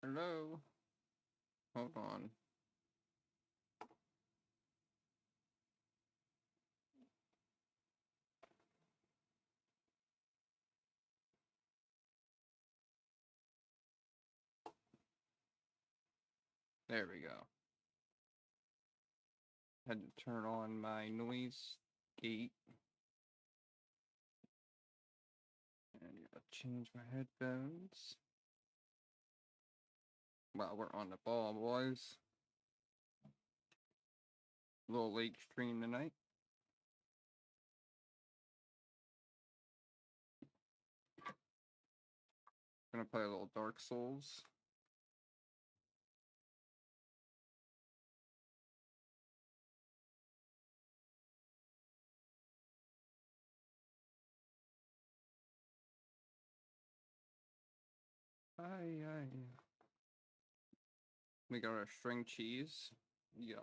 Hello? Hold on. There we go. Had to turn on my noise gate. And I'll change my headphones. Wow, we're on the ball, boys. A little late stream tonight. Gonna play a little Dark Souls. Aye. We got our string cheese. Yeah.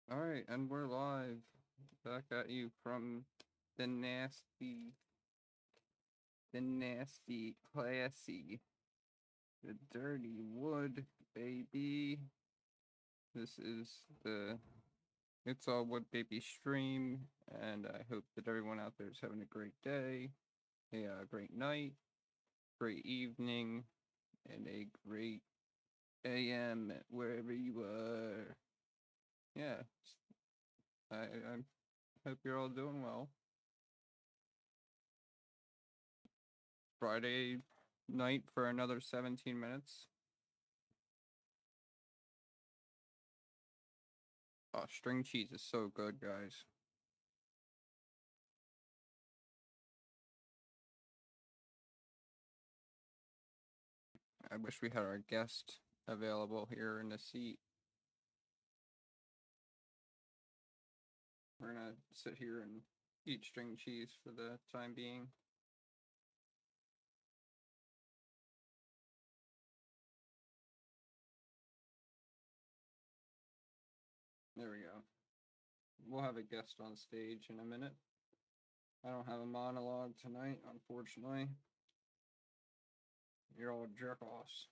Alright, and we're live. Back at you from the nasty, classy, the dirty wood, baby. This is the It's All Wood Baby stream, and I hope that everyone out there is having a great day, a great night, great evening, and a great AM wherever you are. Yeah, I hope you're all doing well. Friday night for another 17 minutes. Oh, string cheese is so good, guys. I wish we had our guest available here in the seat. We're gonna sit here and eat string cheese for the time being. There we go. We'll have a guest on stage in a minute. I don't have a monologue tonight, unfortunately. You're all jerk-offs.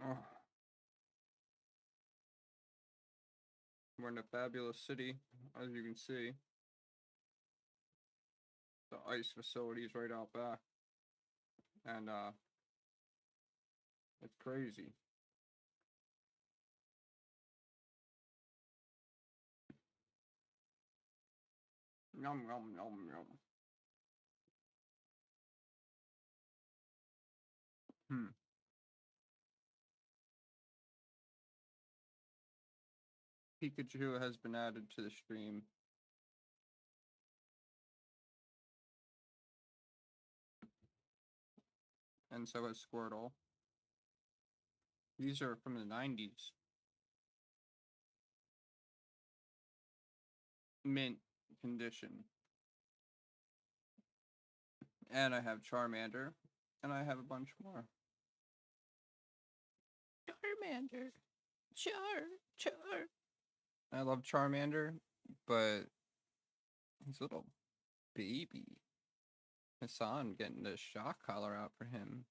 Oh. We're in a fabulous city, as you can see. The ice facility is right out back. And, it's crazy. Yum, yum, yum, yum. Pikachu has been added to the stream. And so has Squirtle. These are from the 90s. Mint condition. And I have Charmander. And I have a bunch more. Charmander. Char. I love Charmander, but he's a little baby. Hassan getting the shock collar out for him.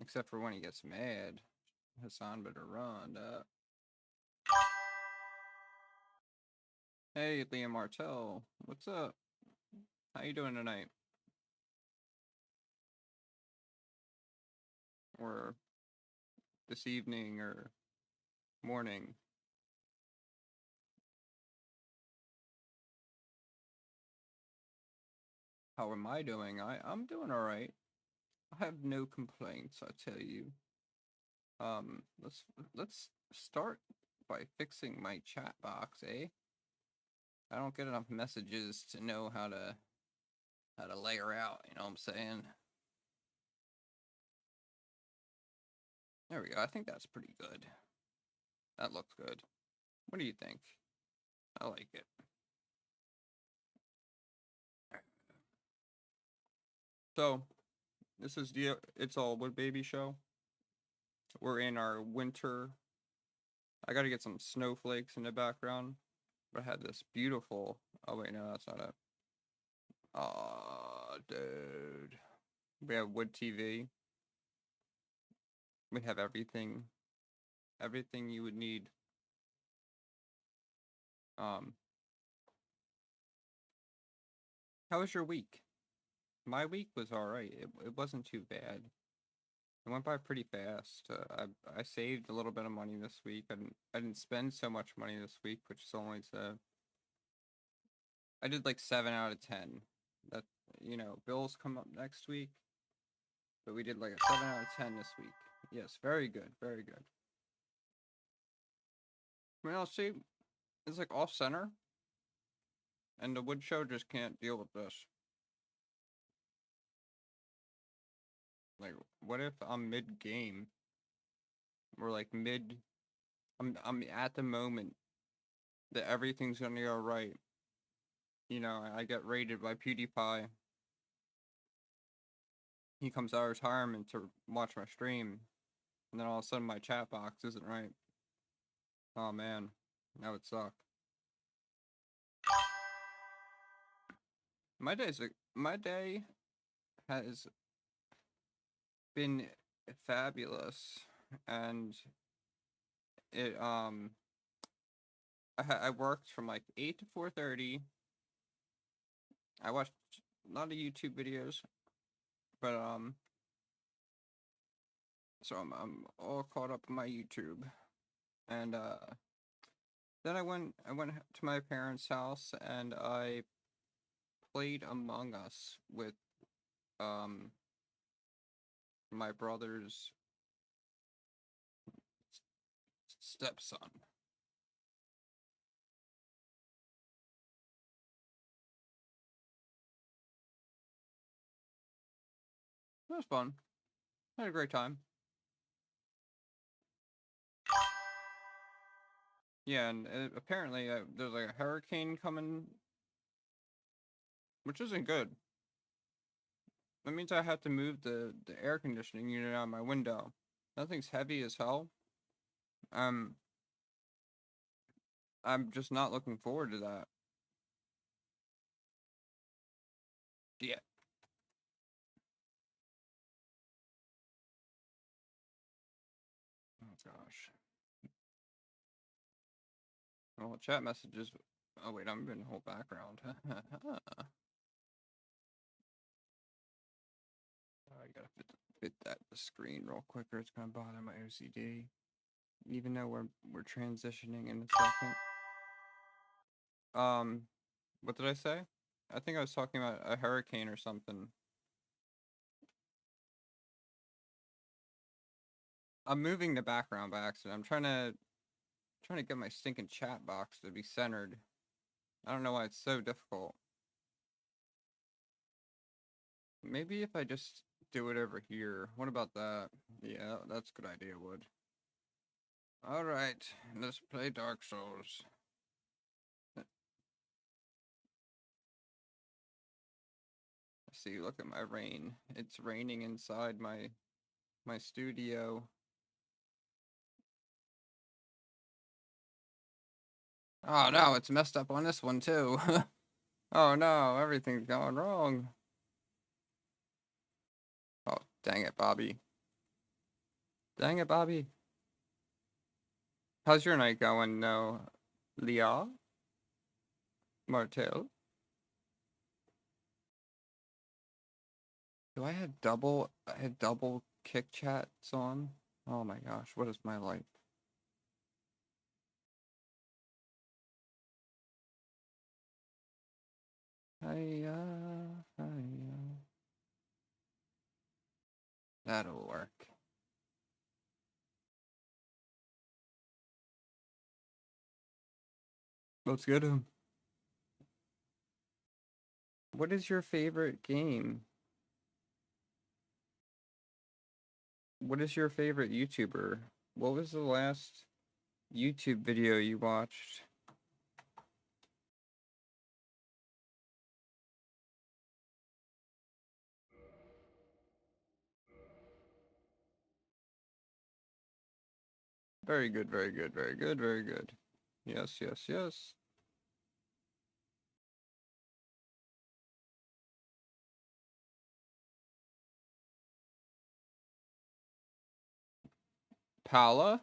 Except for when he gets mad. Hassan better run up. Hey, Liam Martell. What's up? How you doing tonight? Or this evening or morning? How am I doing? I'm doing all right. I have no complaints, I tell you. Let's start by fixing my chat box, eh? I don't get enough messages to know how to layer out, you know what I'm saying? There we go. I think that's pretty good. That looks good. What do you think? I like it. So, this is the It's All Wood Baby show. We're in our winter. I gotta get some snowflakes in the background. But I had this beautiful. Oh wait, no, that's not it. Oh, dude. We have wood TV. We have everything. Everything you would need. Um, how was your week? My week was alright. It wasn't too bad. It went by pretty fast. I saved a little bit of money this week. I didn't spend so much money this week, which is always I did like 7 out of 10. That bills come up next week, but we did like a 7 out of 10 this week. Yes, very good, very good. I mean, I'll see. It's like off center, and the WoodShow just can't deal with this. Like, what if I'm mid game, or like mid? I'm at the moment that everything's gonna go right. I get raided by PewDiePie. He comes out of retirement to watch my stream, and then all of a sudden my chat box isn't right. Oh man, that would suck. My day has been fabulous, and I worked from like 8 to 4:30. I watched a lot of YouTube videos, but so I'm all caught up in my YouTube, and then I went to my parents' house and I played Among Us with um my brother's stepson. It was fun. I had a great time. Yeah, and apparently there's like a hurricane coming, which isn't good. That means I have to move the air conditioning unit out of my window. That thing's heavy as hell. Um, I'm just not looking forward to that. Yeah. Oh gosh. Well, chat messages. Oh wait, I'm in the whole background. I gotta fit that the screen real quick, or it's gonna bother my OCD. Even though we're transitioning in a second. What did I say? I think I was talking about a hurricane or something. I'm moving the background by accident. I'm trying to get my stinking chat box to be centered. I don't know why it's so difficult. Maybe if I just do it over here. What about that? Yeah, that's a good idea, Wood. Alright, let's play Dark Souls. See, look at my rain. It's raining inside my studio. Oh no, it's messed up on this one too. Oh no, everything's going wrong. Oh, dang it, Bobby. Dang it, Bobby. How's your night going, no? Leah? Martel? I had double kick chats on? Oh my gosh, what is my life? Hiya, hiya. That'll work. Let's get him. What is your favorite game? What is your favorite YouTuber? What was the last YouTube video you watched? Very good, very good, very good, very good. Yes, yes, yes. Pala?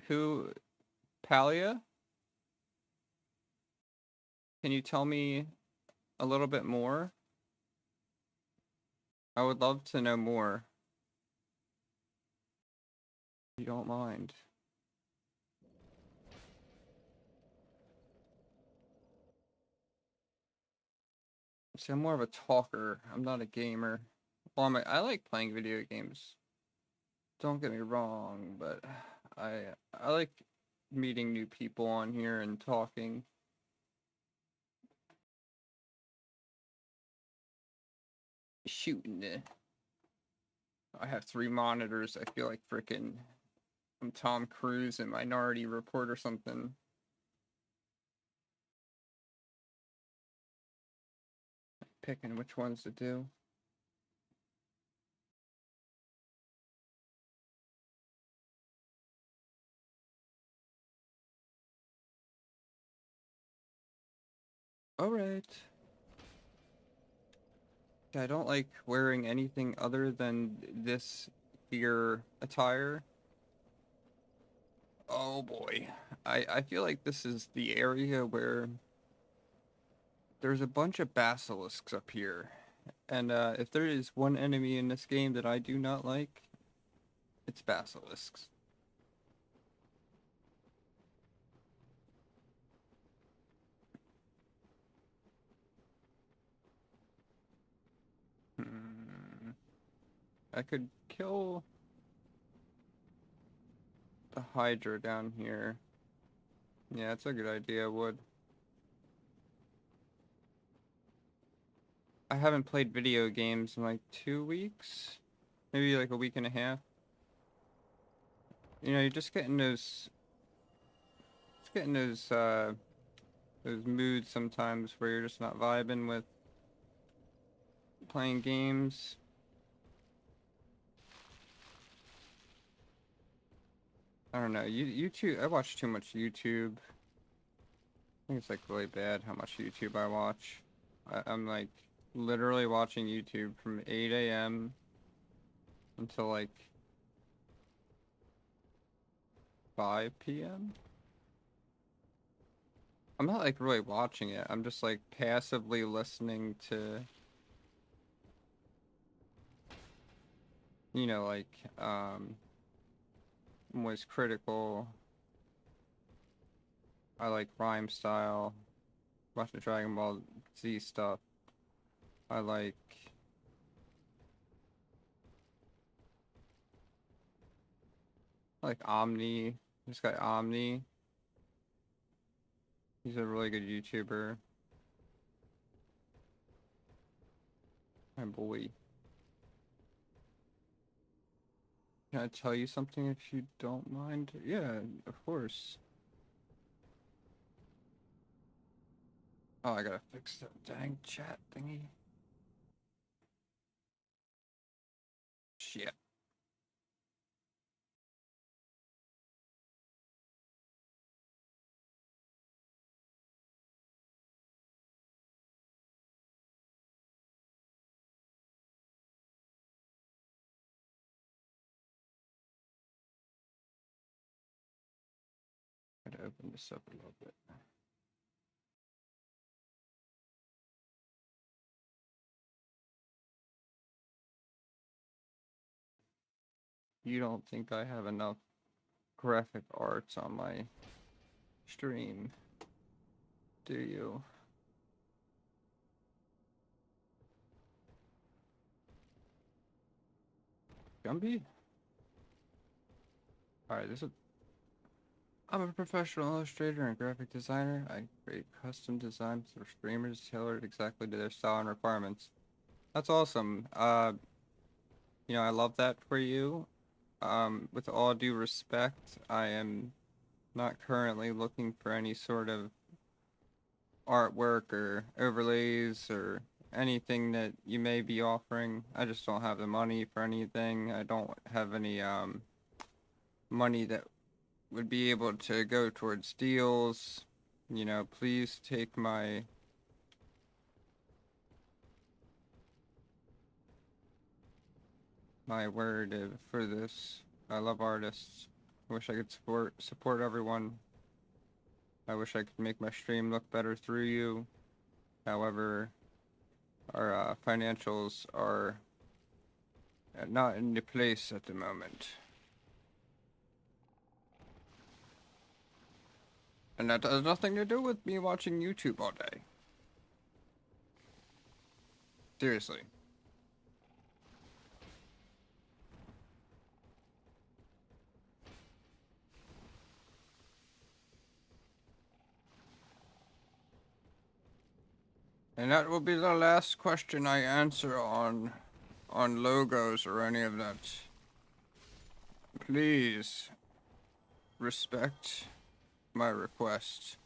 Who? Palia? Can you tell me a little bit more? I would love to know more, if you don't mind. See, I'm more of a talker. I'm not a gamer. Well, I like playing video games. Don't get me wrong, but I I like meeting new people on here and talking. Shooting. I have 3 monitors. I feel like frickin' I'm Tom Cruise in Minority Report or something. Picking which ones to do. Alright. I don't like wearing anything other than this here attire. Oh boy. I feel like this is the area where there's a bunch of basilisks up here. And if there is one enemy in this game that I do not like, it's basilisks. Hmm. I could kill the Hydra down here. Yeah, it's a good idea, Wood. I haven't played video games in like 2 weeks. Maybe like a week and a half. You know, you're just getting those moods sometimes where you're just not vibing with playing games. I don't know. YouTube. I watch too much YouTube. I think it's like really bad how much YouTube I watch. I'm like literally watching YouTube from 8 a.m. until like 5 p.m. I'm not like really watching it. I'm just like passively listening to, you know, like Moist Critical. I like Rhyme Style. Watching Dragon Ball Z stuff. I like Omni. This guy Omni. He's a really good YouTuber. My boy. Can I tell you something if you don't mind? Yeah, of course. Oh, I gotta fix that dang chat thingy. Shit. Gotta open this up a little bit. You don't think I have enough graphic arts on my stream, do you? Gumby? Alright, I'm a professional illustrator and graphic designer. I create custom designs for streamers tailored exactly to their style and requirements. That's awesome. You know, I love that for you. With all due respect, I am not currently looking for any sort of artwork or overlays or anything that you may be offering. I just don't have the money for anything. I don't have any money that would be able to go towards deals, you know, please take my word for this. I love artists. I wish I could support everyone. I wish I could make my stream look better through you. However, our financials are not in the place at the moment. And that has nothing to do with me watching YouTube all day. Seriously. And that will be the last question I answer on logos or any of that. Please respect my request.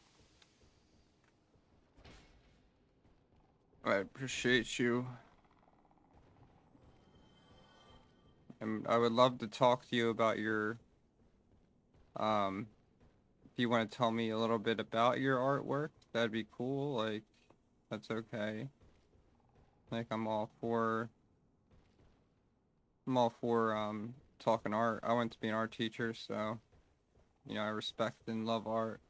I appreciate you. And I would love to talk to you about your, if you want to tell me a little bit about your artwork, that'd be cool. Like, that's okay. Like, I'm all for talking art. I went to be an art teacher, so, you know, I respect and love art.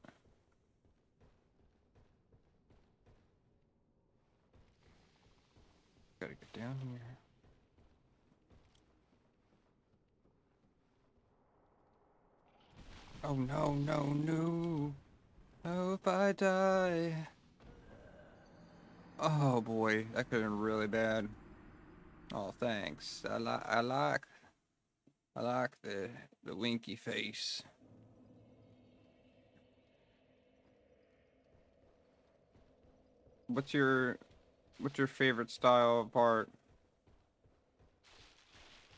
Gotta get down here. Oh no, no, no. Oh, if I die. Oh boy, that could have been really bad. Oh, thanks. I like the winky face. What's your favorite style of art?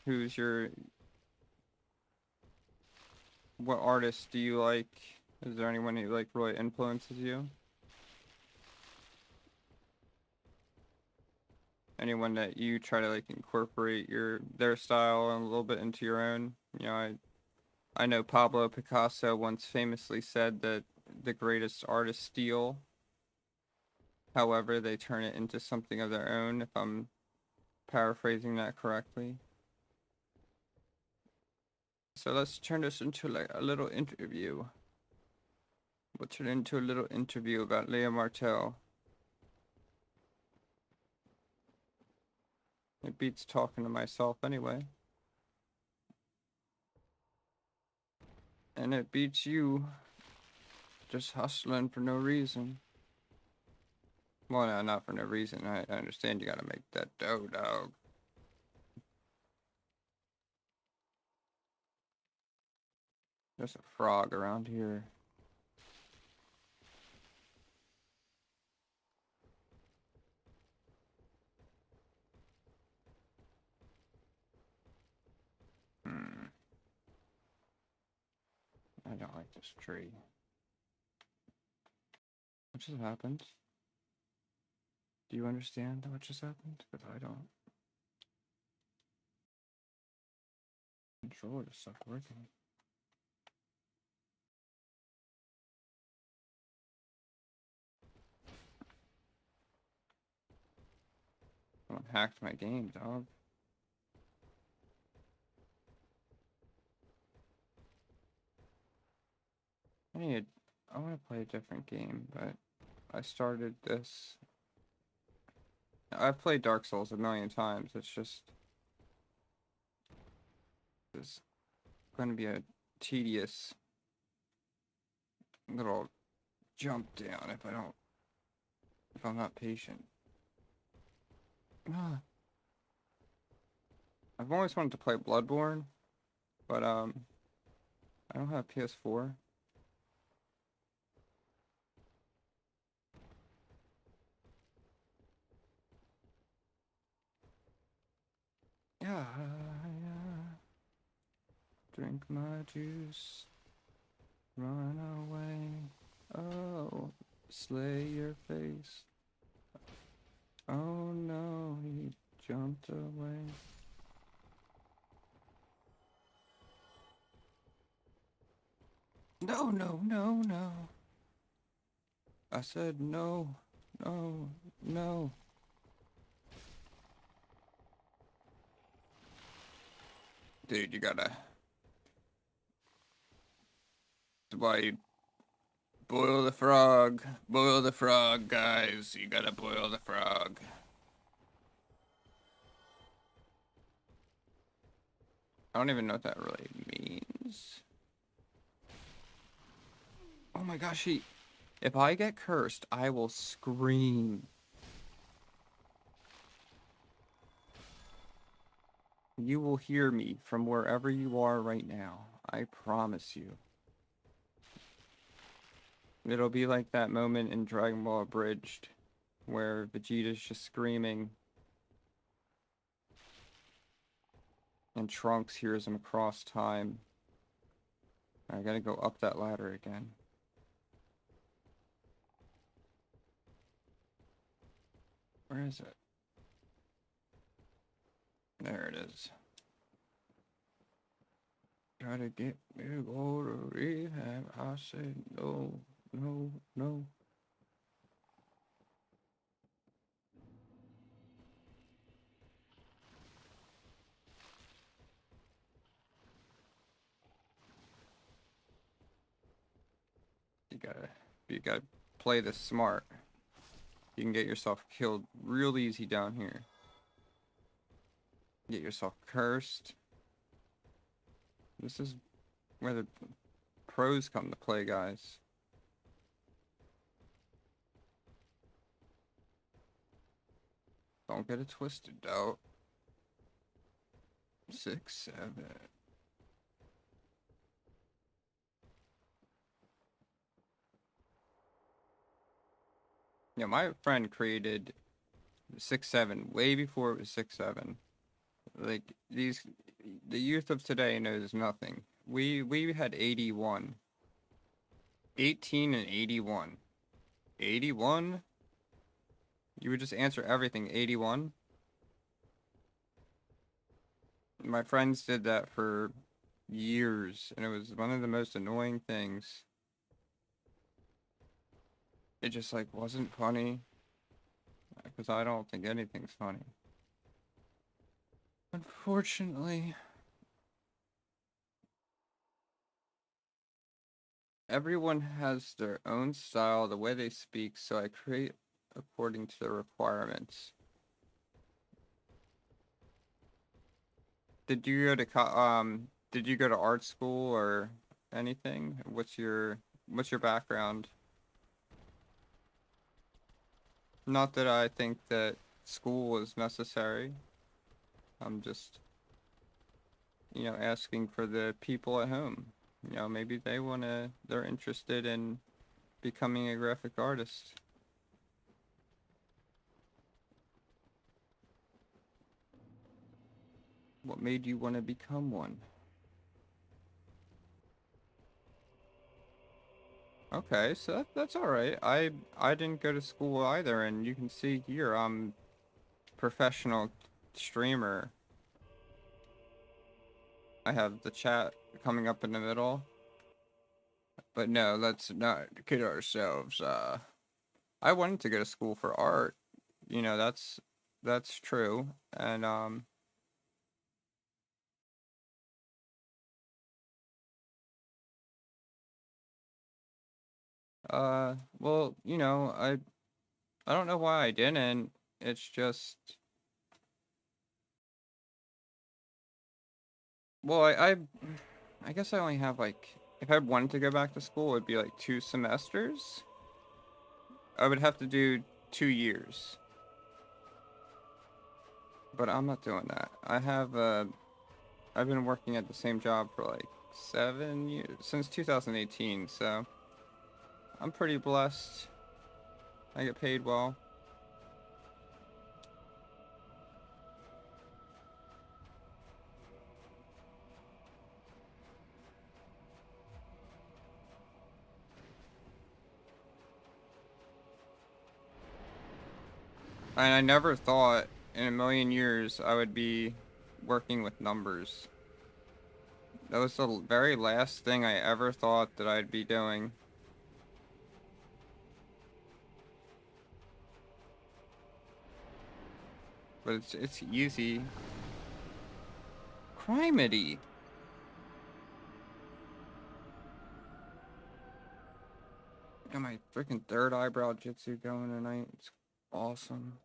Who's your what artist do you like? Is there anyone who like really influences you? Anyone that you try to like incorporate their style a little bit into your own? You know, I know Pablo Picasso once famously said that the greatest artists steal. However, they turn it into something of their own, if I'm paraphrasing that correctly. So let's turn this into like a little interview. We'll turn it into a little interview about Leah Martel. It beats talking to myself anyway. And it beats you just hustling for no reason. Well, no, not for no reason. I understand you gotta make that dough, dog. There's a frog around here. I don't like this tree. What just happened? Do you understand what just happened? Because I don't. Controller just stopped working. Someone hacked my game, dog. I want to play a different game, but I started this. I've played Dark Souls a million times. It's just it's going to be a tedious little jump down if I'm not patient. I've always wanted to play Bloodborne, but I don't have PS4. Yeah. Drink my juice. Run away. Oh, slay your face. Oh no, he jumped away. No, no, no, no. I said no, no, no. Dude, you gotta... Why you boil the frog. Boil the frog, guys. You gotta boil the frog. I don't even know what that really means. Oh my gosh, if I get cursed, I will scream. You will hear me from wherever you are right now. I promise you. It'll be like that moment in Dragon Ball Abridged where Vegeta's just screaming and Trunks hears him across time. I gotta go up that ladder again. Where is it? There it is. Try to get me to go to rehab. I said no, no, no. You gotta play this smart. You can get yourself killed real easy down here. Get yourself cursed. This is where the pros come to play, guys. Don't get it twisted, though. 6, 7. Yeah, my friend created 6, 7 way before it was 6, 7. Like the youth of today knows nothing. We had 81. 18 and 81. 81? You would just answer everything 81? My friends did that for years, and it was one of the most annoying things. It just, like, wasn't funny. Because I don't think anything's funny. Unfortunately. Everyone has their own style, the way they speak, so I create according to the requirements. Did you go to art school or anything? What's your background? Not that I think that school is necessary. I'm just, asking for the people at home. Maybe they're interested in becoming a graphic artist. What made you want to become one? Okay, so that's all right. I didn't go to school either, and you can see here I'm professional streamer. I have the chat coming up in the middle. But no, let's not kid ourselves. I wanted to go to school for art. That's true. And well, I don't know why I didn't. It's just, well, I guess I only have like, if I wanted to go back to school, it'd be like 2 semesters. I would have to do 2 years. But I'm not doing that. I've been working at the same job for like 7 years, since 2018, so I'm pretty blessed. I get paid well. And I never thought in a million years I would be working with numbers. That was the very last thing I ever thought that I'd be doing. But it's easy. Criminy. Got my freaking third eyebrow jitsu going tonight. It's awesome.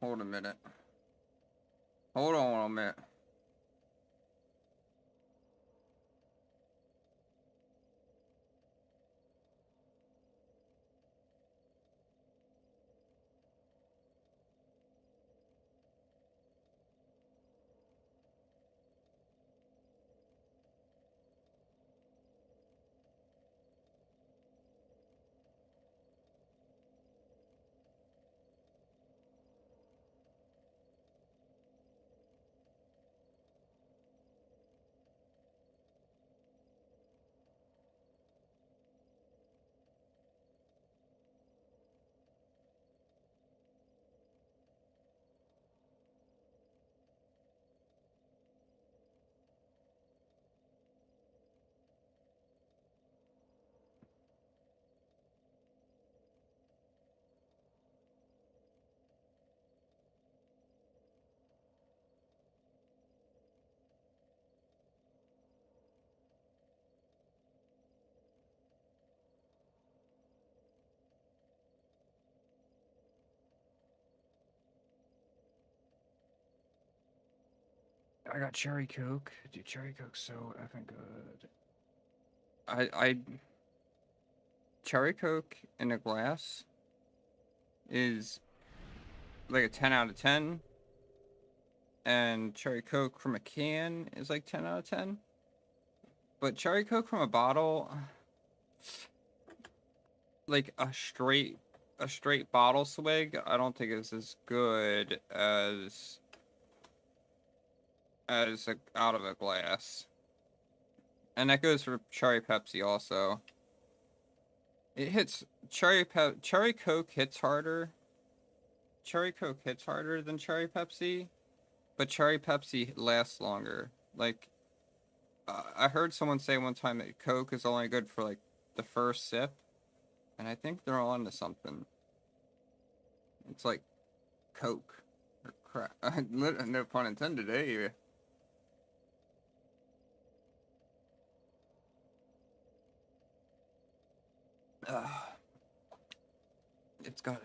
Hold a minute. Hold on a minute. I got cherry coke. Dude, cherry coke's so effing good. I cherry coke in a glass is like a 10 out of 10, and cherry coke from a can is like 10 out of 10. But cherry coke from a bottle, like a straight bottle swig, I don't think is as good as out of a glass. And that goes for cherry Pepsi also. It hits cherry Coke hits harder. Cherry Coke hits harder than cherry Pepsi, but cherry Pepsi lasts longer. Like I heard someone say one time that Coke is only good for like the first sip, and I think they're on to something. It's like Coke or crap. No pun intended, eh? Uh, it's got a.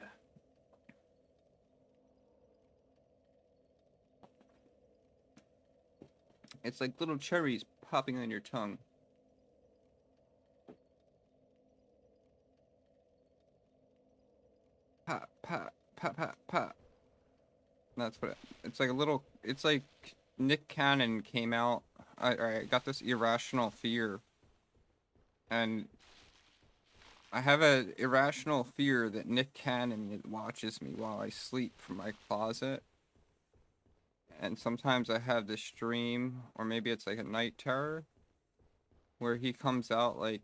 It's like little cherries popping on your tongue. Pop, pop, pop, pop, pop. That's what it's like. A little. It's like Nick Cannon came out. I got this irrational fear, and I have an irrational fear that Nick Cannon watches me while I sleep from my closet. And sometimes I have this dream, or maybe it's like a night terror, where he comes out like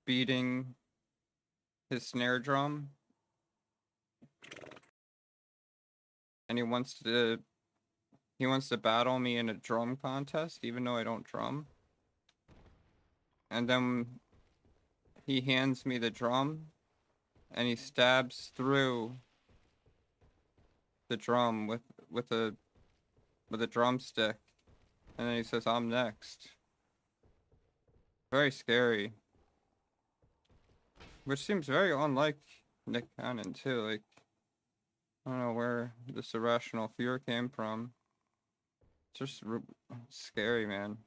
beating his snare drum, and he wants to battle me in a drum contest, even though I don't drum. And then he hands me the drum, and he stabs through the drum with a drumstick, and then he says, "I'm next." Very scary, which seems very unlike Nick Cannon too. Like I don't know where this irrational fear came from. It's just scary, man.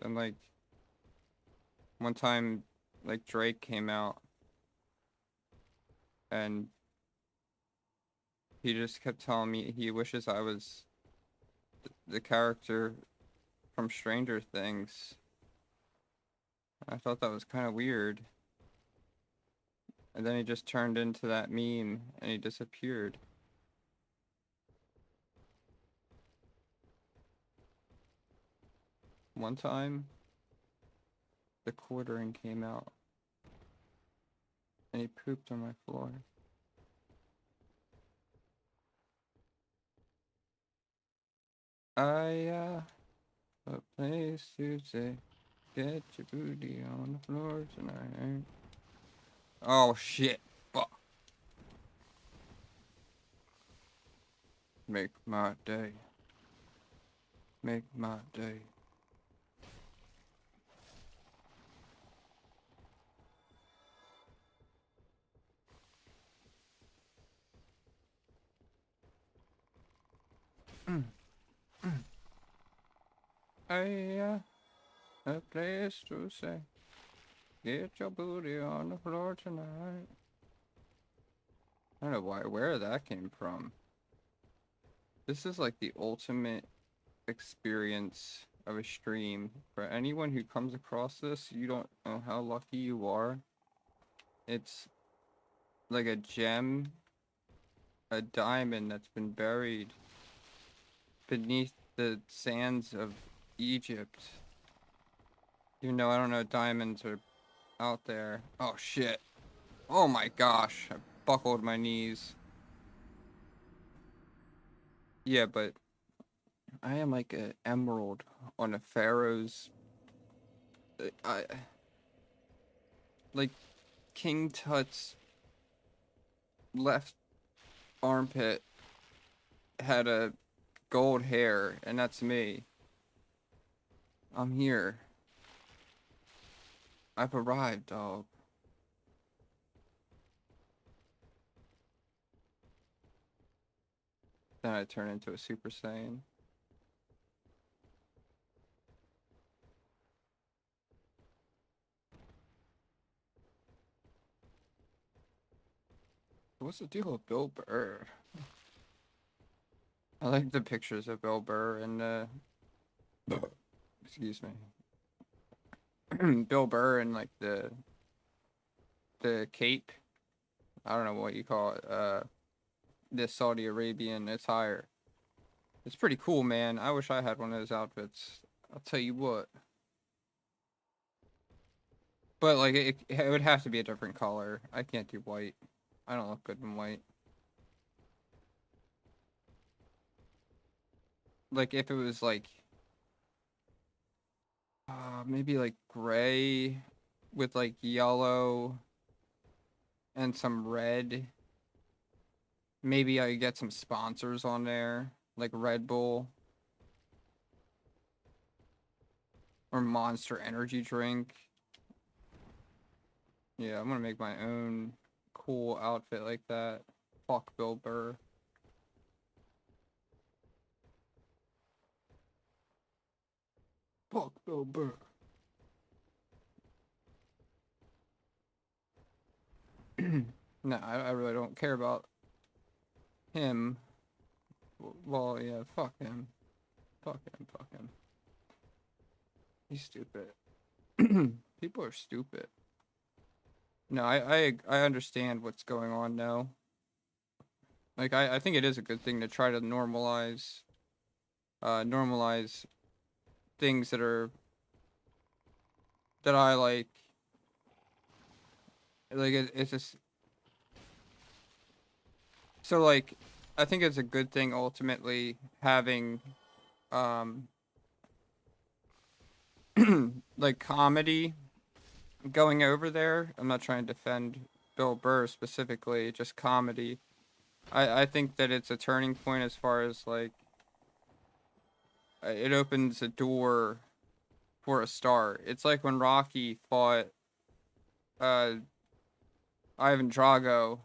And like one time, like Drake came out, and he just kept telling me he wishes I was the character from Stranger Things. I thought that was kind of weird. And then he just turned into that meme and he disappeared. One time, the quartering came out. And he pooped on my floor. A place to say, get your booty on the floor tonight. Oh shit. Fuck. Make my day. Make my day. A place to say, get your booty on the floor tonight. I don't know where that came from. This is like the ultimate experience of a stream. For anyone who comes across this, you don't know how lucky you are. It's like a gem, a diamond that's been buried beneath the sands of Egypt. Even though I don't know diamonds are out there. Oh shit. Oh my gosh. I buckled my knees. Yeah, but I am like an emerald on a pharaoh's. Like King Tut's left armpit had a gold hair, and that's me. I'm here. I've arrived, dog. Then I turn into a Super Saiyan. What's the deal with Bill Burr? I like the pictures of Bill Burr and excuse me. Bill Burr and like the cape. I don't know what you call it. The Saudi Arabian attire. It's pretty cool, man. I wish I had one of those outfits. I'll tell you what. But like it would have to be a different color. I can't do white. I don't look good in white. Like if it was like maybe like gray with like yellow and some red. Maybe I get some sponsors on there, like Red Bull or Monster Energy drink. Yeah, I'm gonna make my own cool outfit like that. Fuck Bill Burr. Fuck Bill Burr. No, I really don't care about him. Well, yeah, fuck him. Fuck him, fuck him. He's stupid. People are stupid. No, I understand what's going on now. Like, I think it is a good thing to try to normalize things that I like. Like, it's just... So, like, I think it's a good thing, ultimately, having, like, comedy going over there. I'm not trying to defend Bill Burr specifically, just comedy. I think that it's a turning point as far as, like, it opens a door for a star. It's like when Rocky fought, Ivan Drago.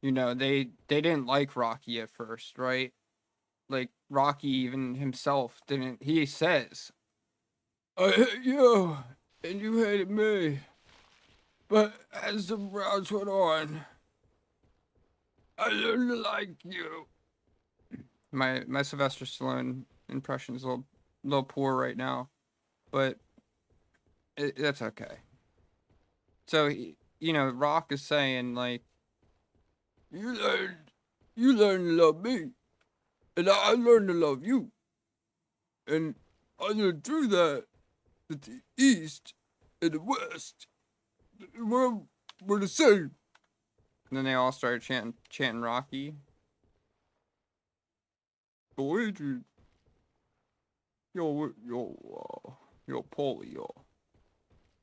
You know, they didn't like Rocky at first, right? Like, Rocky even himself didn't... He says, I hate you, and you hated me. But as the rounds went on, I learned to like you. My Sylvester Stallone impression is a little poor right now, but that's okay. So, you know, Rock is saying, like, you learned to love me, and I learned to love you. And I learned through that the East and the West were we're the same. And then they all started chanting Rocky. Yo, Adrian. Yo, Paulie,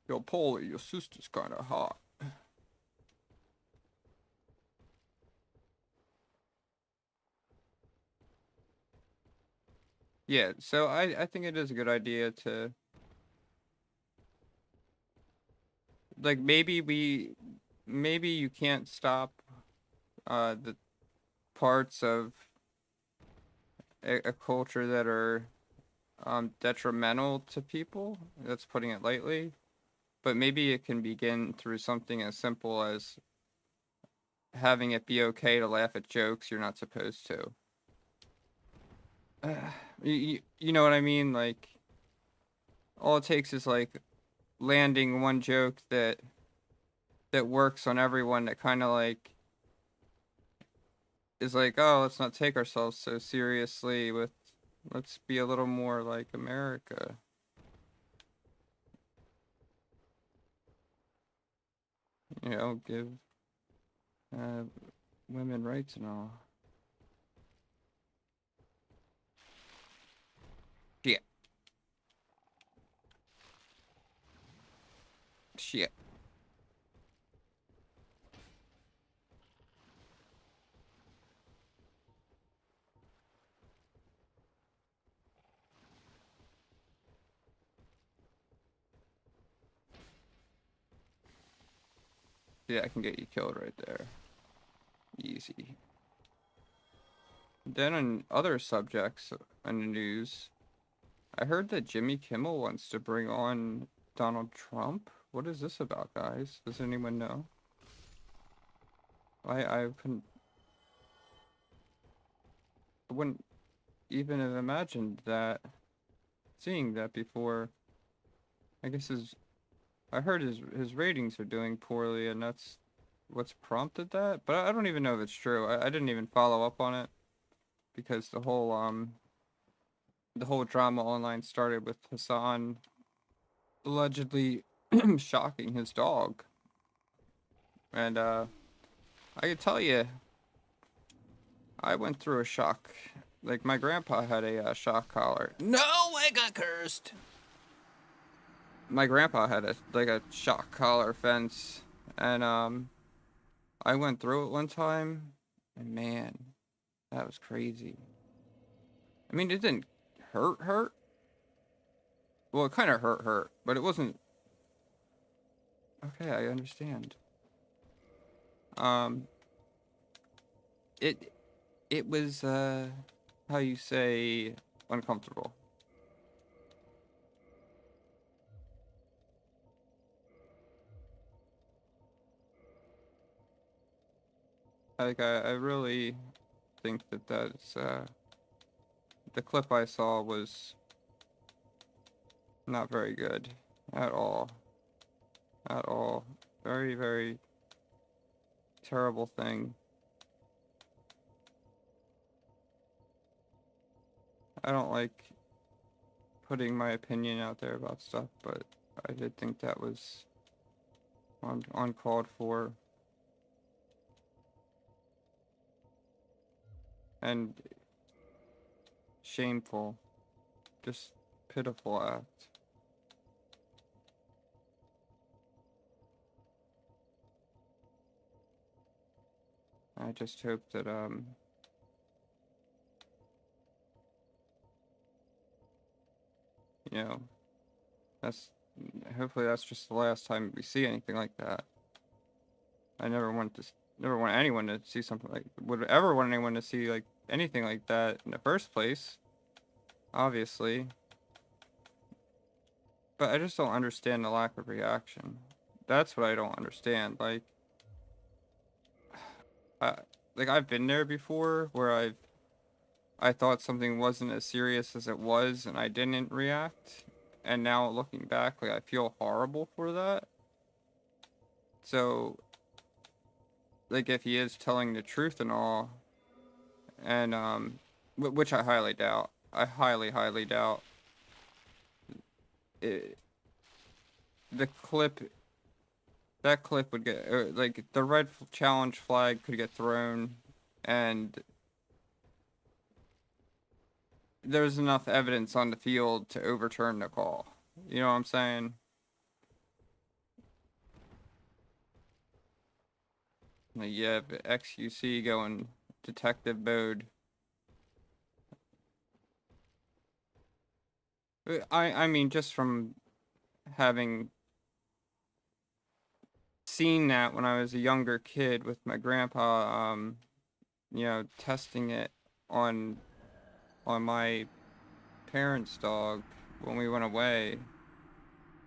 Yo, Paulie, your sister's kind of hot. Yeah, so I think it is a good idea to, like, maybe you can't stop the parts of a culture that are detrimental to people. That's putting it lightly. But maybe it can begin through something as simple as having it be okay to laugh at jokes you're not supposed to. You know what I mean? Like, all it takes is, like, landing one joke that works on everyone, that kind of, like, is like, oh, let's not take ourselves so seriously, let's be a little more like America. You know, give women rights and all. Shit. Shit. Yeah, I can get you killed right there. Easy. Then on other subjects in the news, I heard that Jimmy Kimmel wants to bring on Donald Trump. What is this about, guys? Does anyone know? I wouldn't even have imagined that, seeing that before. I guess I heard his ratings are doing poorly, and that's what's prompted that. But I don't even know if it's true. I didn't even follow up on it because the whole drama online started with Hassan allegedly shocking his dog. And I can tell you, I went through a shock. Like, my grandpa had a shock collar. No, I got cursed. My grandpa had a shock collar fence, and I went through it one time, and man, that was crazy. I mean, it didn't hurt. Well, it kind of hurt, but it wasn't. Okay, I understand. Um, it it was how you say, uncomfortable. Like, I really think that's the clip I saw was not very good at all. At all. Very, very terrible thing. I don't like putting my opinion out there about stuff, but I did think that was uncalled for. And shameful. Just pitiful act. I just hope that you know, that's hopefully that's just the last time we see anything like that. I never want anyone to see something like, would ever want anyone to see, like, anything like that in the first place, obviously. But I just don't understand the lack of reaction. That's what I don't understand. Like, I, I've been there before where I thought something wasn't as serious as it was and I didn't react. And now looking back, like, I feel horrible for that. So, like, if he is telling the truth and all, and which I highly doubt. I highly doubt. It, the clip that clip would get like the red challenge flag could get thrown, and there's enough evidence on the field to overturn the call. You know what I'm saying? Like, yeah, XUC going detective mode. I mean, just from having seen that when I was a younger kid with my grandpa, you know, testing it on my parents' dog when we went away,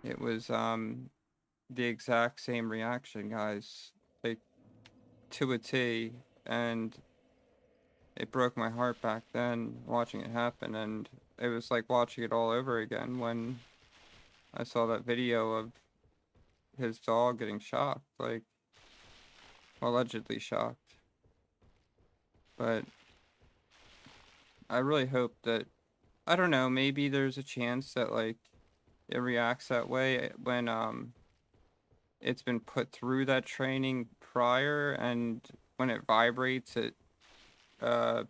it was the exact same reaction, guys, like to a T, and it broke my heart back then watching it happen, and it was like watching it all over again when I saw that video of his dog getting shocked, like allegedly shocked. But I really hope that, I don't know, maybe there's a chance that like it reacts that way when it's been put through that training prior, and when it vibrates uh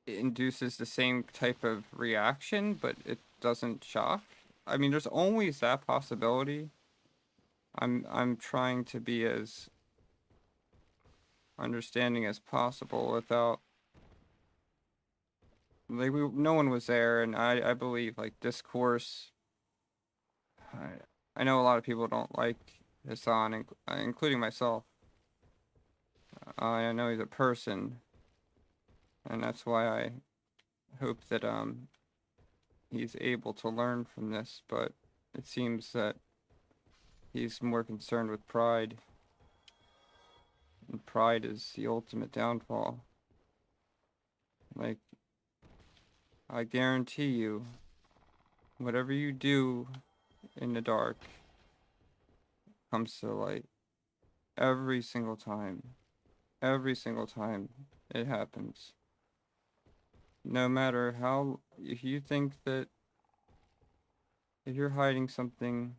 it induces the same type of reaction, but it doesn't shock. I mean, there's always that possibility. I'm trying to be as understanding as possible without, like, no one was there, and I believe like this course. I know a lot of people don't like Hassan, including myself. I know he's a person, and that's why I hope that he's able to learn from this. But it seems that he's more concerned with pride, and pride is the ultimate downfall. Like, I guarantee you, whatever you do in the dark comes to light every single time. Every single time it happens. No matter how, if you think that if you're hiding something,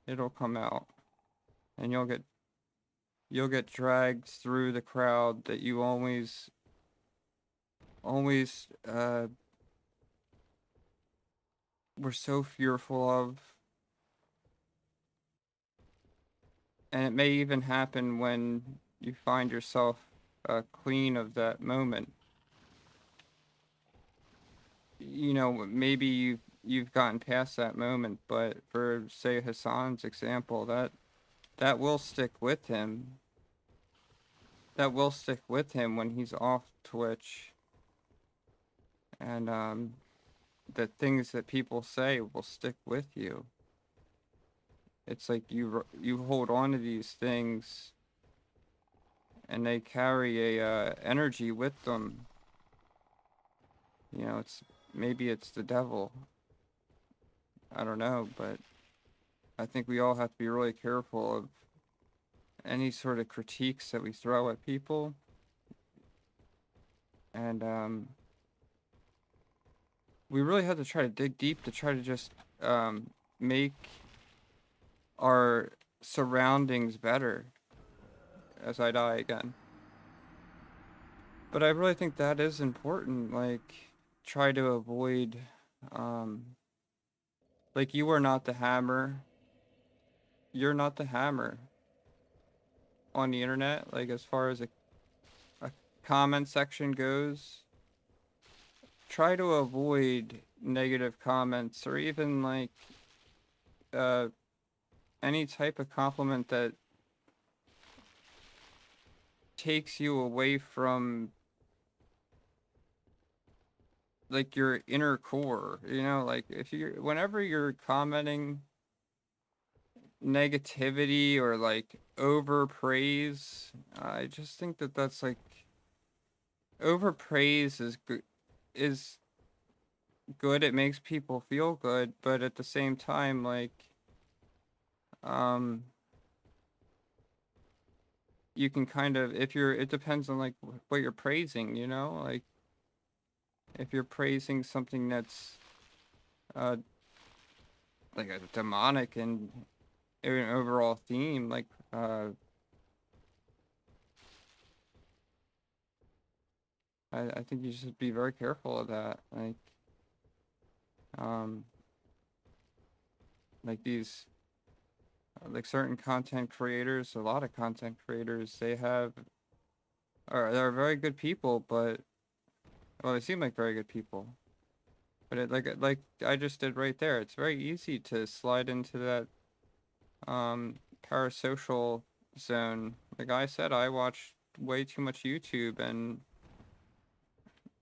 it'll come out, and you'll get dragged through the crowd that you always were so fearful of. And it may even happen when you find yourself clean of that moment. You know, maybe you've gotten past that moment, but for, say, Hassan's example, that will stick with him. That will stick with him when he's off Twitch. And the things that people say will stick with you. It's like you hold on to these things, and they carry a energy with them. You know, maybe it's the devil. I don't know, but I think we all have to be really careful of any sort of critiques that we throw at people. And we really have to try to dig deep to try to just make our surroundings better as I die again. But I really think that is important. Like, try to avoid, like, you are not the hammer. You're not the hammer on the internet. Like, as far as a comment section goes, try to avoid negative comments, or even like any type of compliment that takes you away from like your inner core. You know, like whenever you're commenting negativity or like overpraise, I just think that that's like, overpraise is good. It makes people feel good, but at the same time, like, you can kind of, it depends on like what you're praising, you know, like if you're praising something that's like a demonic and an overall theme, like I think you should be very careful of that. Um, like these, like certain content creators, a lot of content creators, they're very good people, but well, they seem like very good people. But like I just did right there, it's very easy to slide into that parasocial zone. Like I said, I watch way too much YouTube, and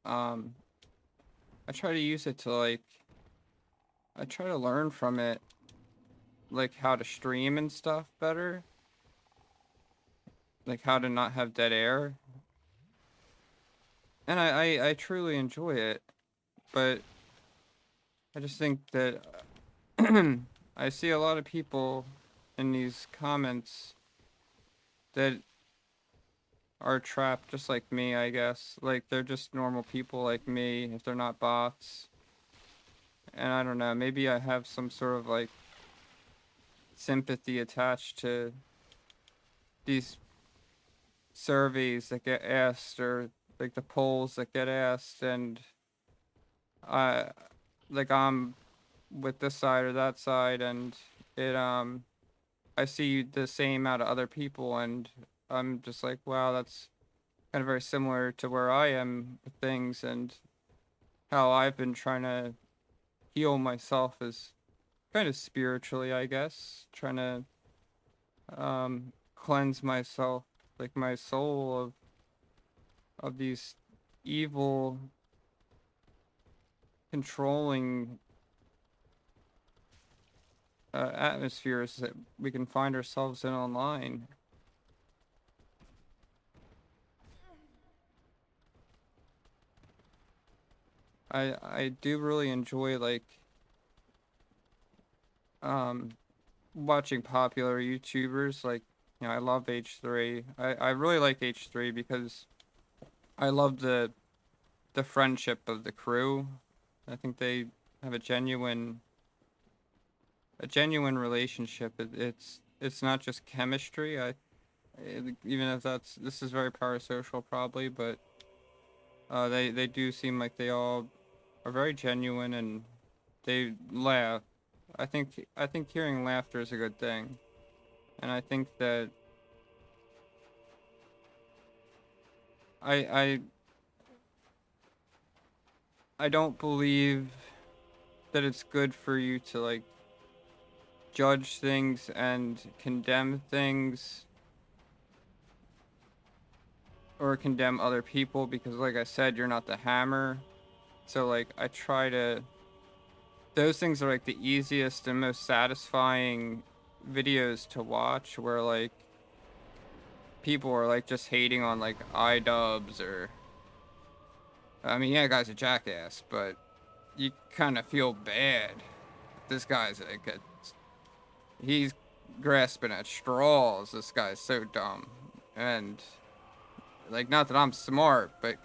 um I try to use it to I try to learn from it, like how to stream and stuff better, like how to not have dead air. And I truly enjoy it, but I just think that I see a lot of people in these comments that are trapped just like me, I guess. Like they're just normal people like me if they're not bots. And I don't know, maybe I have some sort of like sympathy attached to these surveys that get asked, or like the polls that get asked, and I like I'm with this side or that side, and it I see the same out of other people, and I'm just like, wow, that's kind of very similar to where I am with things, and how I've been trying to heal myself is kind of spiritually, I guess, trying to cleanse myself, like my soul of these evil controlling atmospheres that we can find ourselves in online. I do really enjoy um watching popular YouTubers. Like, I love H3. I really like H3 because I love the friendship of the crew. I think they have a genuine relationship. It's not just chemistry. Even if this is very parasocial probably, but they do seem like they all are very genuine, and they laugh. I think hearing laughter is a good thing, and I think that I I I don't believe that it's good for you to judge things and condemn things, or condemn other people, because like I said, you're not the hammer. So I try to, those things are like the easiest and most satisfying videos to watch, where people are just hating on iDubbbz, or I mean, yeah, guy's a jackass, but you kind of feel bad. This guy's he's grasping at straws. This guy's so dumb. And not that I'm smart, but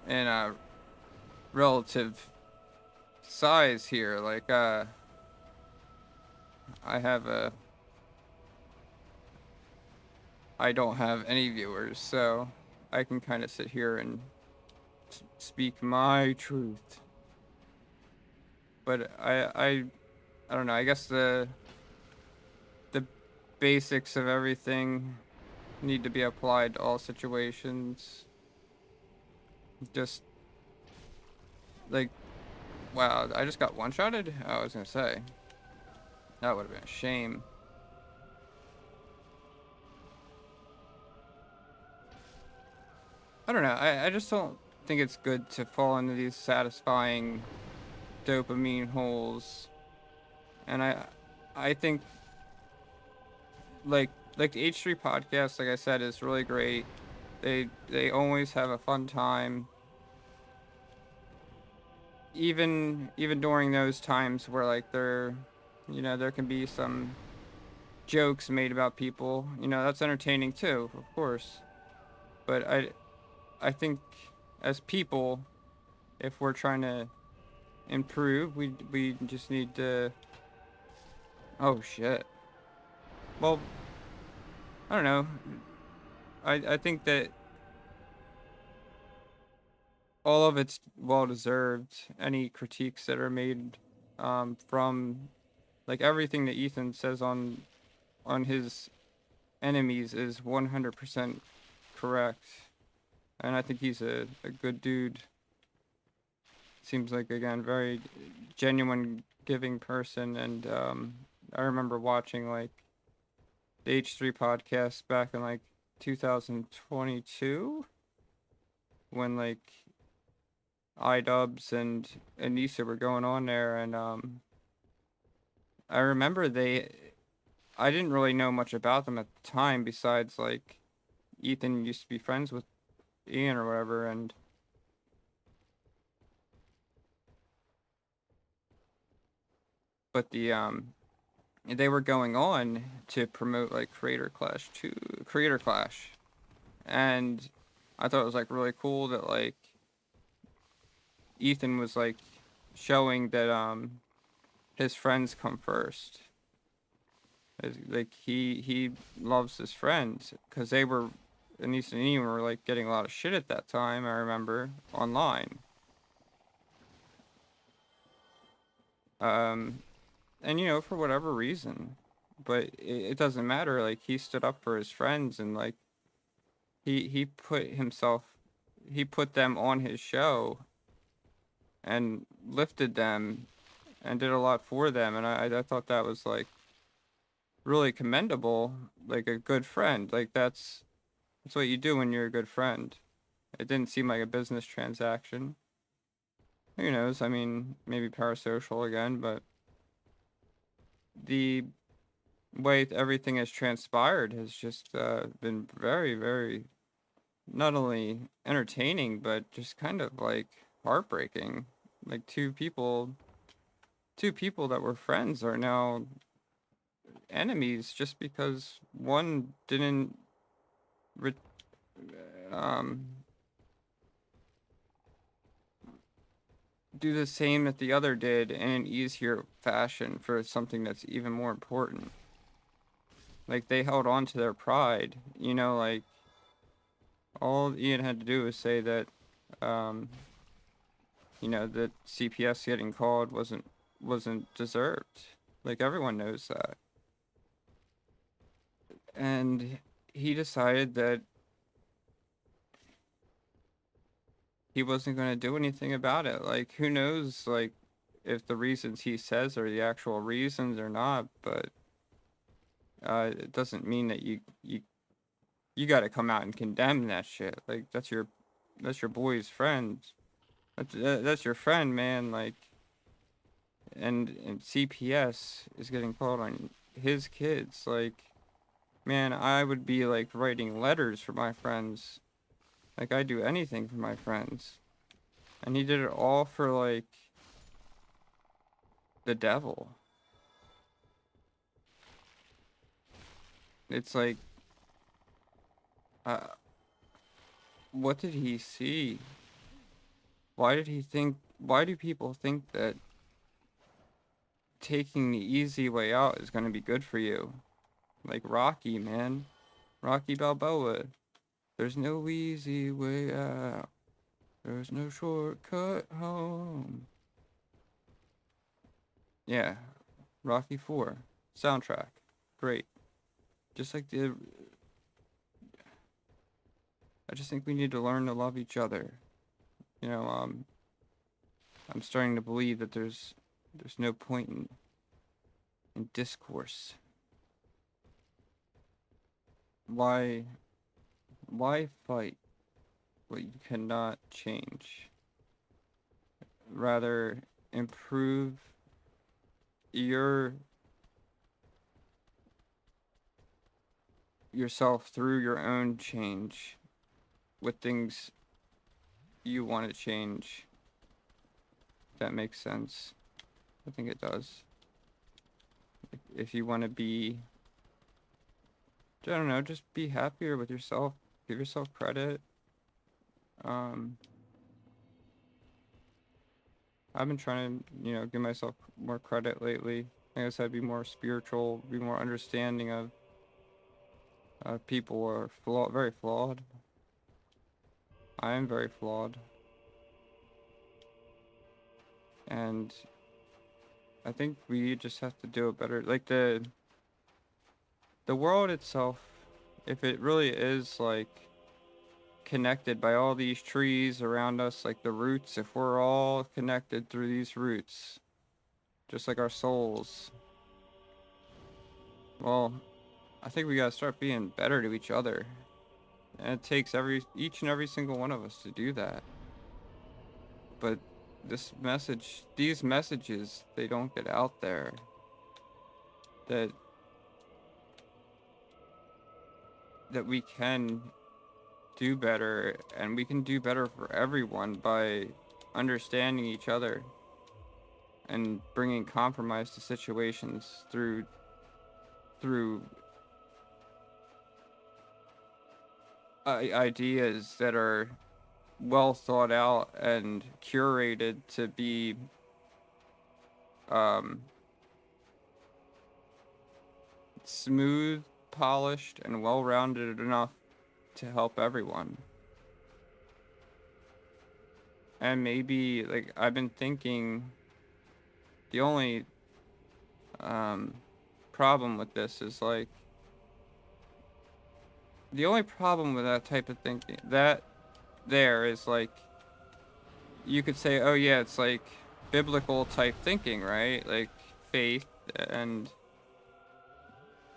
in a relative size here, I have a I don't have any viewers, so I can kind of sit here and speak my truth. But I don't know. I guess the basics of everything need to be applied to all situations. Just like, wow, I just got one-shotted? Oh, I was gonna say, that would have been a shame. I don't know. I just don't think it's good to fall into these satisfying dopamine holes. And I think like the H3 podcast, like I said, is really great. They always have a fun time. Even during those times where there can be some jokes made about people. That's entertaining too, of course. But I think as people, if we're trying to improve, we just need to. Oh shit! well, I don't know. I think that all of it's well deserved. Any critiques that are made from like everything that Ethan says on his enemies is 100% correct. And I think he's a good dude. Seems like, again, very genuine, giving person. And I remember watching like the H3 podcast back in like 2022 when like iDubbbz and Anissa were going on there. And I remember I didn't really know much about them at the time besides like Ethan used to be friends with Ian or whatever. And but they were going on to promote like Creator Clash, and I thought it was like really cool that like Ethan was like showing that his friends come first. Like he loves his friends because they were, Anissa and Ian were like getting a lot of shit at that time. I remember online. Um, and for whatever reason, but it doesn't matter. Like he stood up for his friends and like he put them on his show and lifted them and did a lot for them, and I thought that was like really commendable. Like a good friend, like that's what you do when you're a good friend. It didn't seem like a business transaction. Who knows? I mean, maybe parasocial again, but the way everything has transpired has just been very, very not only entertaining but just kind of like heartbreaking. Like two people that were friends are now enemies just because one didn't re- um do the same that the other did in an easier fashion for something that's even more important. Like they held on to their pride, like all Ian had to do was say that um that CPS getting called wasn't deserved. Like everyone knows that. And he decided that he wasn't going to do anything about it. Like who knows like if the reasons he says are the actual reasons or not, but it doesn't mean that you got to come out and condemn that shit. Like that's your boy's friend. That's your friend, man. Like and CPS is getting called on his kids. Like, man, I would be like writing letters for my friends. Like I do anything for my friends. And he did it all for like the devil. It's like uh what did he see? Why do people think that taking the easy way out is going to be good for you? Like Rocky, man. Rocky Balboa. There's no easy way out. There's no shortcut home. Yeah, Rocky 4 soundtrack. Great. Just like I just think we need to learn to love each other. You know, I'm starting to believe that there's no point in discourse. Why why fight what you cannot change? Rather improve your yourself through your own change with things you want to change. If that makes sense. I think it does. If you want to be, I don't know, just be happier with yourself. Give yourself credit. Um, I've been trying to, give myself more credit lately. I guess I'd be more spiritual, be more understanding of People are very flawed. I am very flawed. And I think we just have to do a better, like the world itself, if it really is like connected by all these trees around us, like the roots, if we're all connected through these roots, just like our souls, well, I think we gotta start being better to each other. And it takes each and every single one of us to do that. But these messages, they don't get out there. That we can do better, and we can do better for everyone by understanding each other and bringing compromise to situations through ideas that are well thought out and curated to be um, smooth, polished, and well-rounded enough to help everyone. And maybe, like, I've been thinking, the only problem with this is, like, the only problem with that type of thinking, is, like, you could say, oh yeah, it's like biblical type thinking, right? Like faith, and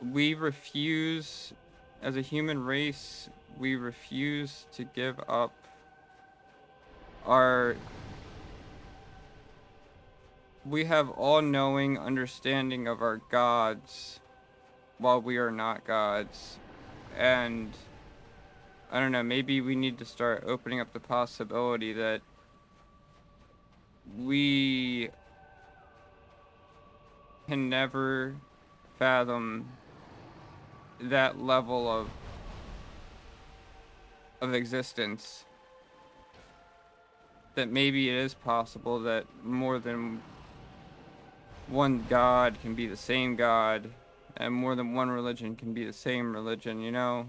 we refuse, as a human race, we refuse to give up we have all-knowing understanding of our gods while we are not gods. And I don't know, maybe we need to start opening up the possibility that we can never fathom that level of existence. That maybe it is possible that more than one god can be the same god, and more than one religion can be the same religion, you know?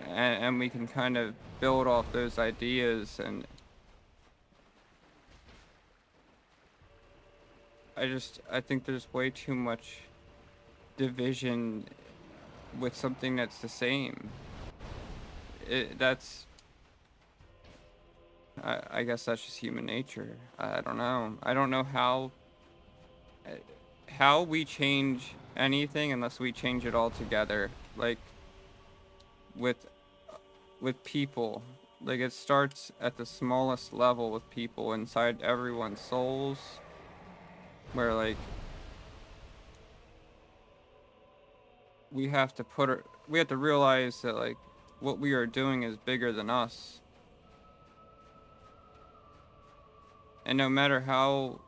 And we can kind of build off those ideas, and I think there's way too much division with something that's the same. I guess that's just human nature. I don't know. I don't know how we change anything unless we change it all together. Like with people. Like it starts at the smallest level with people inside everyone's souls, where like we have to realize that like what we are doing is bigger than us. And no matter how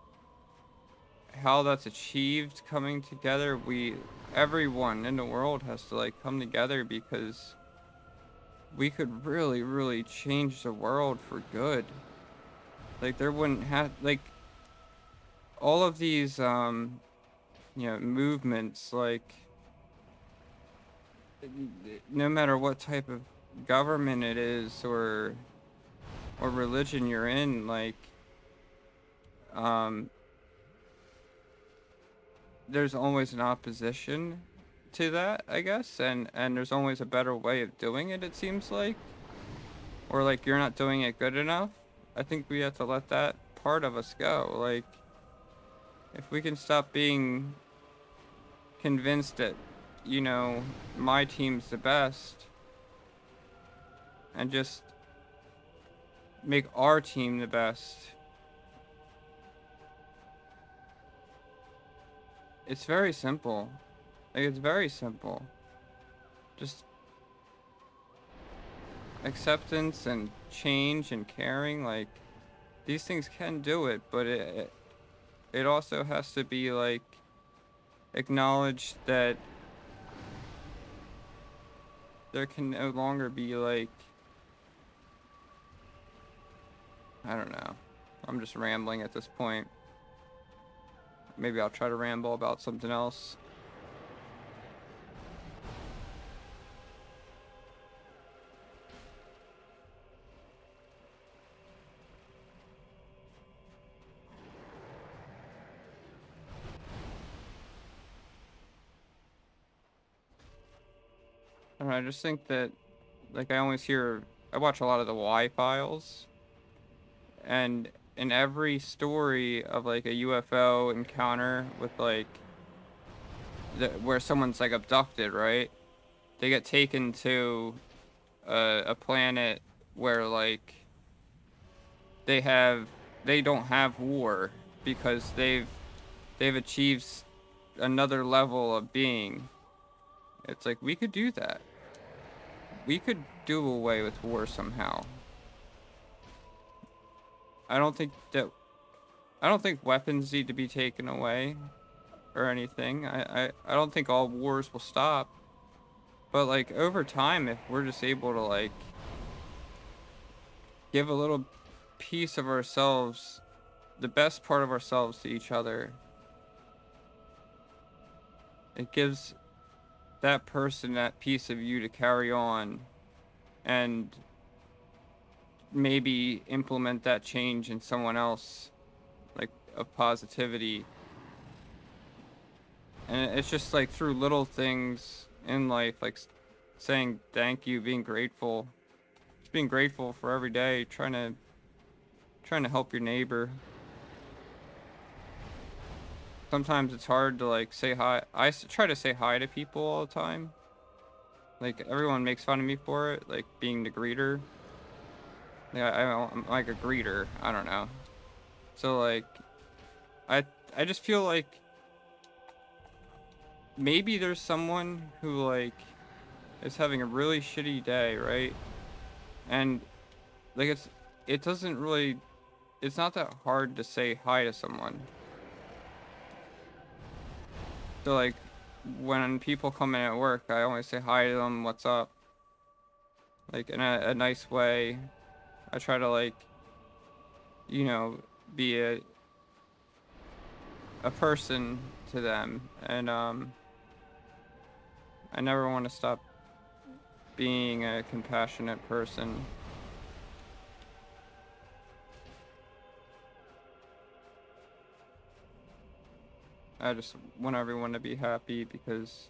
that's achieved coming together, everyone in the world has to like come together, because we could really, really change the world for good. Like there wouldn't have, like, all of these movements, like, no matter what type of government it is or religion you're in, like, there's always an opposition to that, I guess, and there's always a better way of doing it, it seems like. Or like you're not doing it good enough. I think we have to let that part of us go. Like, if we can stop being convinced that, my team's the best, and just make our team the best. It's very simple. Like, it's very simple. Just acceptance and change and caring. Like, these things can do it, but it also has to be, like, acknowledged that there can no longer be, like, I don't know. I'm just rambling at this point. Maybe I'll try to ramble about something else. don't know, I just think that, like, I watch a lot of the Y-Files, and in every story of, like, a UFO encounter with, like, where someone's, like, abducted, right? They get taken to a planet where, like, they have, they don't have war because they've achieved another level of being. It's like, we could do that. We could do away with war somehow. I don't think that I don't think weapons need to be taken away or anything. I don't think all wars will stop. But like over time, if we're just able to like give a little piece of ourselves, the best part of ourselves to each other, it gives that person that piece of you to carry on and maybe implement that change in someone else, like of positivity. And it's just like through little things in life, like saying thank you, being grateful, just being grateful for every day, trying to help your neighbor. Sometimes it's hard to like say hi. Try to say hi to people all the time. Like everyone makes fun of me for it, like being the greeter. Like I'm like a greeter. I don't know. So like, I I just feel like maybe there's someone who like is having a really shitty day, right? And like it doesn't really, it's not that hard to say hi to someone. So like when people come in at work, I always say hi to them, what's up? Like in a nice way. I try to like, you know, be a person to them, and I never want to stop being a compassionate person. I just want everyone to be happy because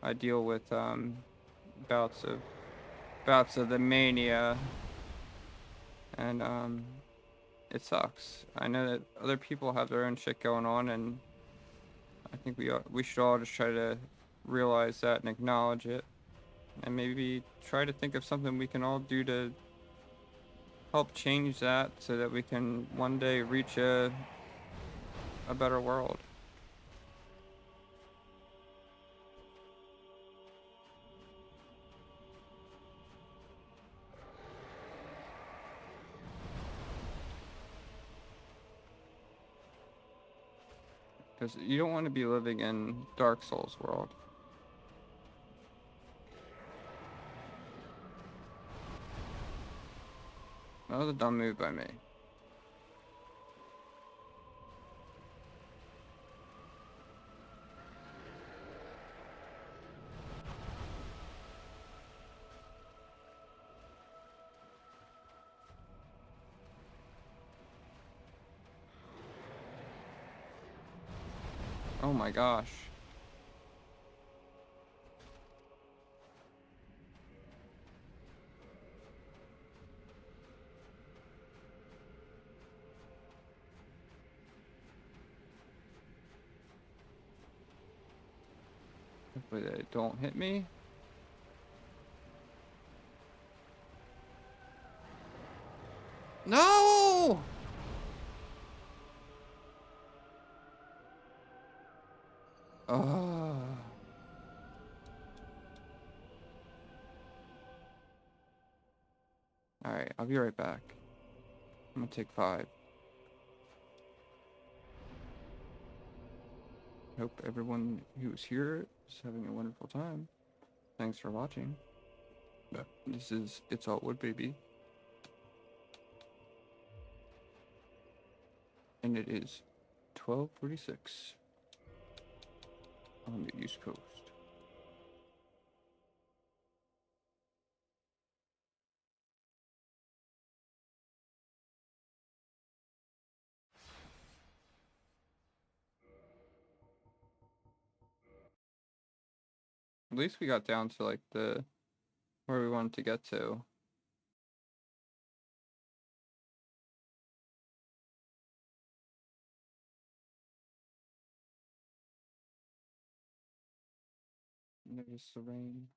I deal with bouts of bouts of the mania, and it sucks. I know that other people have their own shit going on, and I think we should all just try to realize that and acknowledge it, and maybe try to think of something we can all do to help change that so that we can one day reach a better world. Because you don't want to be living in Dark Souls world. That was a dumb move by me. Oh my gosh. Hopefully they don't hit me. No! Oh. Alright, I'll be right back. I'm gonna take 5. Hope everyone who's here is having a wonderful time. Thanks for watching. This is It's All Wood Baby. And it is 12:46 on the East Coast. At least we got down to like the where we wanted to get to. There's the rain.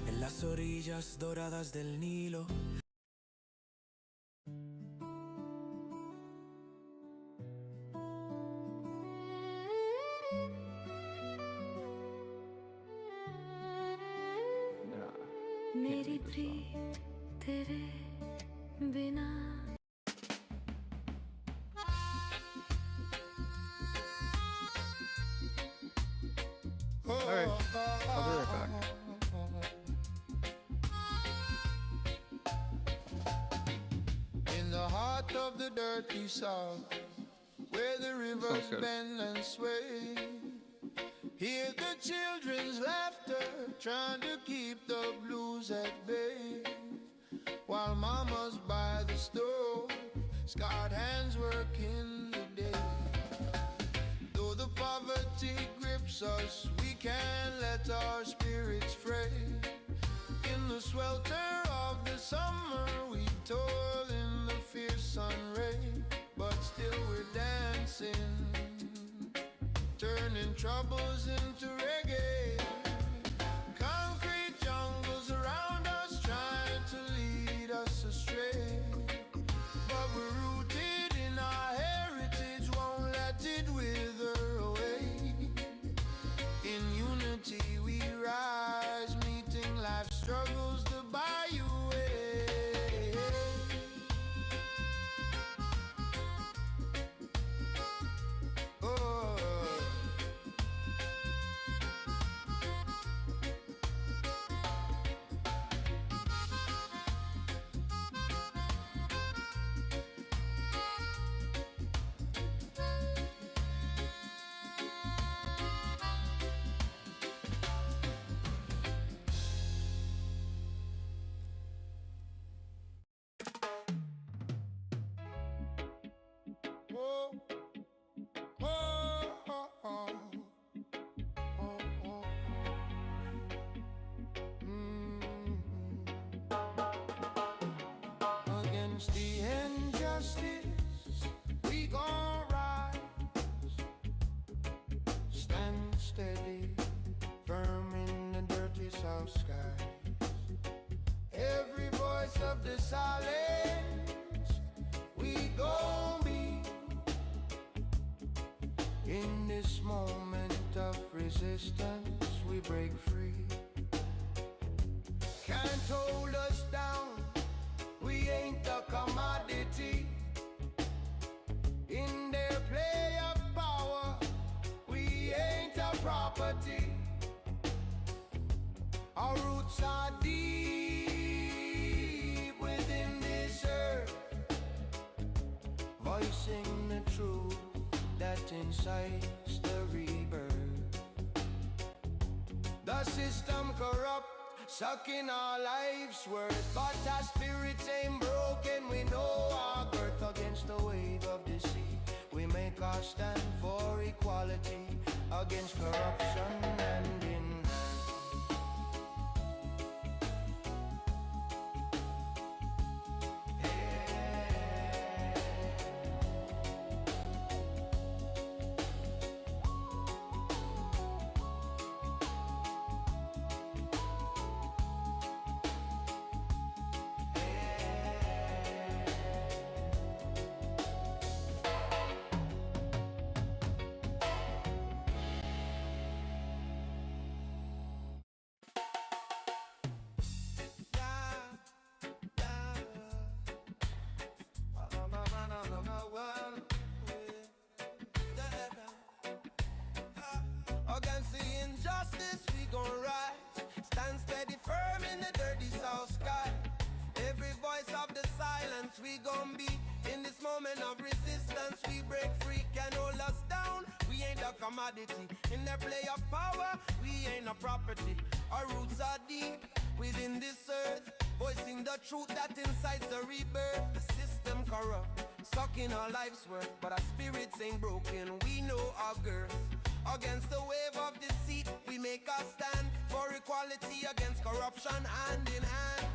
En las orillas doradas del Nilo. मेरी प्रीत तेरे बिना Alright, I'll be right back. In the heart of the dirty south, where the rivers bend and sway, hear the children's laughter, trying to keep the blues at bay. While mama's by the stove, scarred hands work in the day. Though the poverty grips us, we can't let our spirits fray. In the swelter of the summer, we toil in the fierce sun ray, but still we're dancing, turning troubles into reggae. Concrete jungles around us trying to lead us astray, but we're rooted in our heritage, won't let it wither away. In unity we rise, meeting life's struggles the bayou way. Oh. Whoa. Oh, oh, oh. Oh, oh. Against the injustice, we gon' rise. Stand steady, firm in the dirty south skies. Every voice of the silence, we gon' be. In this moment of resistance, we break free. Can't hold us down, we ain't a commodity. In their play of power, we ain't a property. Our roots are deep within this earth, voicing the truth that incites the rebirth. The system corrupt, sucking our life's worth, but our spirits ain't broken. We know our girth against the wave of the sea. We make our stand for equality against corruption and in dance we gon' be. In this moment of resistance, we break free. Can hold us down, we ain't a commodity. In the play of power, we ain't a property. Our roots are deep within this earth, voicing the truth that incites the rebirth. The system corrupt, sucking our life's worth, but our spirits ain't broken, we know our girth. Against the wave of deceit, we make a stand for equality against corruption, hand in hand.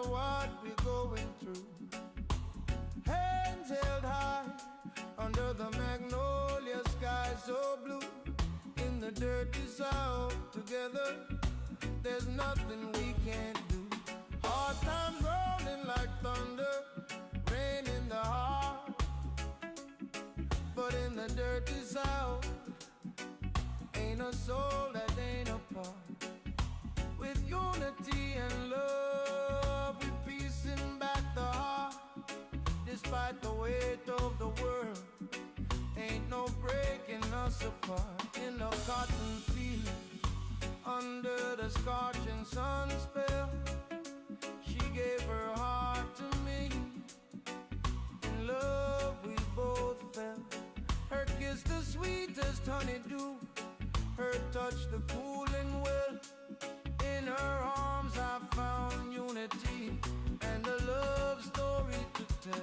What we're going through, hands held high under the magnolia sky so blue. In the dirty south, together, there's nothing we can't do. Hard times rolling like thunder, rain in the heart. But in the dirty south, ain't a soul that ain't apart. With unity and love, we piecing back the heart. Despite the weight of the world, ain't no breaking us apart. In the cotton field, under the scorching sun spell, she gave her heart to me. In love we both fell. Her kiss the sweetest honeydew, her touch the cooling well. In her arms I found unity and a love story to tell.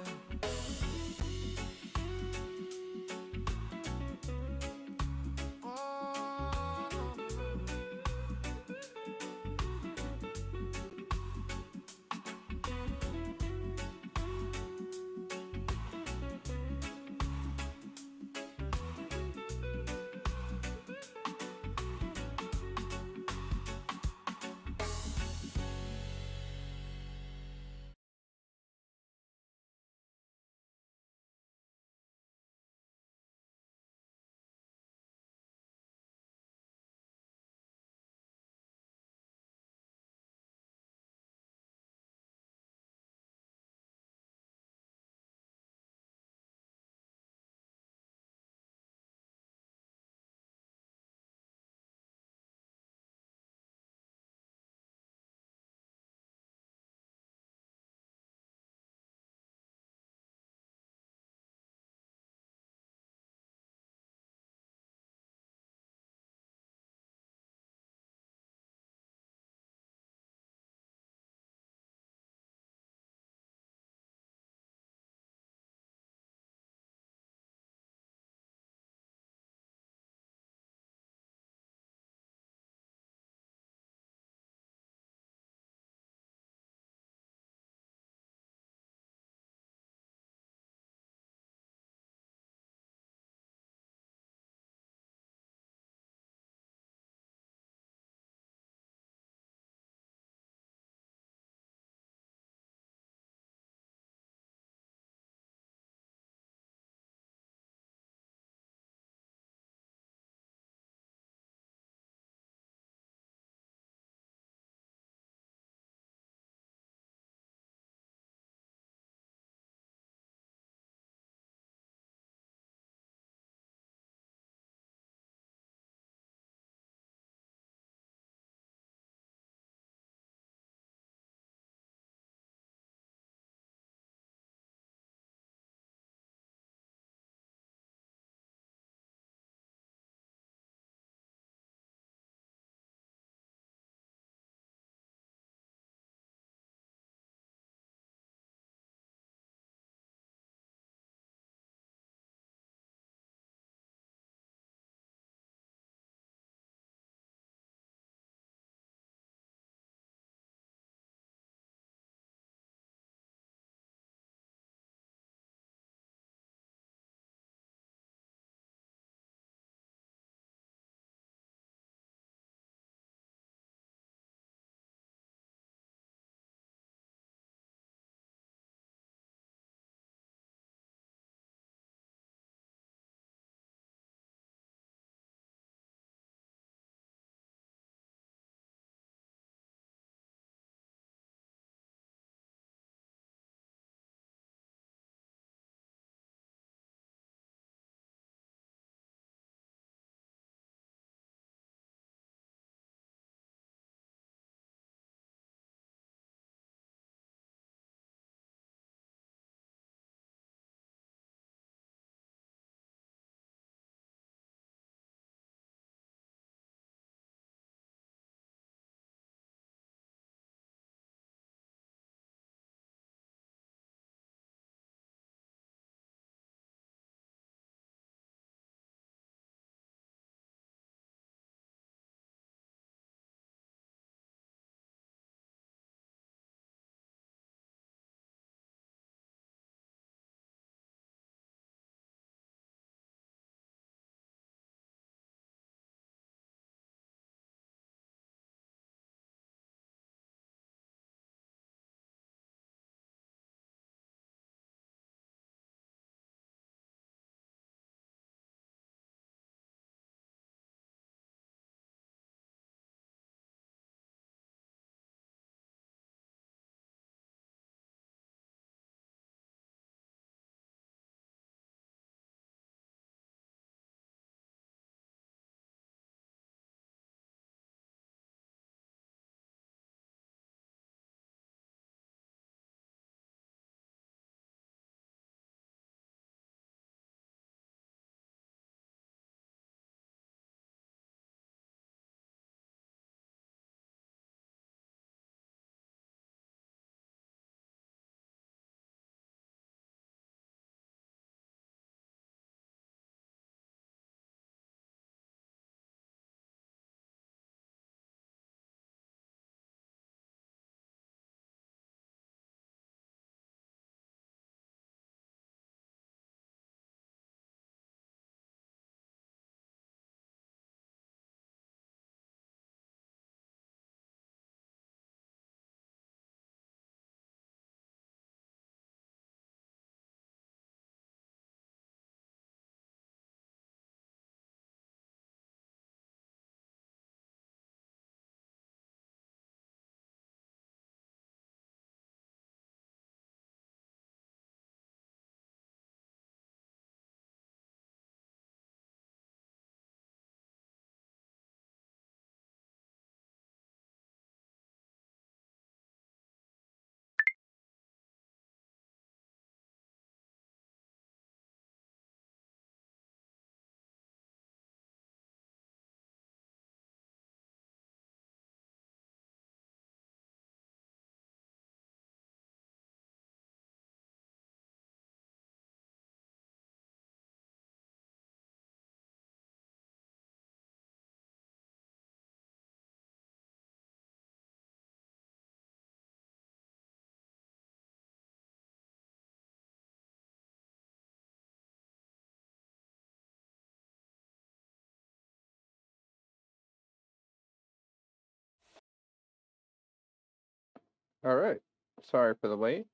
Alright. Sorry for the wait.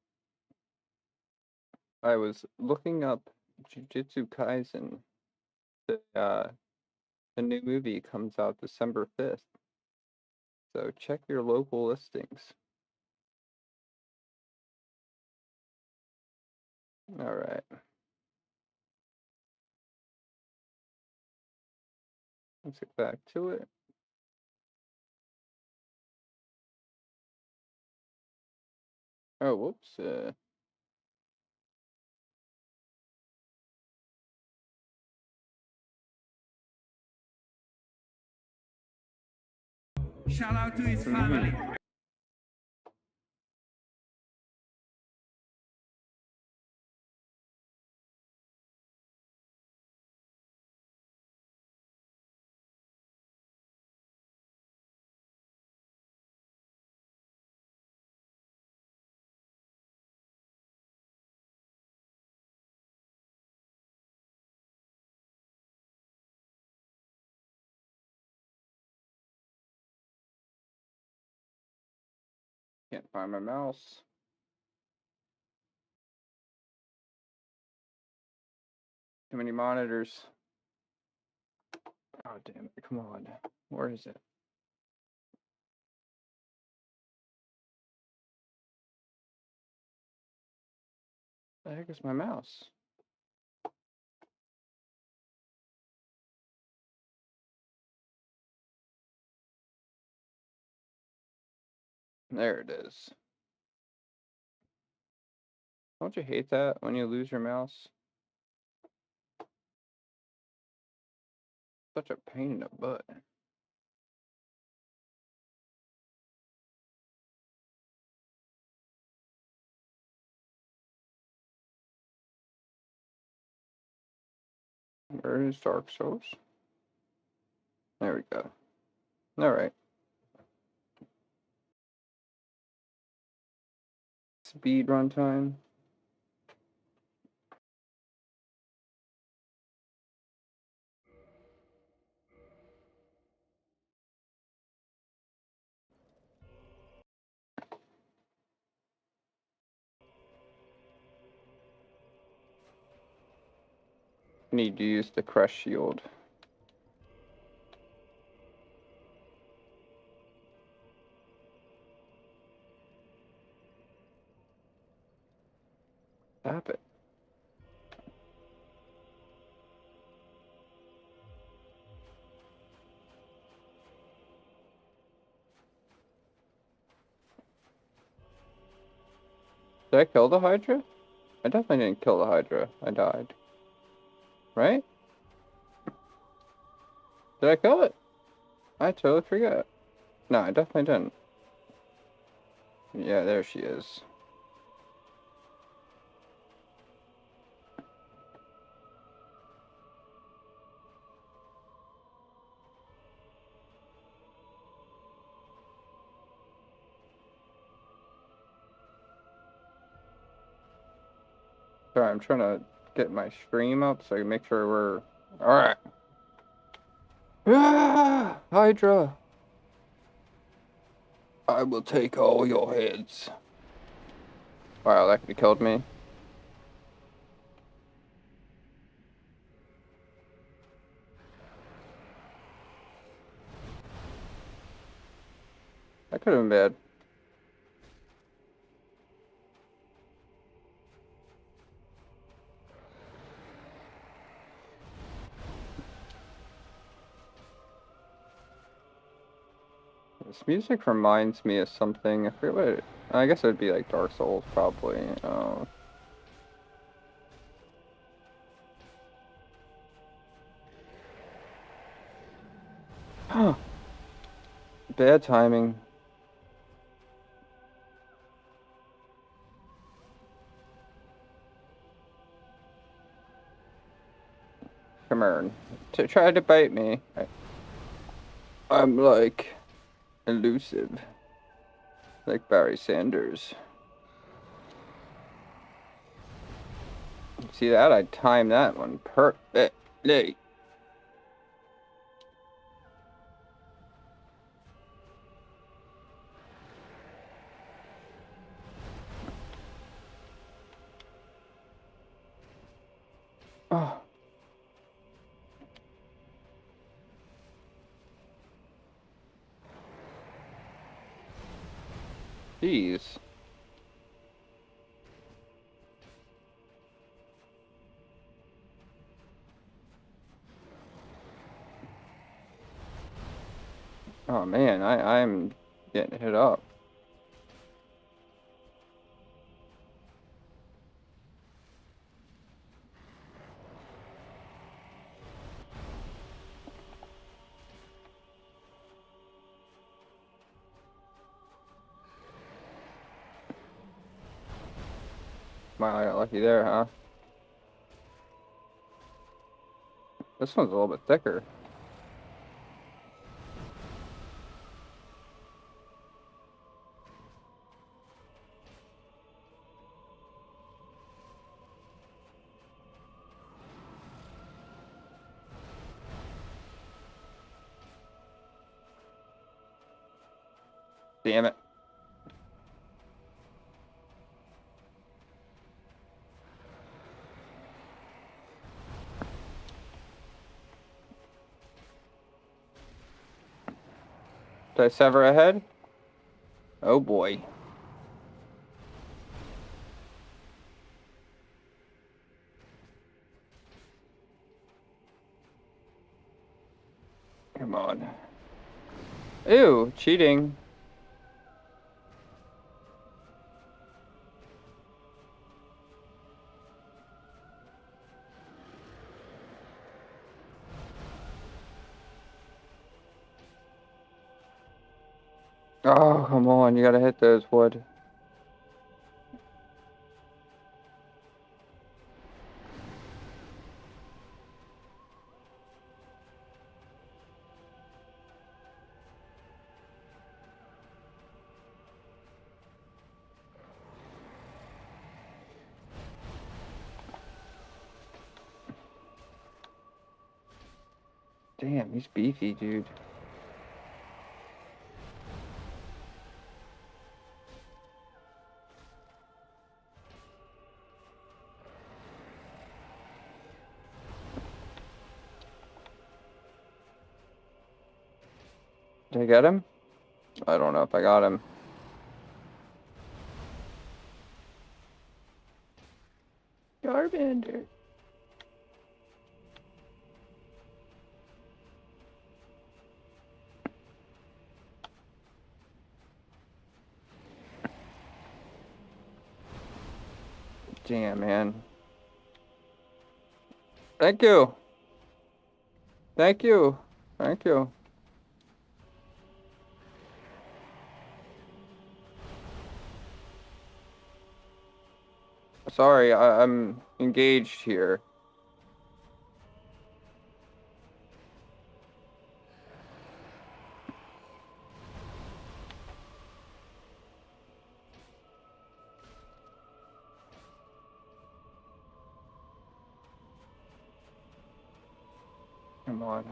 I was looking up Jujutsu Kaisen. The new movie comes out December 5th. So check your local listings. Alright. Let's get back to it. Oh, whoops. Shout out to his family. Can't find my mouse. Too many monitors. Oh, damn it. Come on. Where is it? The heck is my mouse? There it is. Don't you hate that when you lose your mouse? Such a pain in the butt. Where is Dark Souls? There we go. Alright. Speed runtime. Need to use the crush shield. Tap it. Did I kill the Hydra? I definitely didn't kill the Hydra. I died. Right? Did I kill it? I totally forgot. No, I definitely didn't. Yeah, there she is. Sorry, I'm trying to get my stream up so I can make sure we're... Alright. Ah! Hydra! I will take all your heads. Wow, that could have killed me. That could have been bad. This music reminds me of something. I forget what it... I guess it would be like Dark Souls, probably. Bad timing. Come on. Try to bite me. I'm like... elusive. Like Barry Sanders. See that? I timed that one perfectly. Oh. Jeez. Oh man, I'm getting hit up. Wow, I got lucky there, huh? This one's a little bit thicker. Damn it. Did I sever a head? Oh boy. Come on. Ew, cheating. Oh, come on, you gotta hit those wood. Damn, he's beefy, dude. Did I get him? I don't know if I got him. Garbender. Damn, man. Thank you. Thank you. Thank you. Sorry, I'm engaged here. Come on.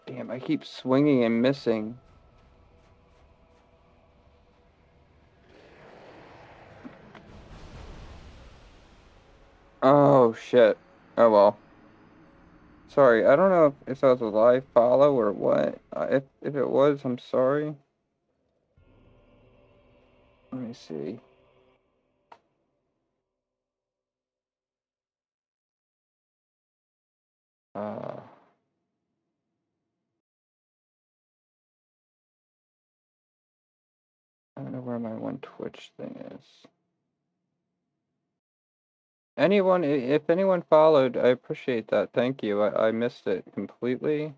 Damn, I keep swinging and missing. Oh, shit. Oh, well. Sorry, I don't know if that was a live follow or what. If it was, I'm sorry. Let me see. I don't know where my one Twitch thing is. Anyone, if anyone followed, I appreciate that. Thank you. I missed it completely.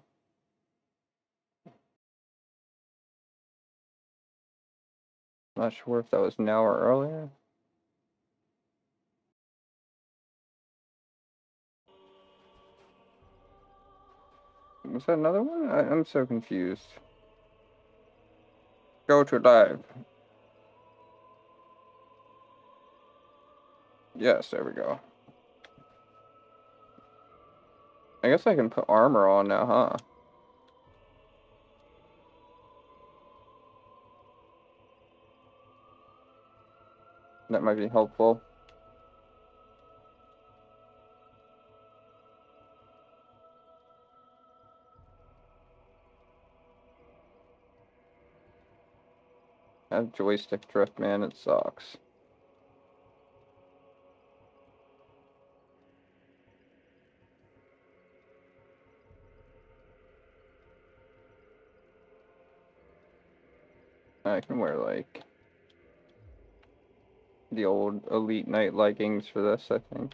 Not sure if that was now or earlier. Was that another one? I'm so confused. Go to live. Yes, there we go. I guess I can put armor on now, huh? That might be helpful. I have joystick drift, man. It sucks. I can wear, like, the old Elite Night leggings for this, I think.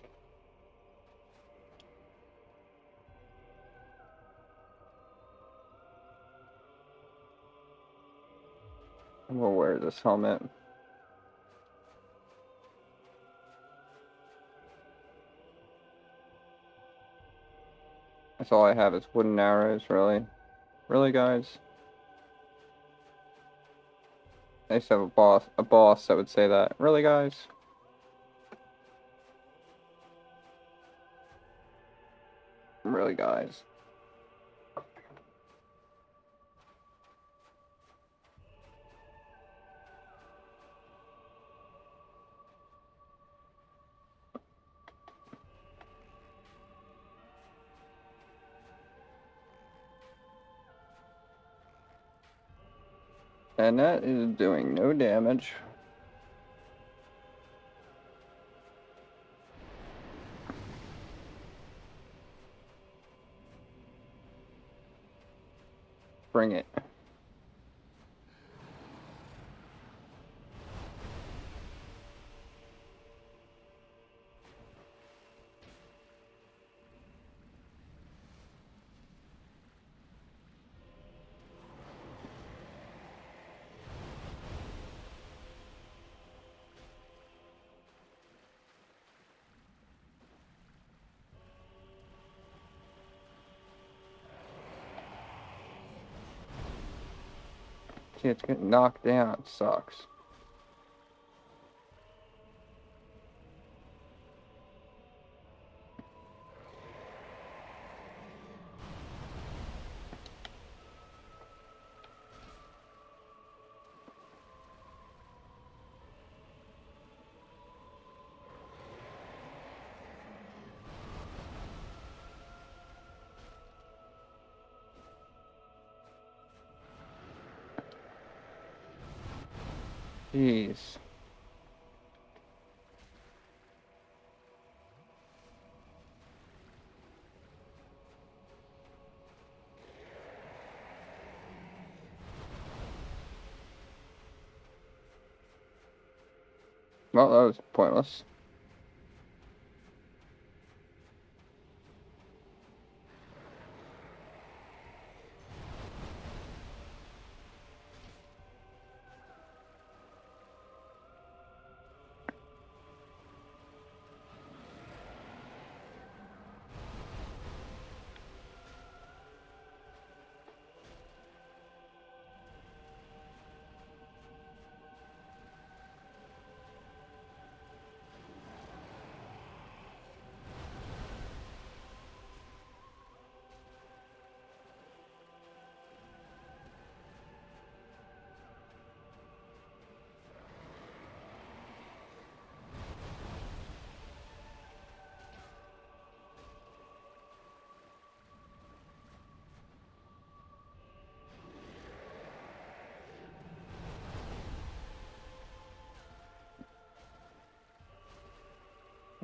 And we'll wear this helmet. That's all I have is wooden arrows, really. Really, guys? I used to have a boss that would say that. Really, guys? Really, guys? And that is doing no damage. Bring it. See, it's getting knocked down. It sucks. Jeez. Well, that was pointless.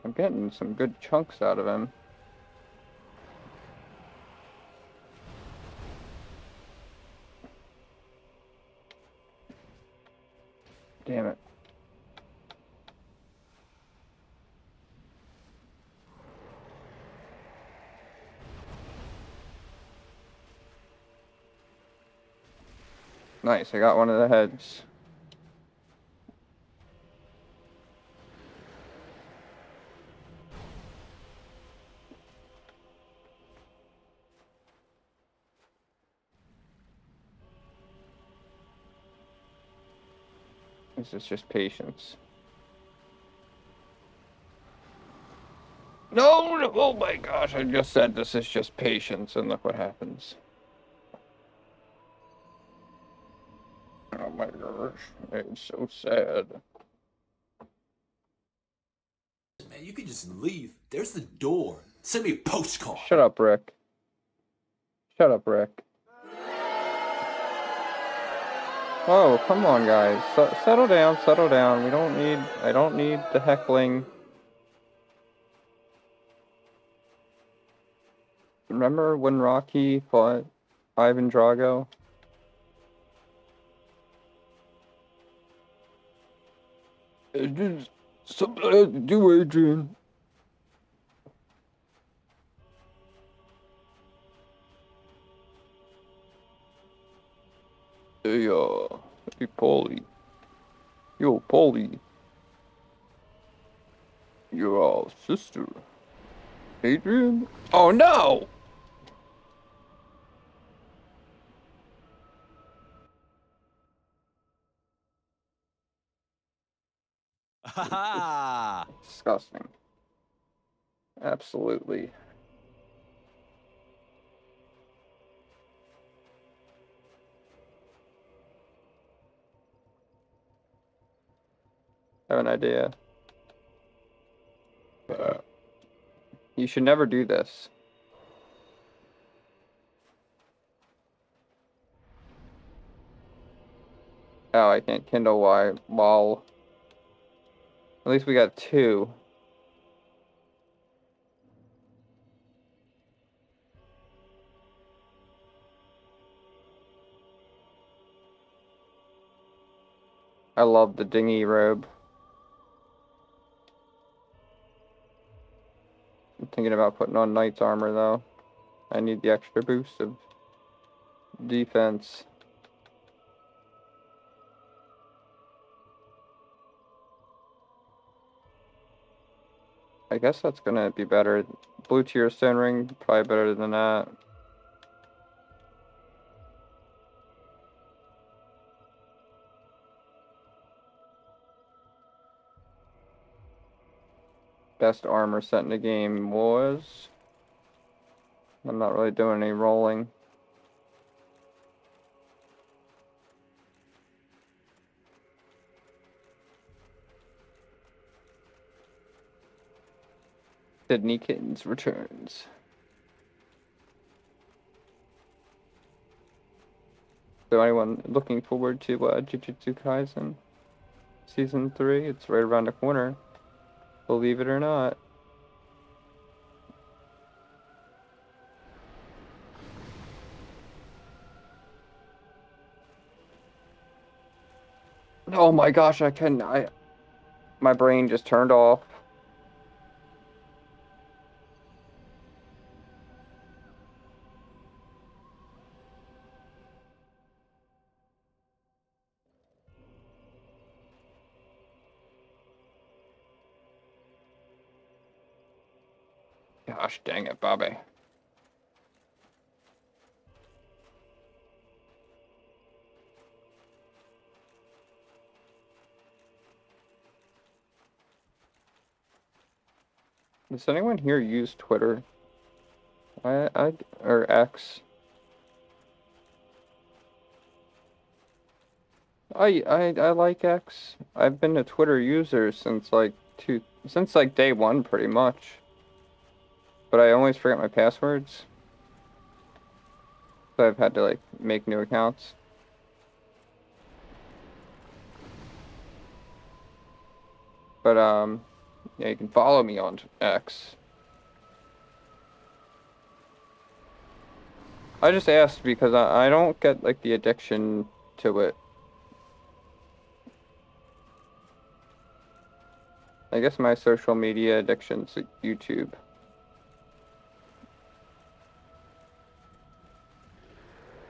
I'm getting some good chunks out of him. Damn it. Nice, I got one of the heads. This is just patience. No, no, oh my gosh, I just said this is just patience, and look what happens. Oh my gosh, it's so sad. just leave. There's the door. Send me a postcard. Shut up, Rick. Shut up, Rick. Oh, come on, guys. Settle down, settle down. I don't need the heckling. Remember when Rocky fought Ivan Drago? It is something I have to do, Adrian. Hey, Paulie. Yo, Paulie. Your sister. Adrian? Oh, no! Ha Disgusting. Absolutely. I have an idea. You should never do this. Oh, I can't kindle while. At least we got 2. I love the dinghy robe. I'm thinking about putting on knight's armor, though. I need the extra boost of defense. I guess that's gonna be better. Blue tier stone ring, probably better than that. Best armor set in the game was... I'm not really doing any rolling. Sydney Kittens returns. So anyone looking forward to Jujutsu Kaisen Season 3? It's right around the corner. Believe it or not. Oh my gosh, my brain just turned off. Gosh dang it, Bobby. Does anyone here use Twitter? Or X? I like X. I've been a Twitter user since like day 1 pretty much. But I always forget my passwords. So I've had to like make new accounts. But yeah, you can follow me on X. I just asked because I don't get like the addiction to it. I guess my social media addiction's YouTube.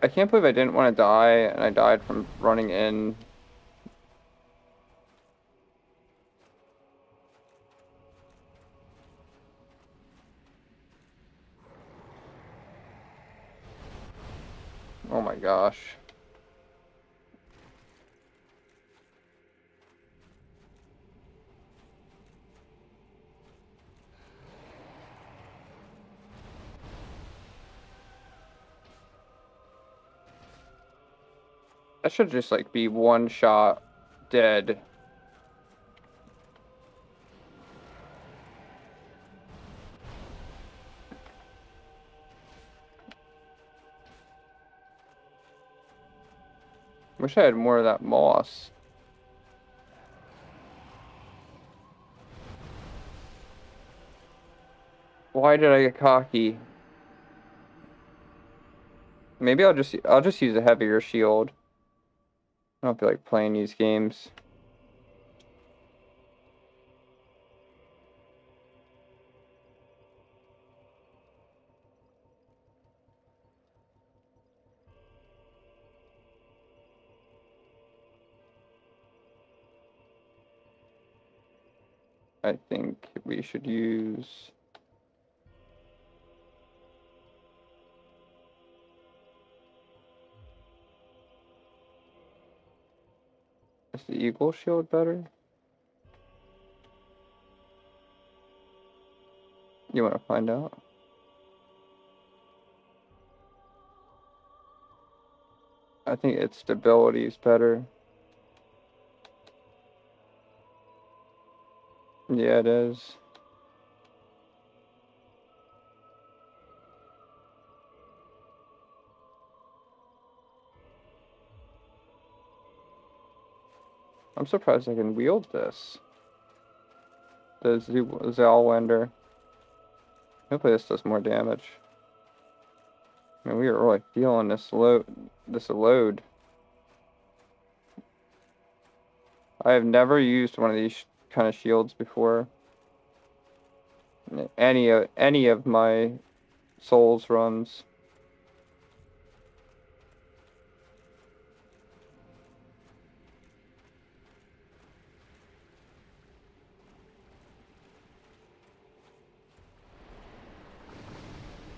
I can't believe I didn't want to die, and I died from running in. Oh my gosh. That should just like be one shot dead. Wish I had more of that moss. Why did I get cocky? Maybe I'll just use a heavier shield. I don't feel like playing these games. I think we should use... Is the eagle shield better? You want to find out? I think its stability is better. Yeah, it is. I'm surprised I can wield this. The Zalwinder. Hopefully this does more damage. I mean, we are really feeling this load. I have never used one of these kind of shields before. Any of my Souls runs.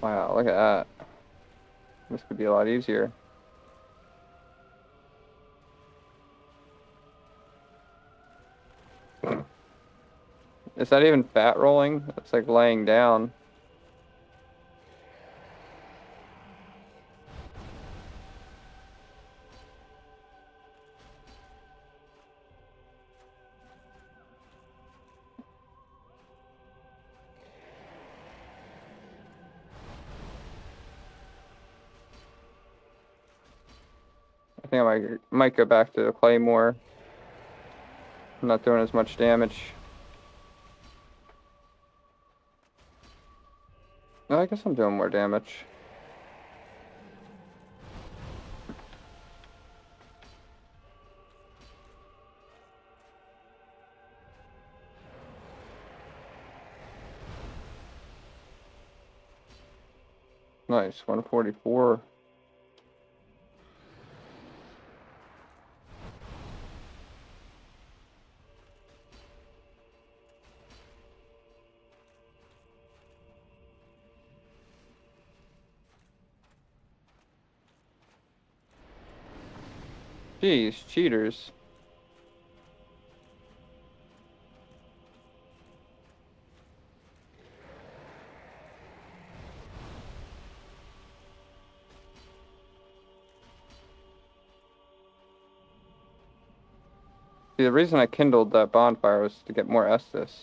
Wow, look at that. This could be a lot easier. Is that even fat rolling? It's like laying down. I think I might go back to the Claymore. I'm not doing as much damage. No, I guess I'm doing more damage. Nice, 144. Jeez, cheaters. See, the reason I kindled that bonfire was to get more Estus.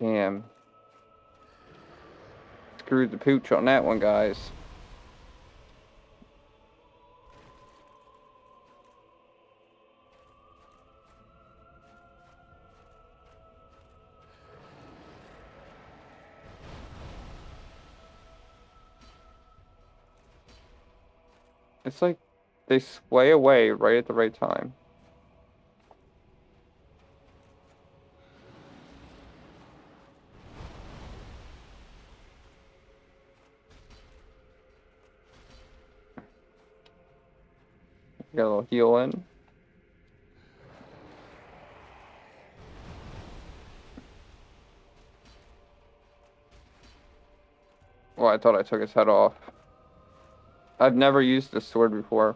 Damn. Screwed the pooch on that one, guys. It's like they sway away right at the right time. Got a little heal in. Well, I thought I took his head off. I've never used this sword before.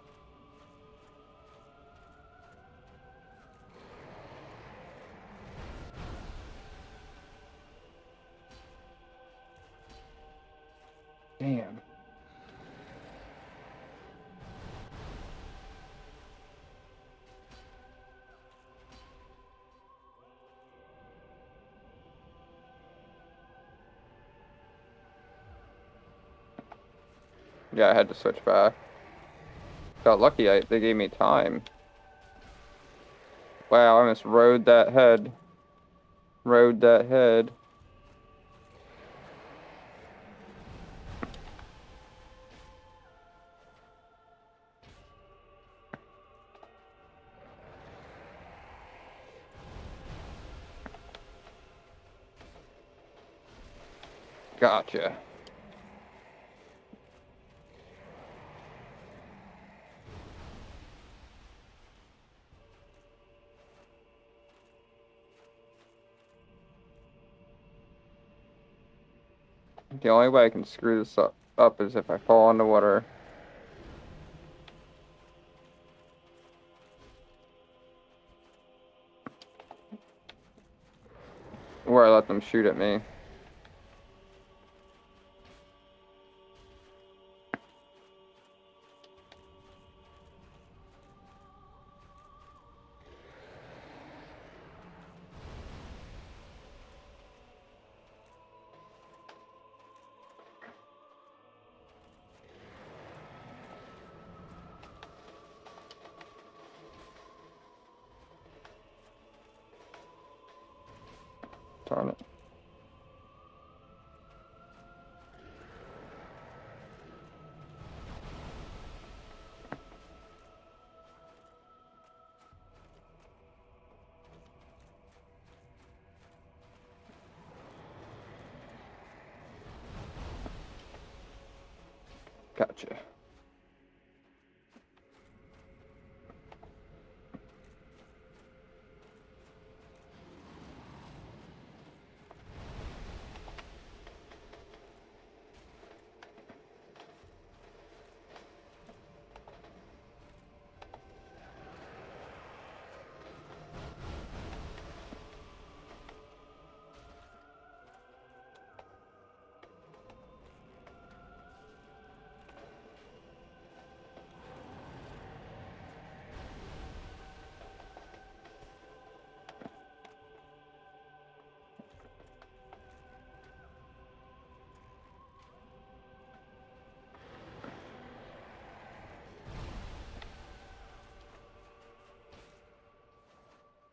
Damn. Yeah, I had to switch back. Got lucky, they gave me time. Wow, I almost rode that head. Rode that head. Gotcha. The only way I can screw this up is if I fall in the water. Or I let them shoot at me. Darn it. Gotcha.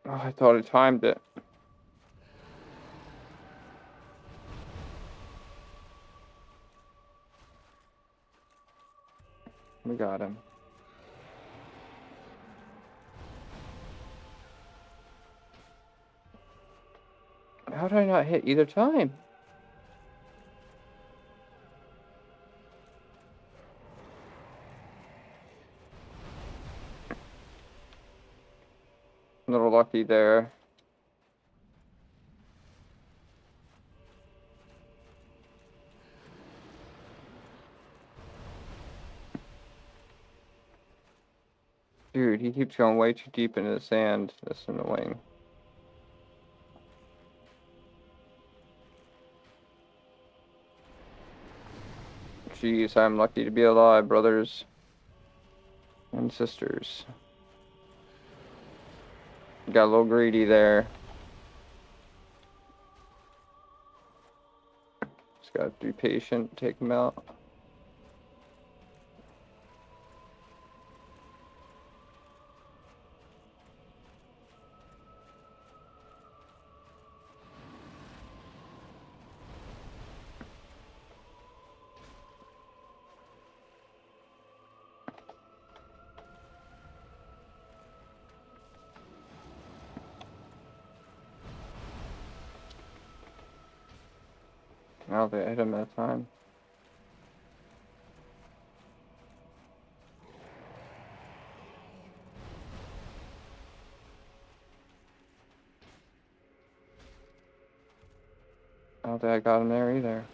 Oh, I thought I timed it. We got him. How did I not hit either time? A little lucky there. Dude, he keeps going way too deep into the sand. That's annoying. Jeez, I'm lucky to be alive, brothers and sisters. Got a little greedy there. Just gotta be patient, take him out. I don't think I hit him that time. I don't think I got him there either.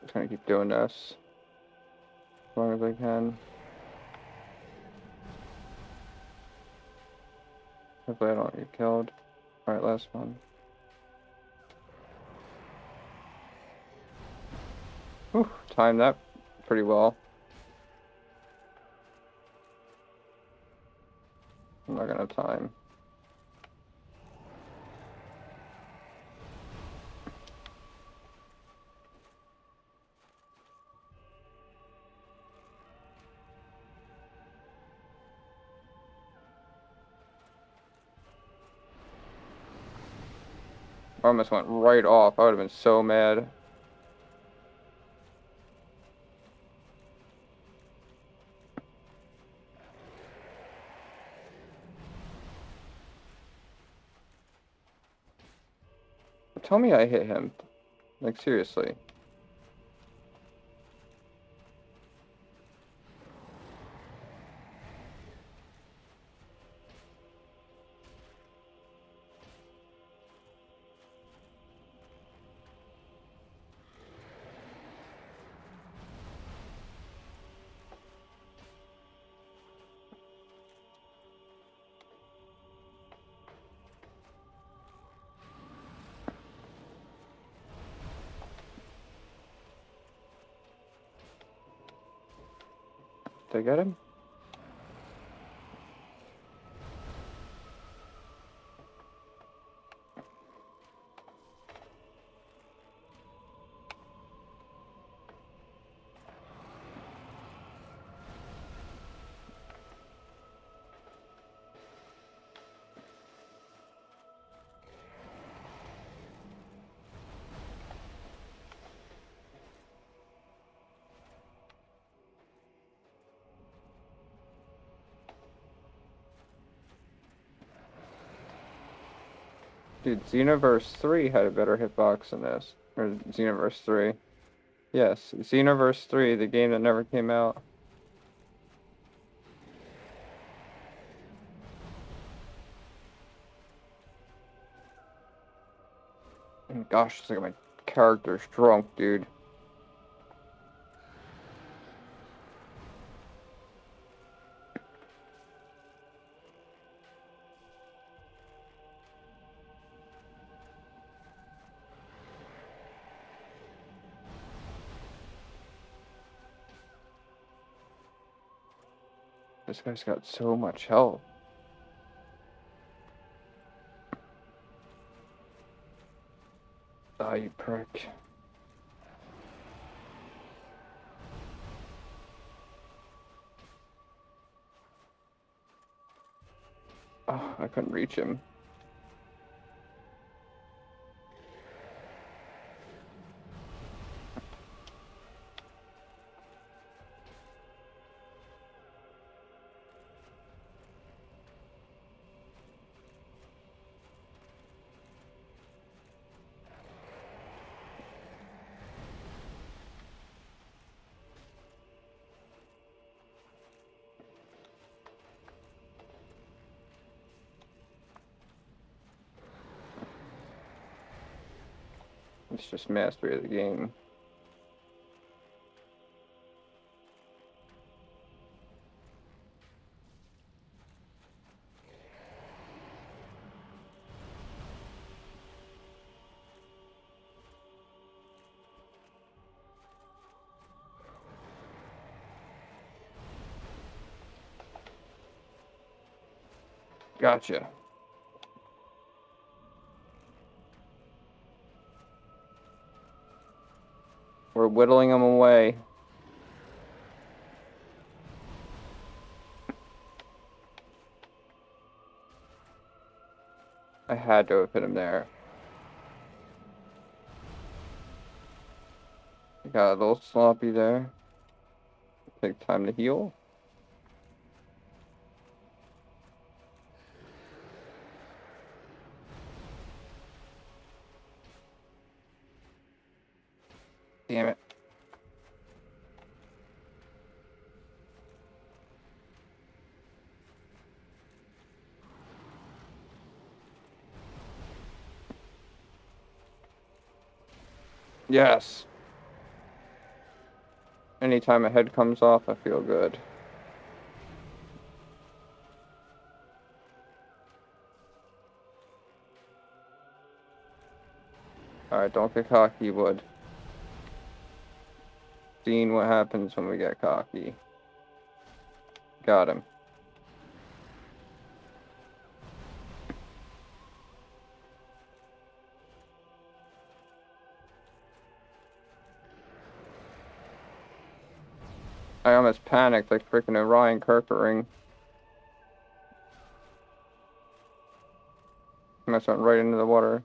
I'm trying to keep doing this as long as I can. Hopefully I don't get killed. Alright, last one. Whew, timed that pretty well. I'm not gonna time. I almost went right off. I would have been so mad. Tell me I hit him. Like, seriously. Did I get him? Dude, Xenoverse 3 had a better hitbox than this. Or Xenoverse 3. Yes, Xenoverse 3, the game that never came out. And gosh, look at my character's drunk, dude. This guy's got so much health. Ah, you prick. Oh, I couldn't reach him. It's just mastery of the game. Gotcha. We're whittling them away. I had to have hit him there. Got a little sloppy there. Take time to heal. Damn it. Yes. Anytime a head comes off, I feel good. Alright, don't get cocky, Wood. Seeing what happens when we get cocky. Got him. I almost panicked like freaking Orion Kirkering. Almost went right into the water.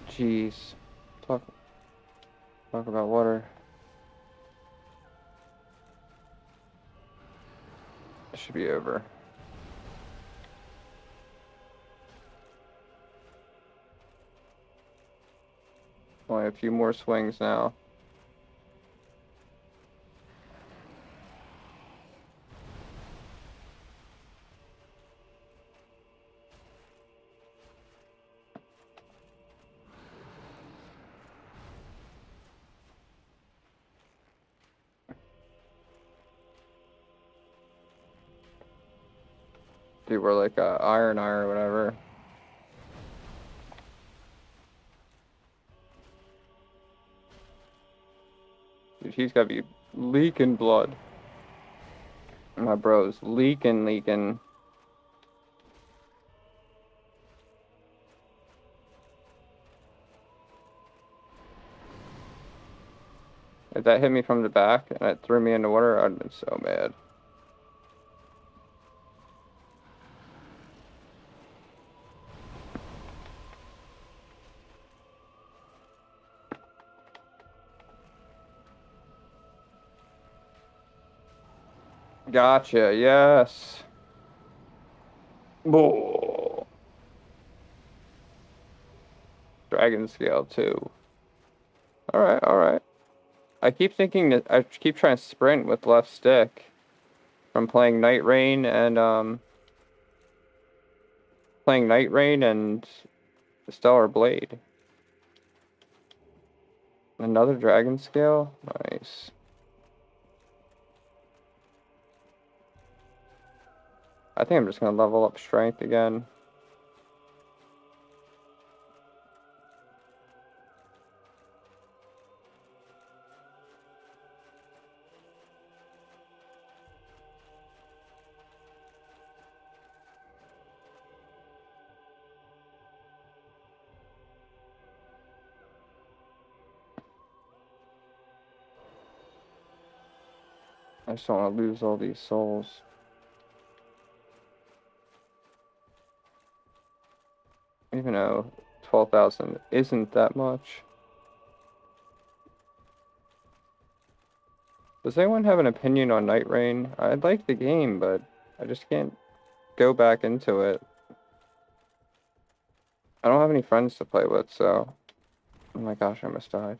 Jeez. Talk about water. It should be over. Only a few more swings now. Dude, we're like iron or whatever. Dude, he's gotta be leaking blood. My bro's leaking. If that hit me from the back and it threw me in the water, I'd have been so mad. Gotcha, yes. Whoa. Dragon scale too. Alright. I keep thinking that I keep trying to sprint with left stick from playing Night Rain and Steller Blade. Another dragon scale? Nice. I think I'm just gonna level up strength again. I just don't want to lose all these souls. Even though 12,000 isn't that much. Does anyone have an opinion on Night Rain? I like the game, but I just can't go back into it. I don't have any friends to play with, so... Oh my gosh, I almost died.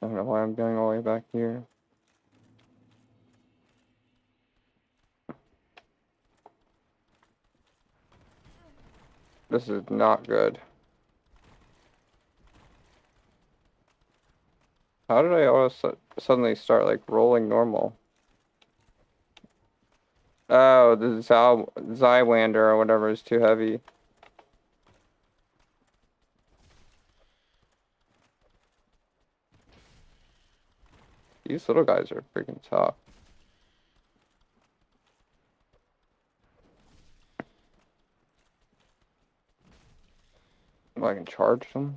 I don't know why I'm going all the way back here. This is not good. How did I all suddenly start, like, rolling normal? Oh, the Zywander or whatever is too heavy. These little guys are freaking tough. Oh, I can charge them?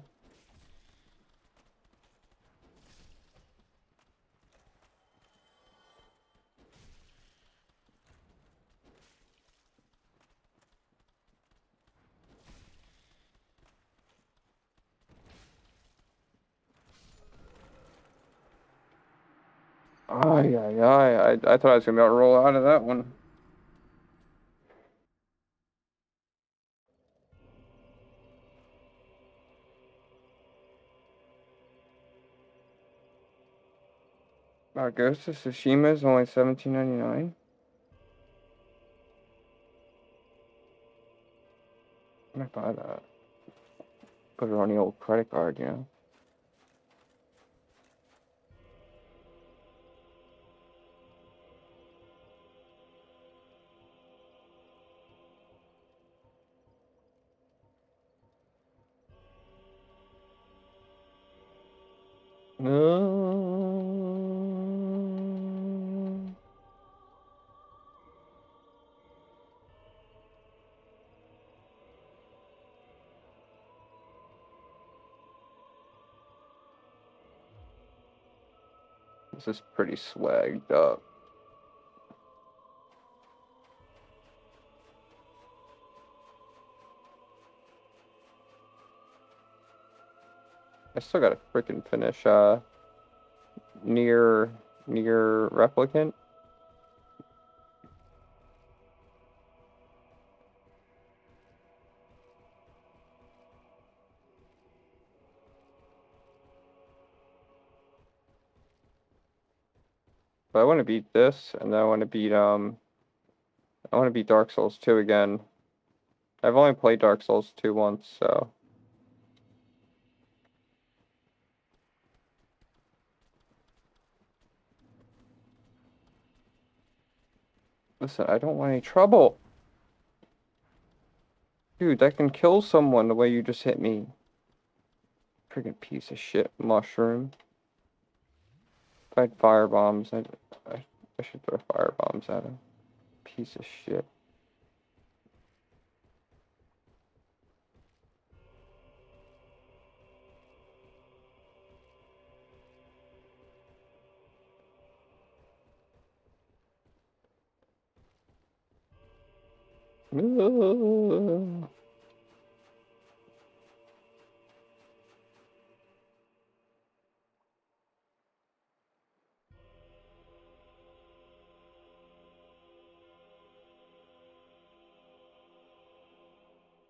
Ay. I thought I was gonna be able to roll out of that one. Ghost of Tsushima is only $17.99. I might buy that. Put it on the old credit card, you know. No. This is pretty swagged up. I still gotta freaking finish near replicant. But I want to beat this, and then I want to beat Dark Souls 2 again. I've only played Dark Souls 2 once, so. Listen, I don't want any trouble. Dude, that can kill someone the way you just hit me. Freaking piece of shit mushroom. If I had fire bombs, I should throw fire bombs at him. Piece of shit. No.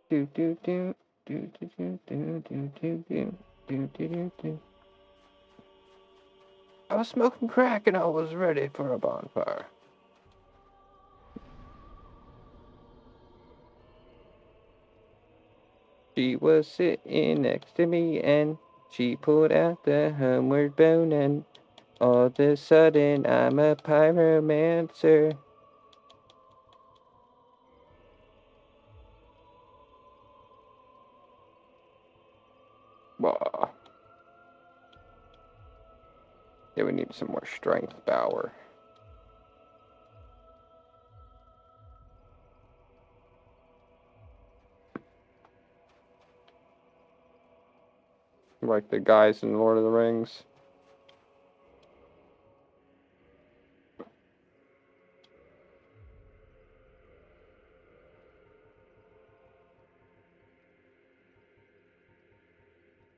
Do do do do do do do do do do do do do. I was smoking crack and I was ready for a bonfire. She was sitting next to me and she pulled out the homeward bone and all of a sudden I'm a pyromancer. Bah. Yeah, we need some more strength power. Like the guys in Lord of the Rings.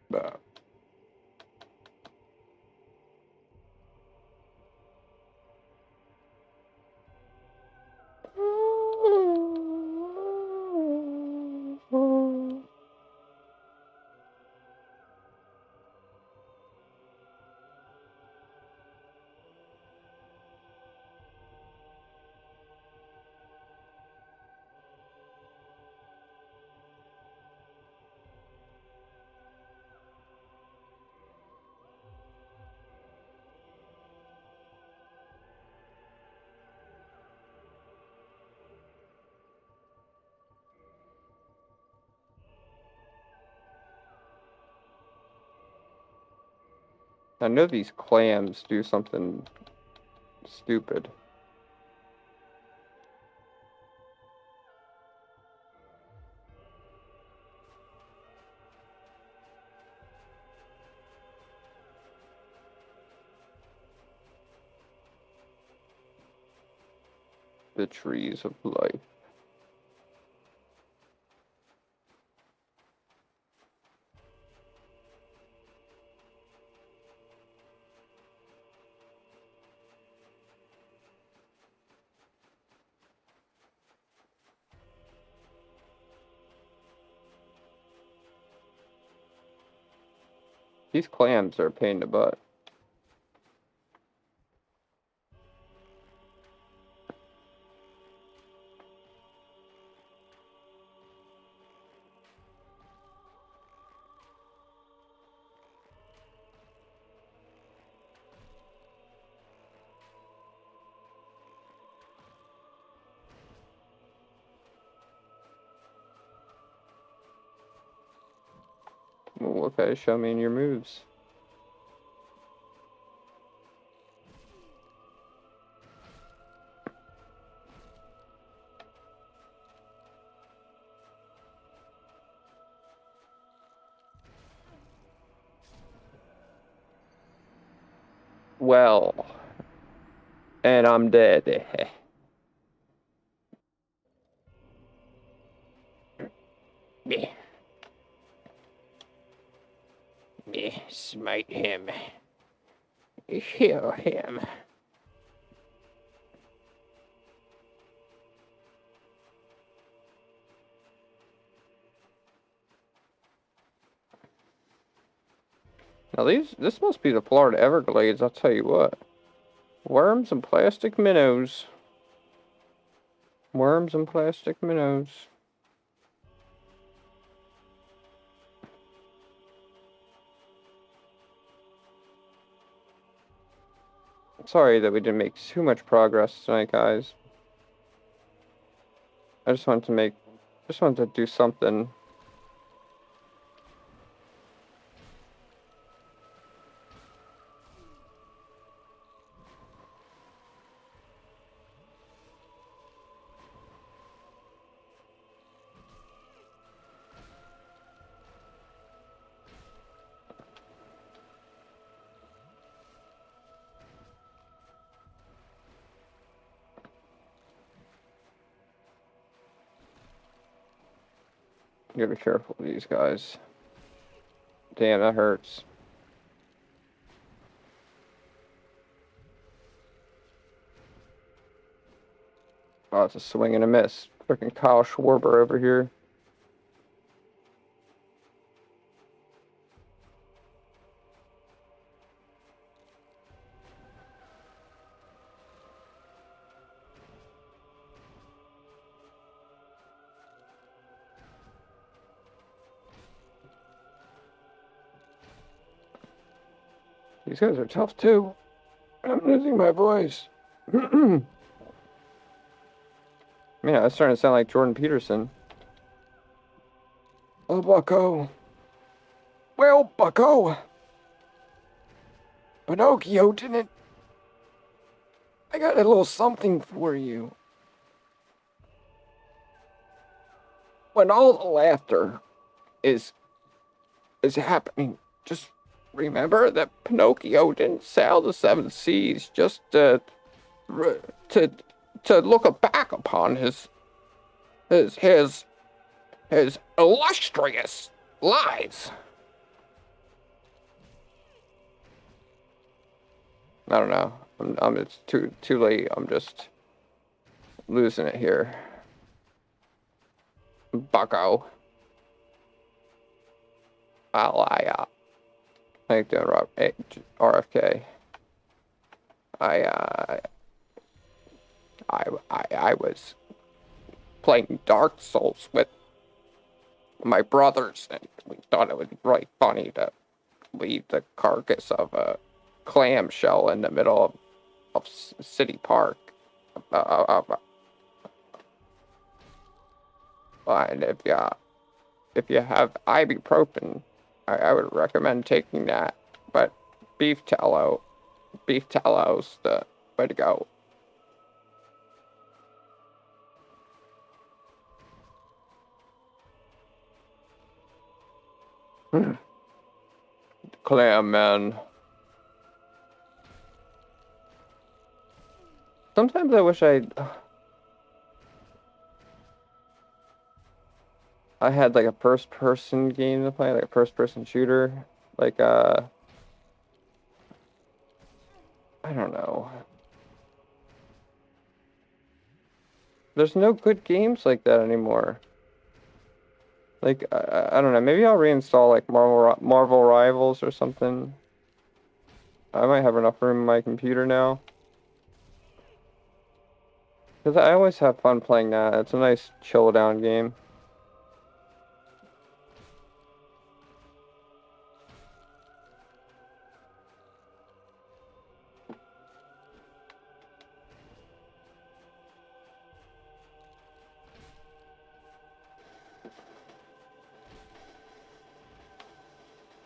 Bah. I know these clams do something stupid. The trees of life. These clams are a pain in the butt. Well, okay, show me your moves. well. And I'm dead. Me. Smite him. Heal him. Now this must be the Florida Everglades, I'll tell you what. Worms and plastic minnows. Worms and plastic minnows. Sorry that we didn't make too much progress tonight, guys. I just wanted to do something. You gotta be careful with these guys. Damn, that hurts. Oh, it's a swing and a miss. Freaking Kyle Schwarber over here. These guys are tough too. I'm losing my voice. Man, that's starting to sound like Jordan Peterson. Oh, Bucko. Well, Bucko. Pinocchio didn't. I got a little something for you. When all the laughter is happening, just remember that Pinocchio didn't sail the seven seas just to look back upon his illustrious lives. I don't know. It's too late. I'm just losing it here. Bucko. I think doing RFK. I was playing Dark Souls with my brothers, and we thought it would be really funny to leave the carcass of a clamshell in the middle of City Park. And if you have ibuprofen, I would recommend taking that. But beef tallow, beef tallow's the way to go. Clam man. Sometimes I wish I had like a first-person game to play, like a first-person shooter, like I don't know. There's no good games like that anymore. Like I don't know. Maybe I'll reinstall like Marvel Rivals or something. I might have enough room in my computer now. Because I always have fun playing that. It's a nice chill down game.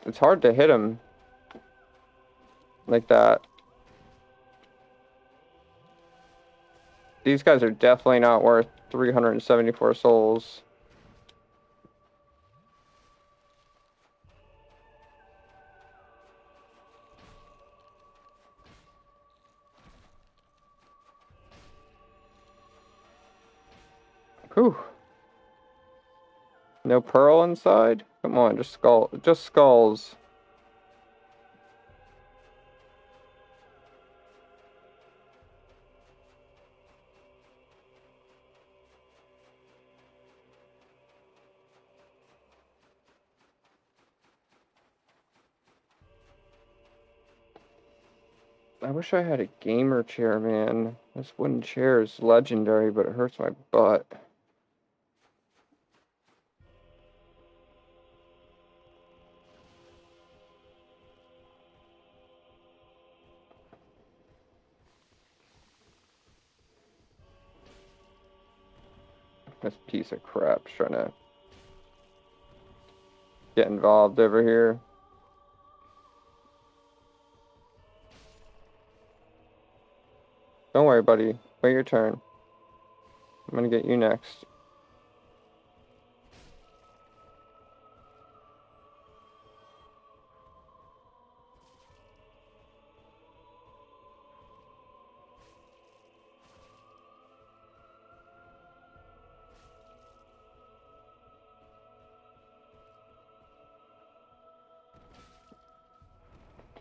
It's hard to hit him like that. These guys are definitely not worth 374 souls. Whew. No pearl inside? Come on, just skulls. I wish I had a gamer chair, man. This wooden chair is legendary, but it hurts my butt. This piece of crap's trying to get involved over here. Don't worry, buddy. Wait your turn. I'm gonna get you next.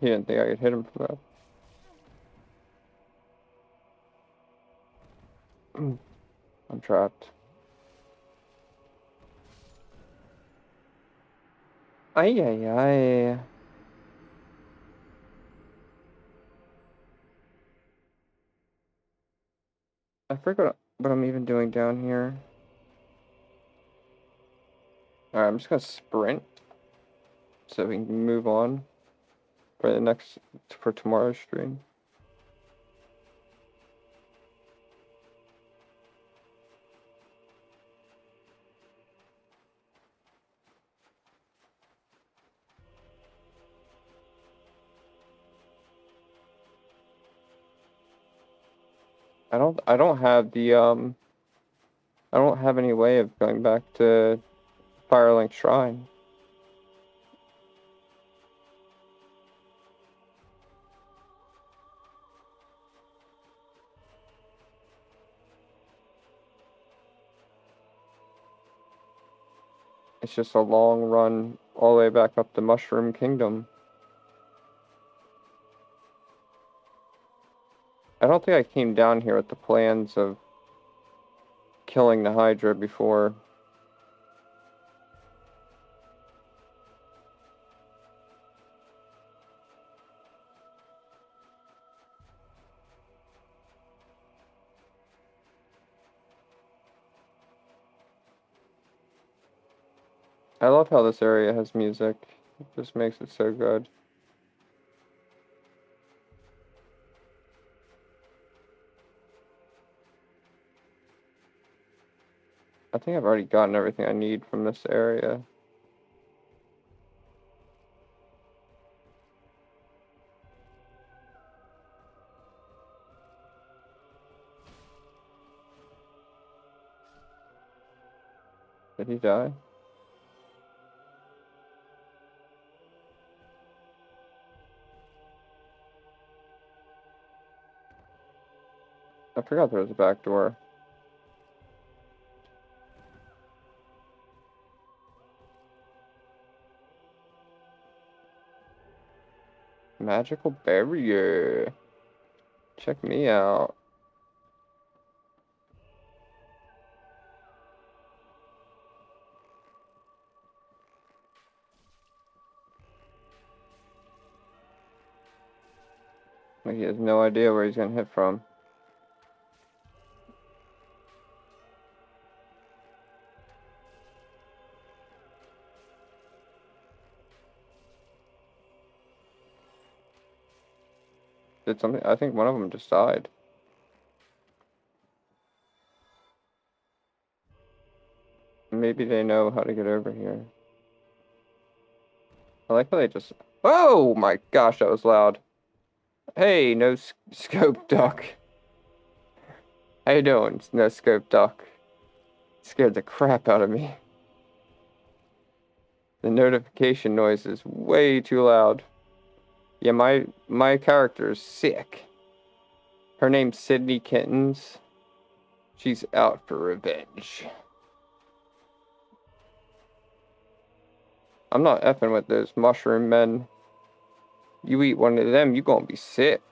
He didn't think I could hit him from that. I'm trapped. Ay, ay, ay. I forgot what I'm even doing down here. Alright, I'm just gonna sprint so we can move on for tomorrow's stream. I don't have the I don't have any way of going back to Firelink Shrine. It's just a long run all the way back up the Mushroom Kingdom. I don't think I came down here with the plans of killing the Hydra before. I love how this area has music. It just makes it so good. I think I've already gotten everything I need from this area. Did he die? I forgot there was a back door. Magical barrier. Check me out. Like he has no idea where he's gonna hit from. Did something? I think one of them just died. Maybe they know how to get over here. I like how they just... Oh my gosh, that was loud. Hey, no scope duck. How you doing, no scope duck? Scared the crap out of me. The notification noise is way too loud. Yeah, my character is sick. Her name's Sydney Kittens. She's out for revenge. I'm not effing with those mushroom men. You eat one of them, you gonna be sick.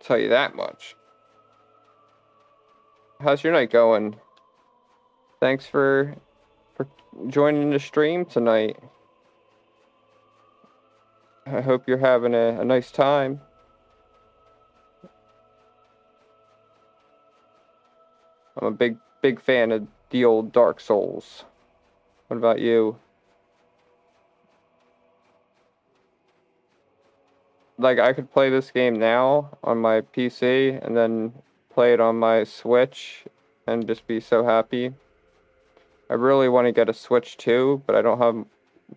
Tell you that much. How's your night going? Thanks for joining the stream tonight. I hope you're having a nice time. I'm a big fan of the old Dark Souls. What about you? Like, I could play this game now on my PC and then play it on my Switch and just be so happy. I really want to get a Switch too, but I don't have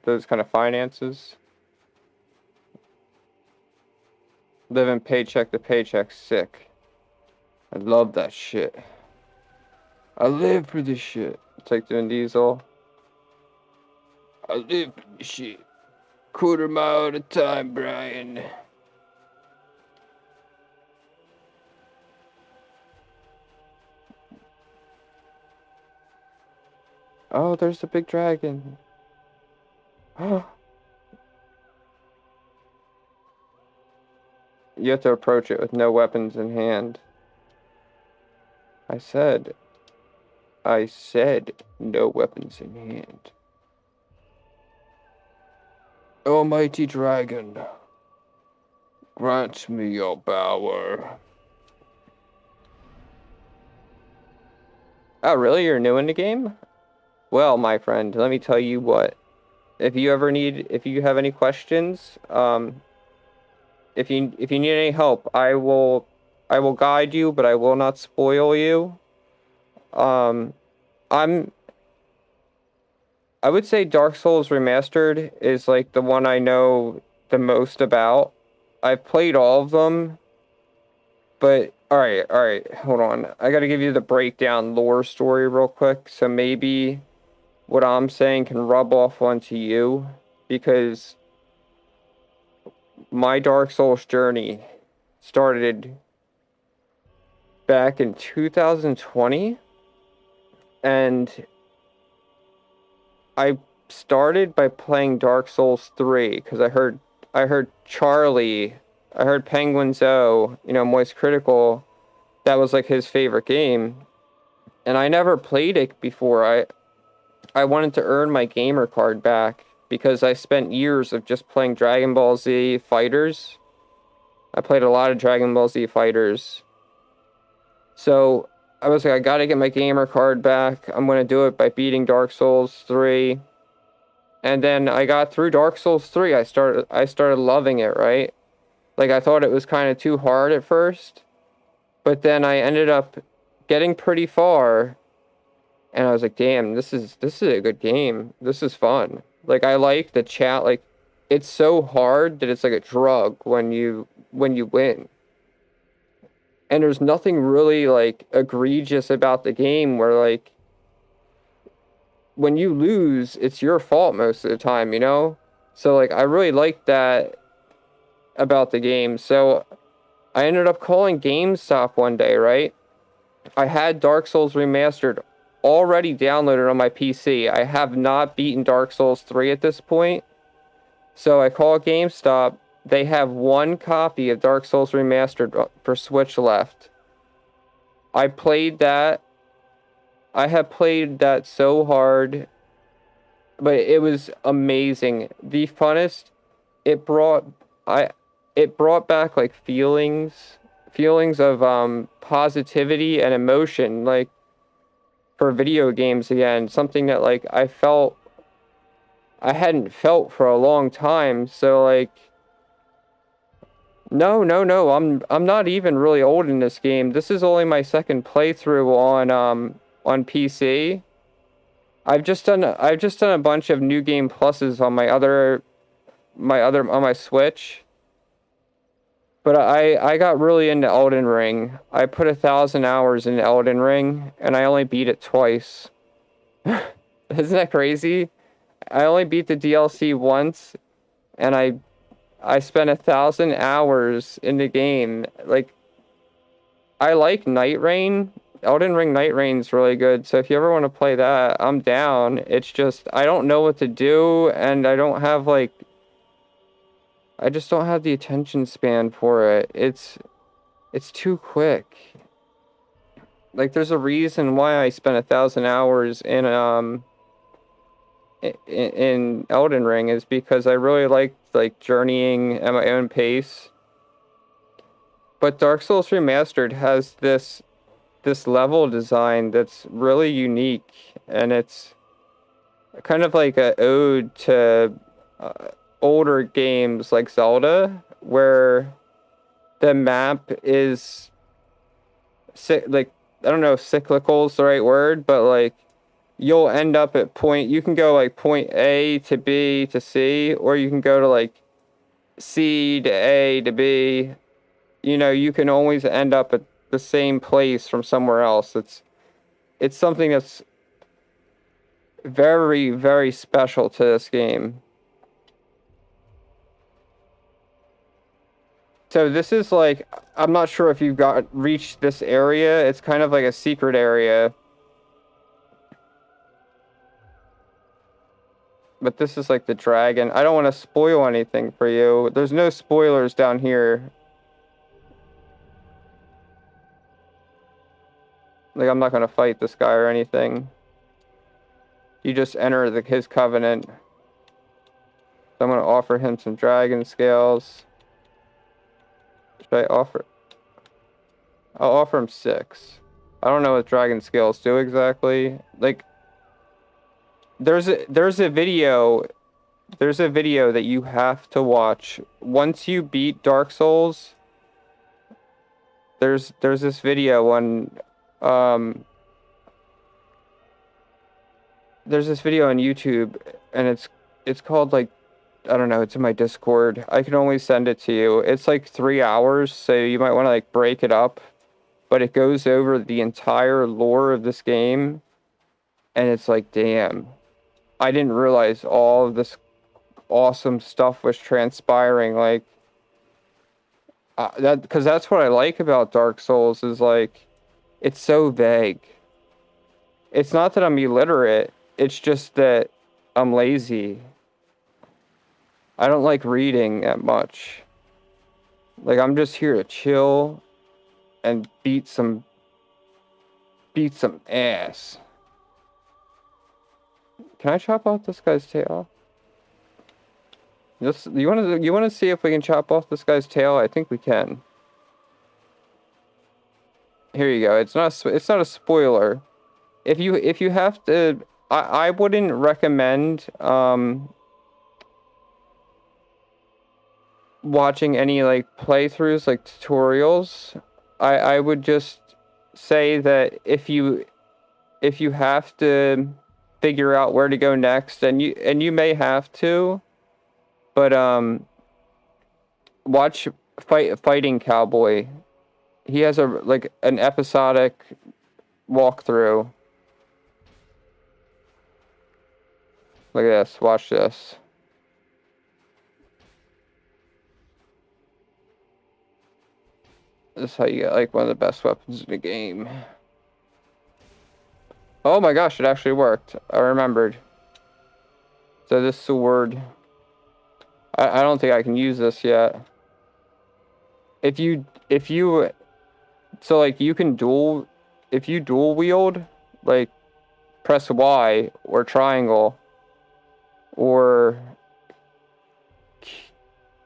those kind of finances. Living paycheck to paycheck, sick. I love that shit. I live for this shit. It's like Vin Diesel. I live for this shit. Quarter mile at a time, Brian. Oh, there's the big dragon. Oh. You have to approach it with no weapons in hand. I said no weapons in hand. Almighty dragon, grant me your power. Oh, really? You're new in the game? Well, my friend, let me tell you what. If you have any questions, if you need any help, I will guide you, but I will not spoil you. I would say Dark Souls Remastered is like the one I know the most about. I've played all of them, but alright, hold on. I gotta give you the breakdown lore story real quick, so maybe what I'm saying can rub off onto you, because my Dark Souls journey started back in 2020, and I started by playing Dark Souls 3 because I heard Charlie, I heard Penguin Zoe, Moist Critical, that was like his favorite game, and I never played it before. I wanted to earn my gamer card back because I spent years of just playing Dragon Ball Z Fighters. I played a lot of Dragon Ball Z Fighters. So I was like, I gotta get my gamer card back. I'm gonna do it by beating Dark Souls 3. And then I got through Dark Souls 3. I started loving it, right? Like, I thought it was kind of too hard at first. But then I ended up getting pretty far. And I was like, damn, this is a good game. This is fun. Like, I like the chat. Like, it's so hard that it's like a drug when you win. And there's nothing really, like, egregious about the game where, like, when you lose, it's your fault most of the time, So, like, I really like that about the game. So, I ended up calling GameStop one day, right? I had Dark Souls Remastered already downloaded on my PC. I have not beaten Dark Souls 3 at this point. So, I call GameStop. They have one copy of Dark Souls Remastered for Switch left. I played that. I have played that so hard, but it was amazing. The funnest. It brought back like feelings of positivity and emotion, like for video games again. Something that like I hadn't felt for a long time. So like. No. I'm not even really old in this game. This is only my second playthrough on PC. I've just done a bunch of new game pluses on my Switch. But I got really into Elden Ring. I put 1,000 hours in Elden Ring, and I only beat it twice. Isn't that crazy? I only beat the DLC once, and I spent 1,000 hours in the game. Like, I like Night Rain. Elden Ring Night Reign's really good, so if you ever want to play that, I'm down. It's just, I don't know what to do, and I don't have, like, I just don't have the attention span for it. It's too quick. Like, there's a reason why I spent 1,000 hours in Elden Ring, is because I really like journeying at my own pace. But Dark Souls Remastered has this level design that's really unique, and it's kind of like an ode to older games like Zelda, where the map is like, I don't know if cyclical is the right word, but like you'll end up at you can go like point A to B to C, or you can go to like C to A to B. You know, you can always end up at the same place from somewhere else. It's something that's very, very special to this game. So this is like, I'm not sure if you've reached this area. It's kind of like a secret area. But this is like the dragon. I don't want to spoil anything for you. There's no spoilers down here. Like, I'm not going to fight this guy or anything. You just enter his covenant. So I'm going to offer him some dragon scales. Should I offer? I'll offer him 6. I don't know what dragon scales do exactly. Like, there's a video that you have to watch. Once you beat Dark Souls, there's this video on there's this video on YouTube, and it's called, like, I don't know, it's in my Discord. I can only send it to you. It's like 3 hours, so you might want to like break it up, but it goes over the entire lore of this game, and it's like, damn, I didn't realize all of this awesome stuff was transpiring. Like, because that's what I like about Dark Souls, is like, it's so vague. It's not that I'm illiterate, it's just that I'm lazy. I don't like reading that much. Like, I'm just here to chill and beat some ass. Can I chop off this guy's tail? You want to see if we can chop off this guy's tail? I think we can. Here you go. It's not a spoiler. If you have to, I wouldn't recommend watching any like playthroughs, like tutorials. I would just say that if you have to figure out where to go next, and you may have to, but watch Fighting Cowboy. He has an episodic walkthrough. Look at this. Watch this. This is how you get like one of the best weapons in the game. Oh my gosh, it actually worked. I remembered. So this sword, I don't think I can use this yet. If you so like you can if you dual wield, like press Y or triangle or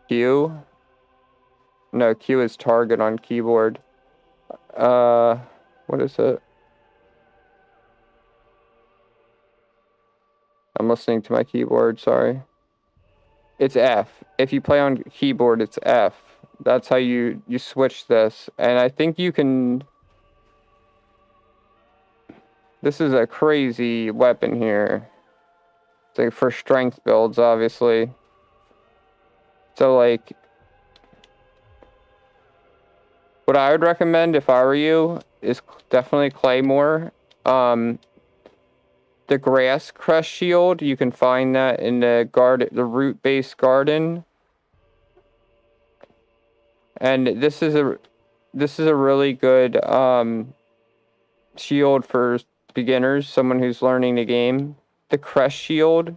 Q. No, Q is target on keyboard. What is it? I'm listening to my keyboard, sorry. It's F. If you play on keyboard, it's F. That's how you switch this. And I think you can... This is a crazy weapon here. It's like for strength builds, obviously. So like... What I would recommend if I were you is definitely Claymore. The Grass Crest Shield, you can find that in the root-based garden. And this is a really good shield for beginners, someone who's learning the game. The crest shield,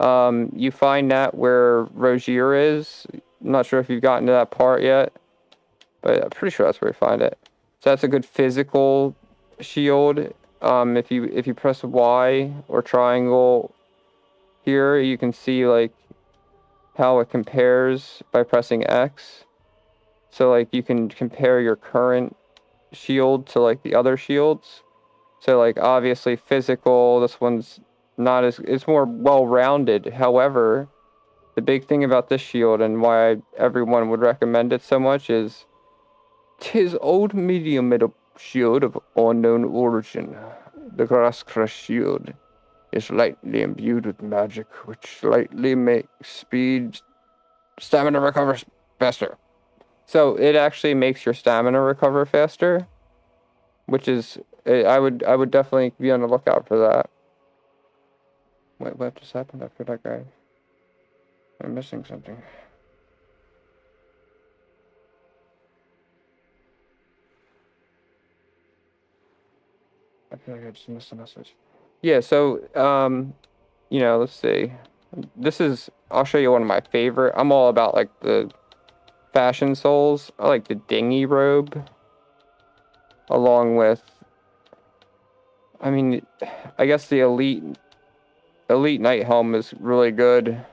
you find that where Rogier is. I'm not sure if you've gotten to that part yet, but I'm pretty sure that's where you find it. So that's a good physical shield. If you press Y or triangle here, you can see like how it compares by pressing X. So like you can compare your current shield to like the other shields. So like obviously physical, this one's not as, it's more well-rounded. However, the big thing about this shield and why everyone would recommend it so much is 'tis old medium metal shield of unknown origin. The grass crush shield is lightly imbued with magic, which slightly makes stamina recovers faster. So it actually makes your stamina recover faster, which is, I would definitely be on the lookout for that. Wait, what just happened after that guy? I'm missing something. I feel like I just missed a message. Yeah, so, you know, let's see. This is, I'll show you one of my favorite. I'm all about, like, the fashion souls. I like the dinghy robe. Along with, I mean, I guess the elite night helm is really good.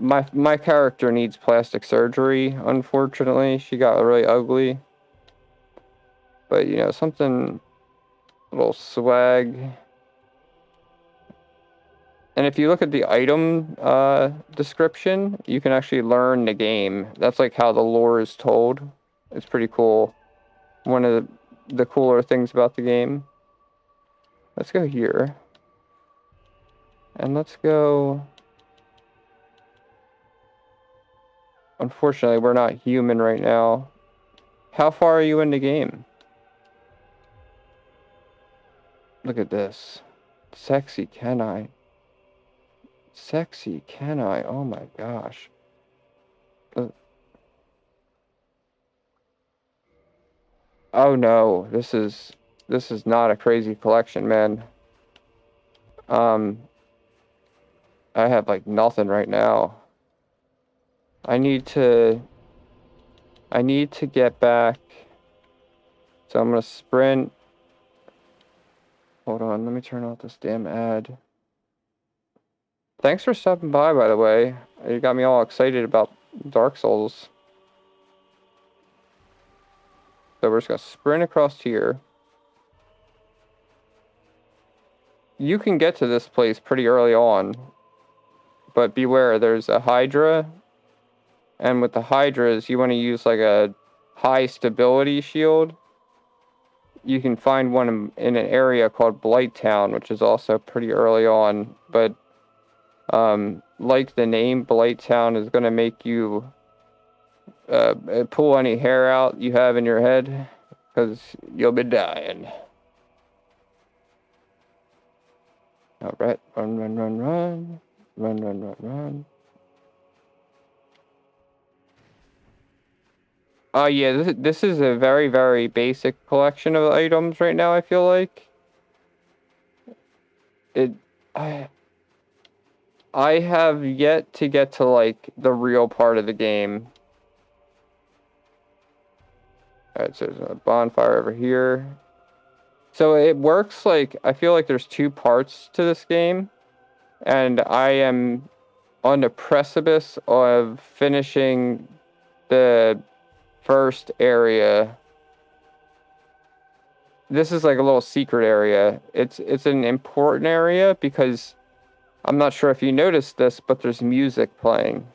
My character needs plastic surgery, unfortunately. She got really ugly. But, you know, something, a little swag. And if you look at the item description, you can actually learn the game. That's like how the lore is told. It's pretty cool. One of the cooler things about the game. Let's go here. And let's go... Unfortunately, we're not human right now. How far are you in the game? Look at this. Sexy, can I? Sexy, can I? Oh my gosh. Oh no, this is not a crazy collection, man. I have like nothing right now. I need to get back. So I'm gonna sprint. Hold on, let me turn off this damn ad. Thanks for stopping by the way. You got me all excited about Dark Souls. So we're just gonna sprint across here. You can get to this place pretty early on. But beware, there's a Hydra. And with the Hydras, you want to use like a high stability shield. You can find one in an area called Blighttown, which is also pretty early on. But like the name, Blighttown is going to make you pull any hair out you have in your head, because you'll be dying. Alright, run, run, run, run. Run, run, run, run. Yeah, this is a very, very basic collection of items right now, I feel like. I have yet to get to, like, the real part of the game. Alright, so there's a bonfire over here. So it works like, I feel like there's two parts to this game. And I am on the precipice of finishing the first area. This is like a little secret area. It's an important area because I'm not sure if you noticed this, but there's music playing.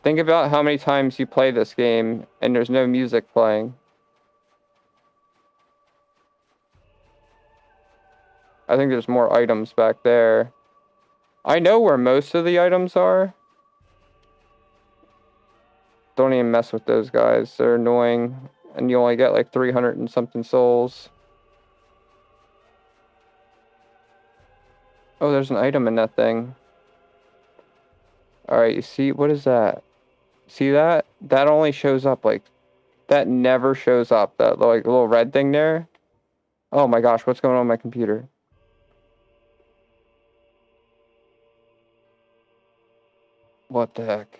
Think about how many times you play this game and there's no music playing. I think there's more items back there. I know where most of the items are. Don't even mess with those guys. They're annoying. And you only get like 300 and something souls. Oh, there's an item in that thing. Alright, you see? What is that? See that? That only shows up like That never shows up. That like little red thing there. Oh my gosh, what's going on my computer? What the heck?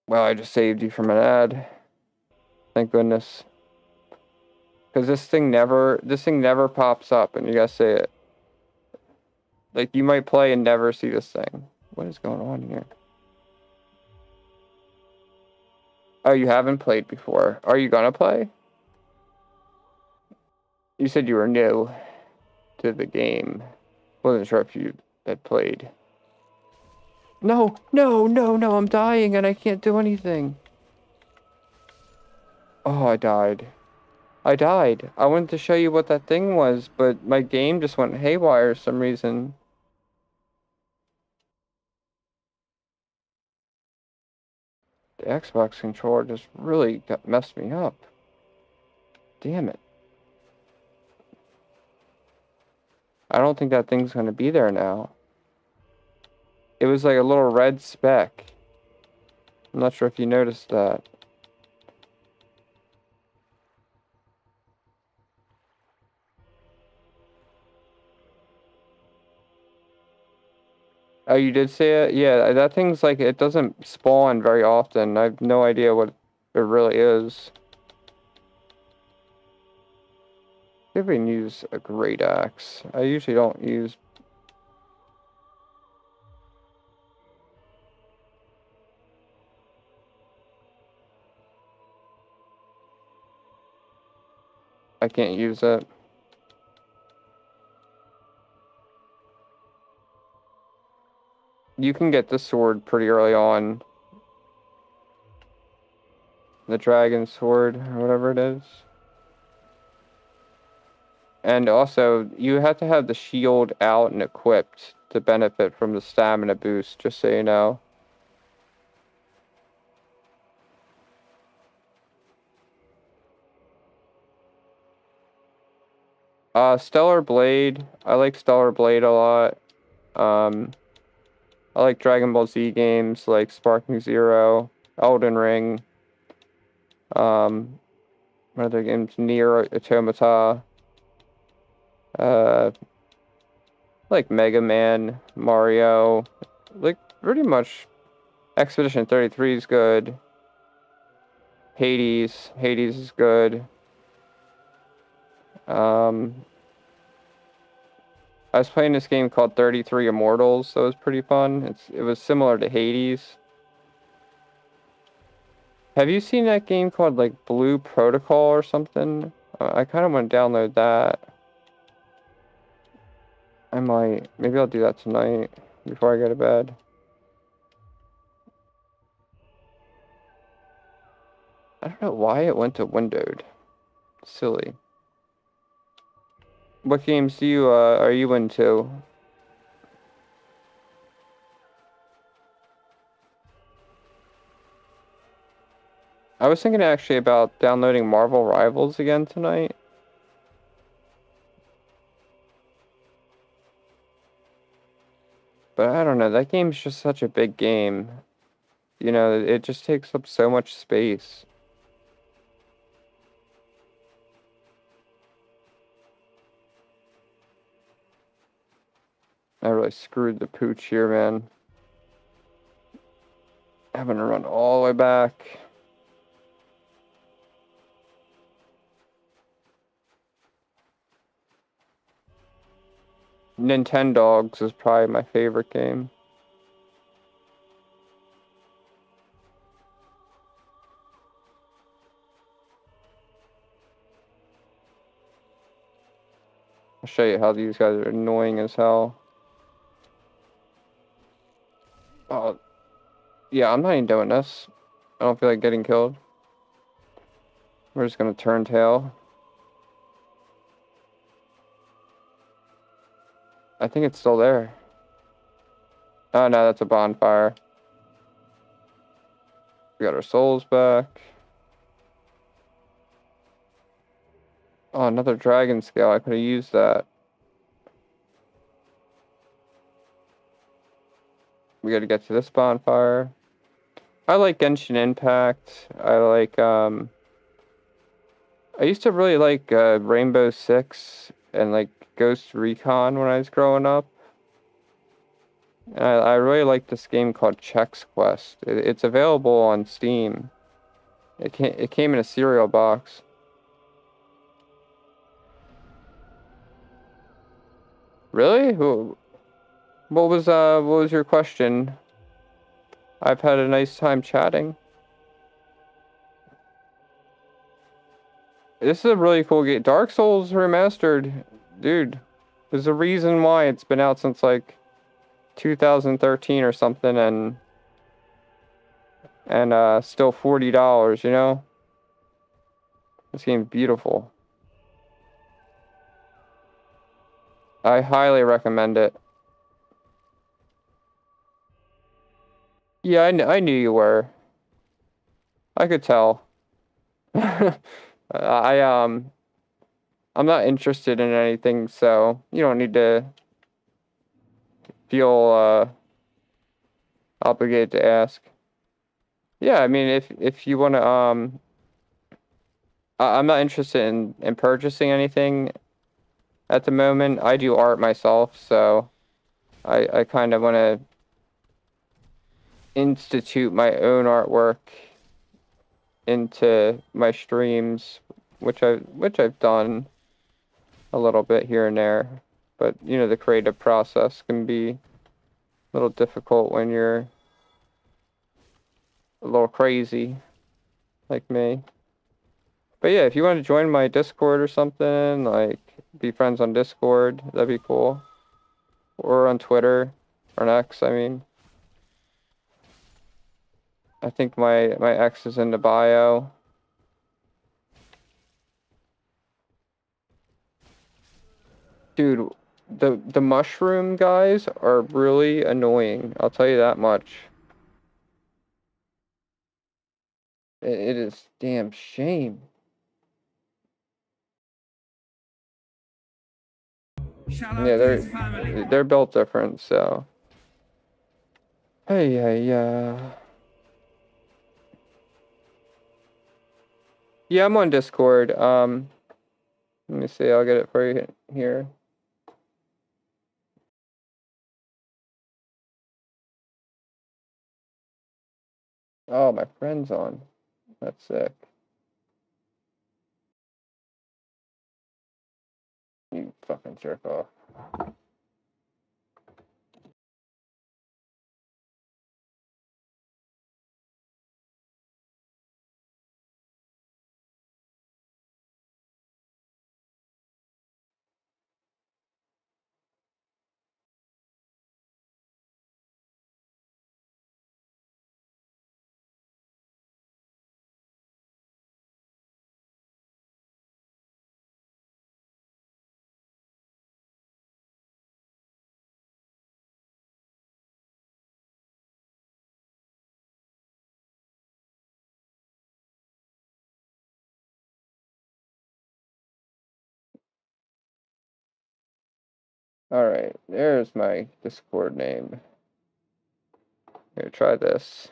Well, I just saved you from an ad. Thank goodness. Because this thing never pops up, and you gotta say it. Like, you might play and never see this thing. What is going on here? Oh, you haven't played before. Are you gonna play? You said you were new to the game. Wasn't sure if you had played. No, no, no, no, I'm dying and I can't do anything. Oh, I died. I died. I wanted to show you what that thing was, but my game just went haywire for some reason. The Xbox controller just really messed me up. Damn it. I don't think that thing's gonna be there now. It was like a little red speck. I'm not sure if you noticed that. Oh, you did see it? Yeah, that thing's like, it doesn't spawn very often. I have no idea what it really is. See if we can use a great axe. I usually don't use... I can't use it. You can get the sword pretty early on. The dragon sword, or whatever it is. And also, you have to have the shield out and equipped to benefit from the stamina boost, just so you know. Stellar Blade. I like Stellar Blade a lot. I like Dragon Ball Z games like Sparking Zero, Elden Ring. What other games? Nier Automata. Like Mega Man, Mario. Like, pretty much Expedition 33 is good. Hades is good. I was playing this game called 33 Immortals, that was pretty fun. It was similar to Hades. Have you seen that game called like Blue Protocol or something? I kind of want to download that. I might. Maybe I'll do that tonight before I go to bed. I don't know why it went to windowed. Silly. What games do you are you into? I was thinking actually about downloading Marvel Rivals again tonight. But I don't know, that game's just such a big game. You know, it just takes up so much space. I really screwed the pooch here, man. Having to run all the way back. Nintendogs is probably my favorite game. I'll show you how these guys are annoying as hell. Oh, yeah, I'm not even doing this. I don't feel like getting killed. We're just gonna turn tail. I think it's still there. Oh no, that's a bonfire. We got our souls back. Oh, another dragon scale. I could have used that. We gotta get to this bonfire. I like Genshin Impact. I like I used to really like Rainbow Six and like Ghost Recon when I was growing up. And I really like this game called Chex Quest. It's available on Steam. It came in a cereal box. Really? What was your question? I've had a nice time chatting. This is a really cool game. Dark Souls Remastered, dude. There's a reason why it's been out since like 2013 or something, and still $40, you know? This game's beautiful. I highly recommend it. Yeah, I knew you were. I could tell. I'm not interested in anything, so you don't need to feel obligated to ask. Yeah, I mean, if you want to, I'm not interested in purchasing anything at the moment. I do art myself, so I kind of want to institute my own artwork into my streams, which I've done a little bit here and there. But you know, the creative process can be a little difficult when you're a little crazy like me. But yeah, if you want to join my Discord or something, like be friends on Discord, that'd be cool. Or on Twitter, or on X, I mean. I think my X is in the bio. Dude, the mushroom guys are really annoying. I'll tell you that much. It is damn shame. Shout out Yeah, to his family. they're built different, so. Hey, yeah. Yeah, I'm on Discord. Let me see. I'll get it for you here. Oh, my friend's on. That's sick. You fucking jerk off. Alright, there's my Discord name. Here, try this.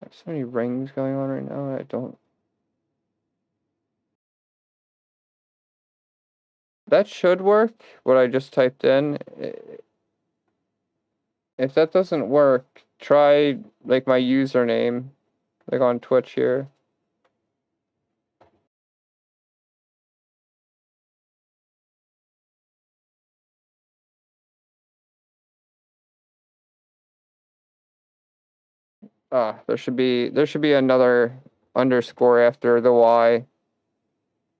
I have so many rings going on right now, and I don't. That should work, what I just typed in. If that doesn't work, try, like, my username, like, on Twitch here. There should be another underscore after the Y.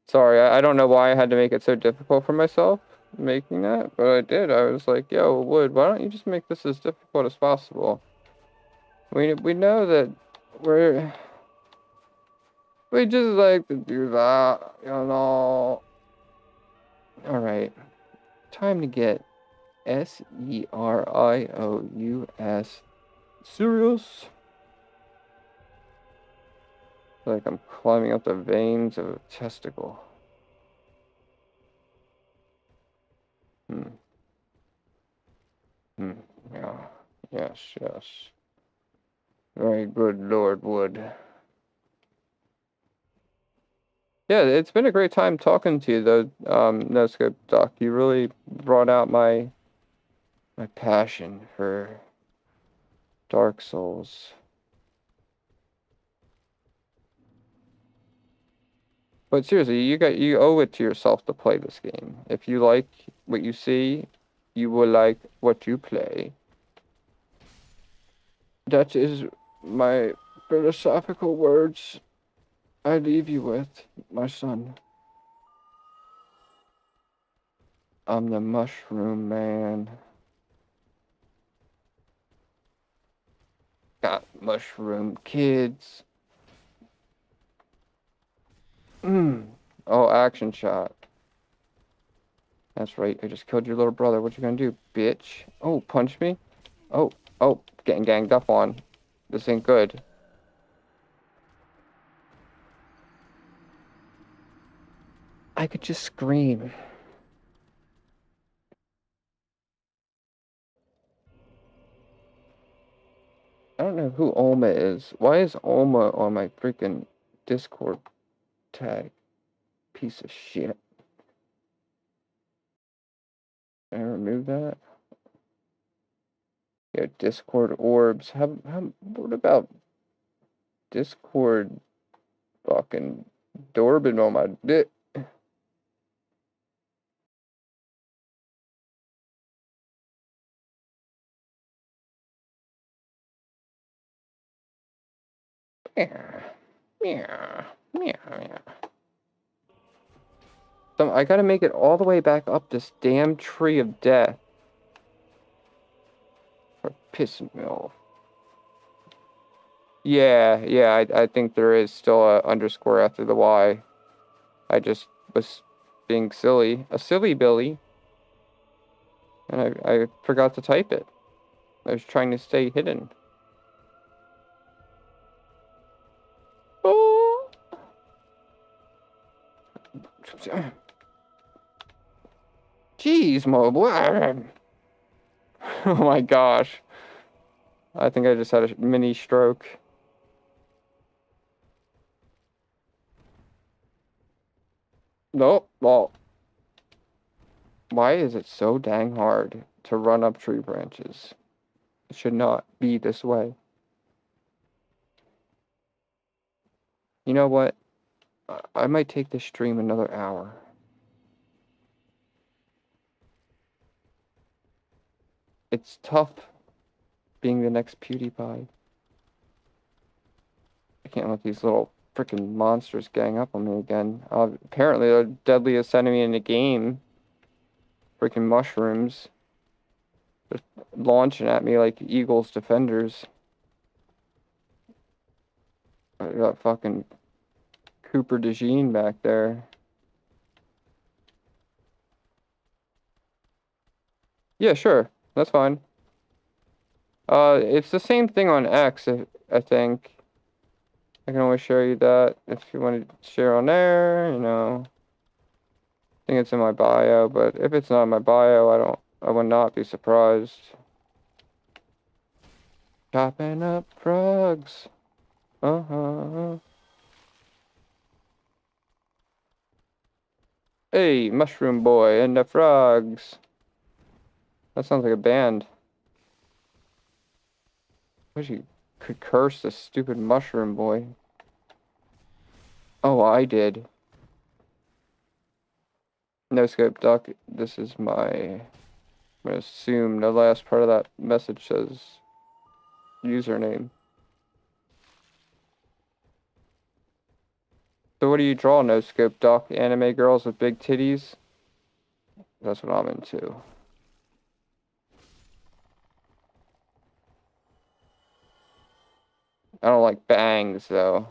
Sorry, I don't know why I had to make it so difficult for myself making that, but I did. I was like, yo, Wood, why don't you just make this as difficult as possible? We know that we just like to do that, you know. Alright. Time to get SERIOUS serious. Like I'm climbing up the veins of a testicle. Yes, yes. Very good, Lord Wood. Yeah, it's been a great time talking to you, though, NoScope Doc. You really brought out my passion for Dark Souls. But seriously, you owe it to yourself to play this game. If you like what you see, you will like what you play. That is my philosophical words I leave you with, my son. I'm the Mushroom Man. Got mushroom kids. Oh, action shot. That's right, I just killed your little brother. What you gonna do, bitch? Oh, punch me? Oh, getting ganged up on. This ain't good. I could just scream. I don't know who Olma is. Why is Olma on my freaking Discord tag? Piece of shit. Can I remove that? Yeah, Discord orbs. What about Discord fucking Dorbin on my dick? Yeah. Yeah. Yeah. I gotta make it all the way back up this damn tree of death. For pissing me off. Yeah, I think there is still a underscore after the Y. I just was being silly. A silly Billy. And I forgot to type it. I was trying to stay hidden. Oh! Jeez, mobile. Oh my gosh. I think I just had a mini stroke. Nope. Well, why is it so dang hard to run up tree branches? It should not be this way. You know what? I might take this stream another hour. It's tough being the next PewDiePie. I can't let these little freaking monsters gang up on me again. Apparently, the deadliest enemy in the game. Freaking mushrooms. Just launching at me like Eagles defenders. I got fucking Cooper DeJean back there. Yeah, sure. That's fine. It's the same thing on X, I think. I can always show you that if you want to share on there, you know. I think it's in my bio, but if it's not in my bio, I would not be surprised. Chopping up frogs. Hey, Mushroom Boy and the Frogs. That sounds like a band. I wish you could curse this stupid Mushroom Boy. Oh, I did. No scope, Doc. This is my... I'm gonna assume the last part of that message says username. So what do you draw, no scope, Doc? Anime girls with big titties? That's what I'm into. I don't like bangs, though.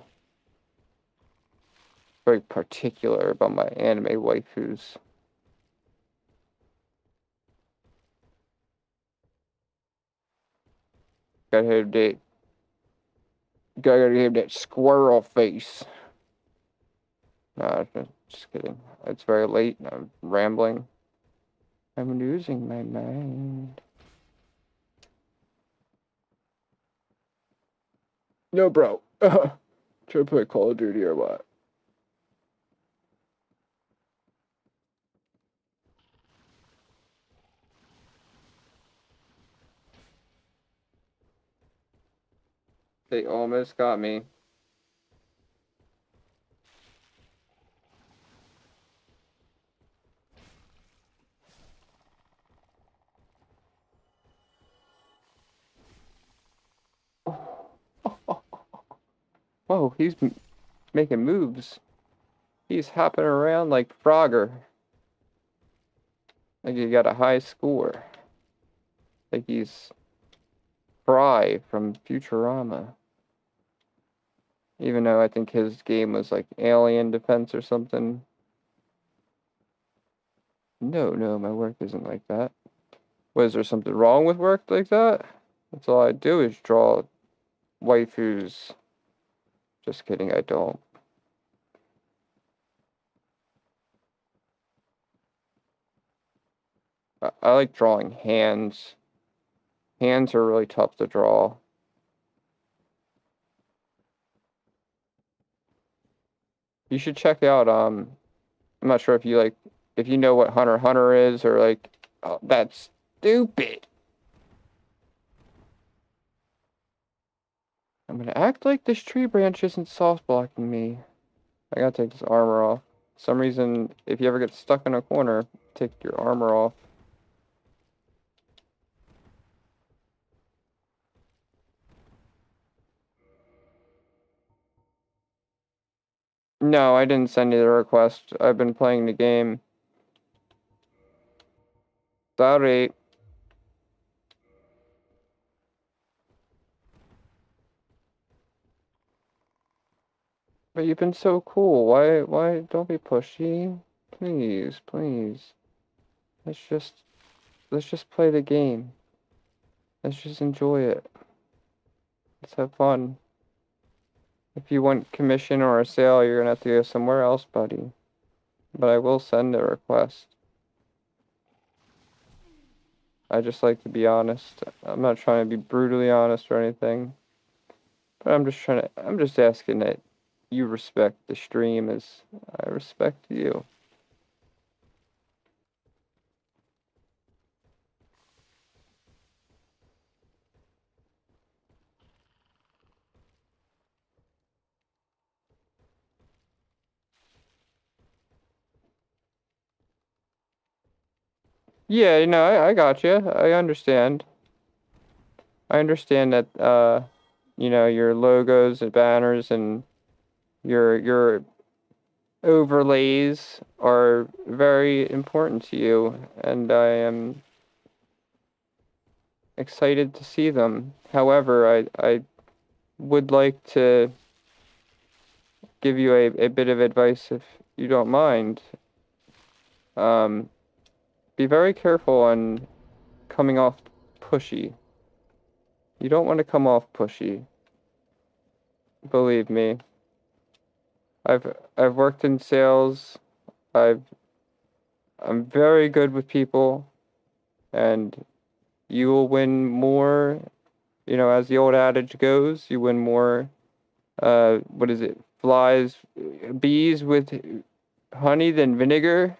Very particular about my anime waifus. Gotta have that squirrel face. No, just kidding. It's very late. I'm rambling. I'm losing my mind. No, bro. Try to play Call of Duty or what? They almost got me. Whoa, he's making moves. He's hopping around like Frogger. Like he got a high score. Like he's Fry from Futurama. Even though I think his game was like Alien Defense or something. No, my work isn't like that. Was there something wrong with work like that? That's all I do is draw waifus. Just kidding, I don't. I like drawing hands. Hands are really tough to draw. You should check out, I'm not sure if you know what Hunter x Hunter is, or like, oh, that's stupid. I'm gonna act like this tree branch isn't soft blocking me. I gotta take this armor off. For some reason, if you ever get stuck in a corner, take your armor off. No, I didn't send you the request. I've been playing the game. Sorry. But you've been so cool. Why don't be pushy? Please. Let's just play the game. Let's just enjoy it. Let's have fun. If you want commission or a sale, you're gonna have to go somewhere else, buddy. But I will send a request. I just like to be honest. I'm not trying to be brutally honest or anything. But I'm just asking that you respect the stream as I respect you. Yeah, I got you. I understand. I understand that, your logos and banners and your overlays are very important to you, and I am excited to see them. However, I would like to give you a bit of advice if you don't mind. Be very careful on coming off pushy. You don't want to come off pushy. Believe me. I've worked in sales. I'm very good with people, and you will win more, as the old adage goes, you win more, what is it? Bees with honey than vinegar,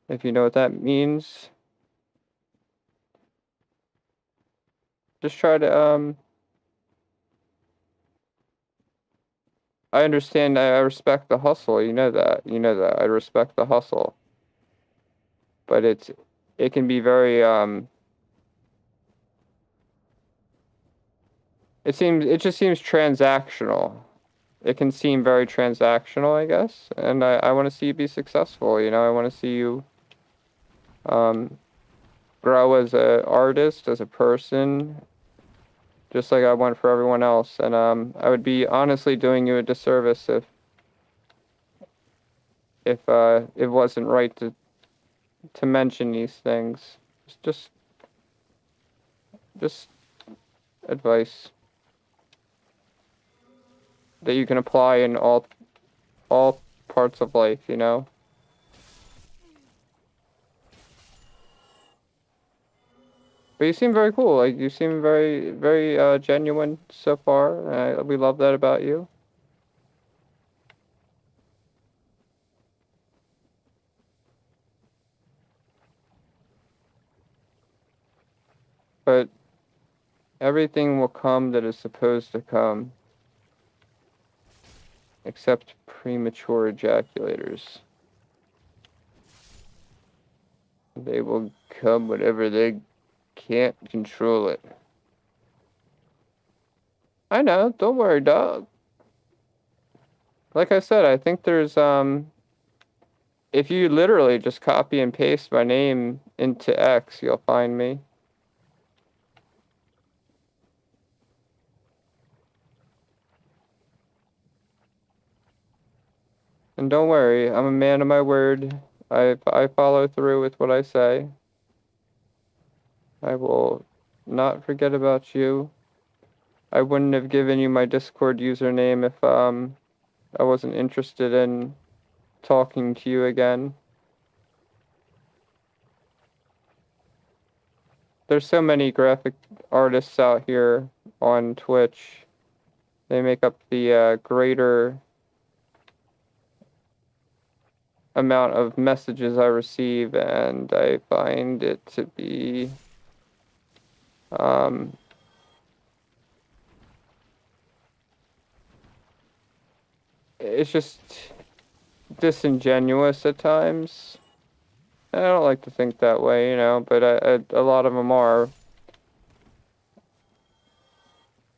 if you know what that means. Just try to, I understand, I respect the hustle, you know that, I respect the hustle. But it can be very, it just seems transactional. It can seem very transactional, I guess, and I want to see you be successful, I want to see you, grow as an artist, as a person, just like I want for everyone else, and, I would be honestly doing you a disservice if it wasn't right to mention these things. Just advice that you can apply in all parts of life, But you seem very cool. Like, you seem very, very genuine so far. We love that about you. But everything will come that is supposed to come. Except premature ejaculators. They will come whenever they can't control it. I know, don't worry, dog. Like I said, I think there's, if you literally just copy and paste my name into X, you'll find me. And don't worry, I'm a man of my word. I follow through with what I say. I will not forget about you. I wouldn't have given you my Discord username if I wasn't interested in talking to you again. There's so many graphic artists out here on Twitch. They make up the greater amount of messages I receive, and I find it to be it's just disingenuous at times. I don't like to think that way, but a lot of them are.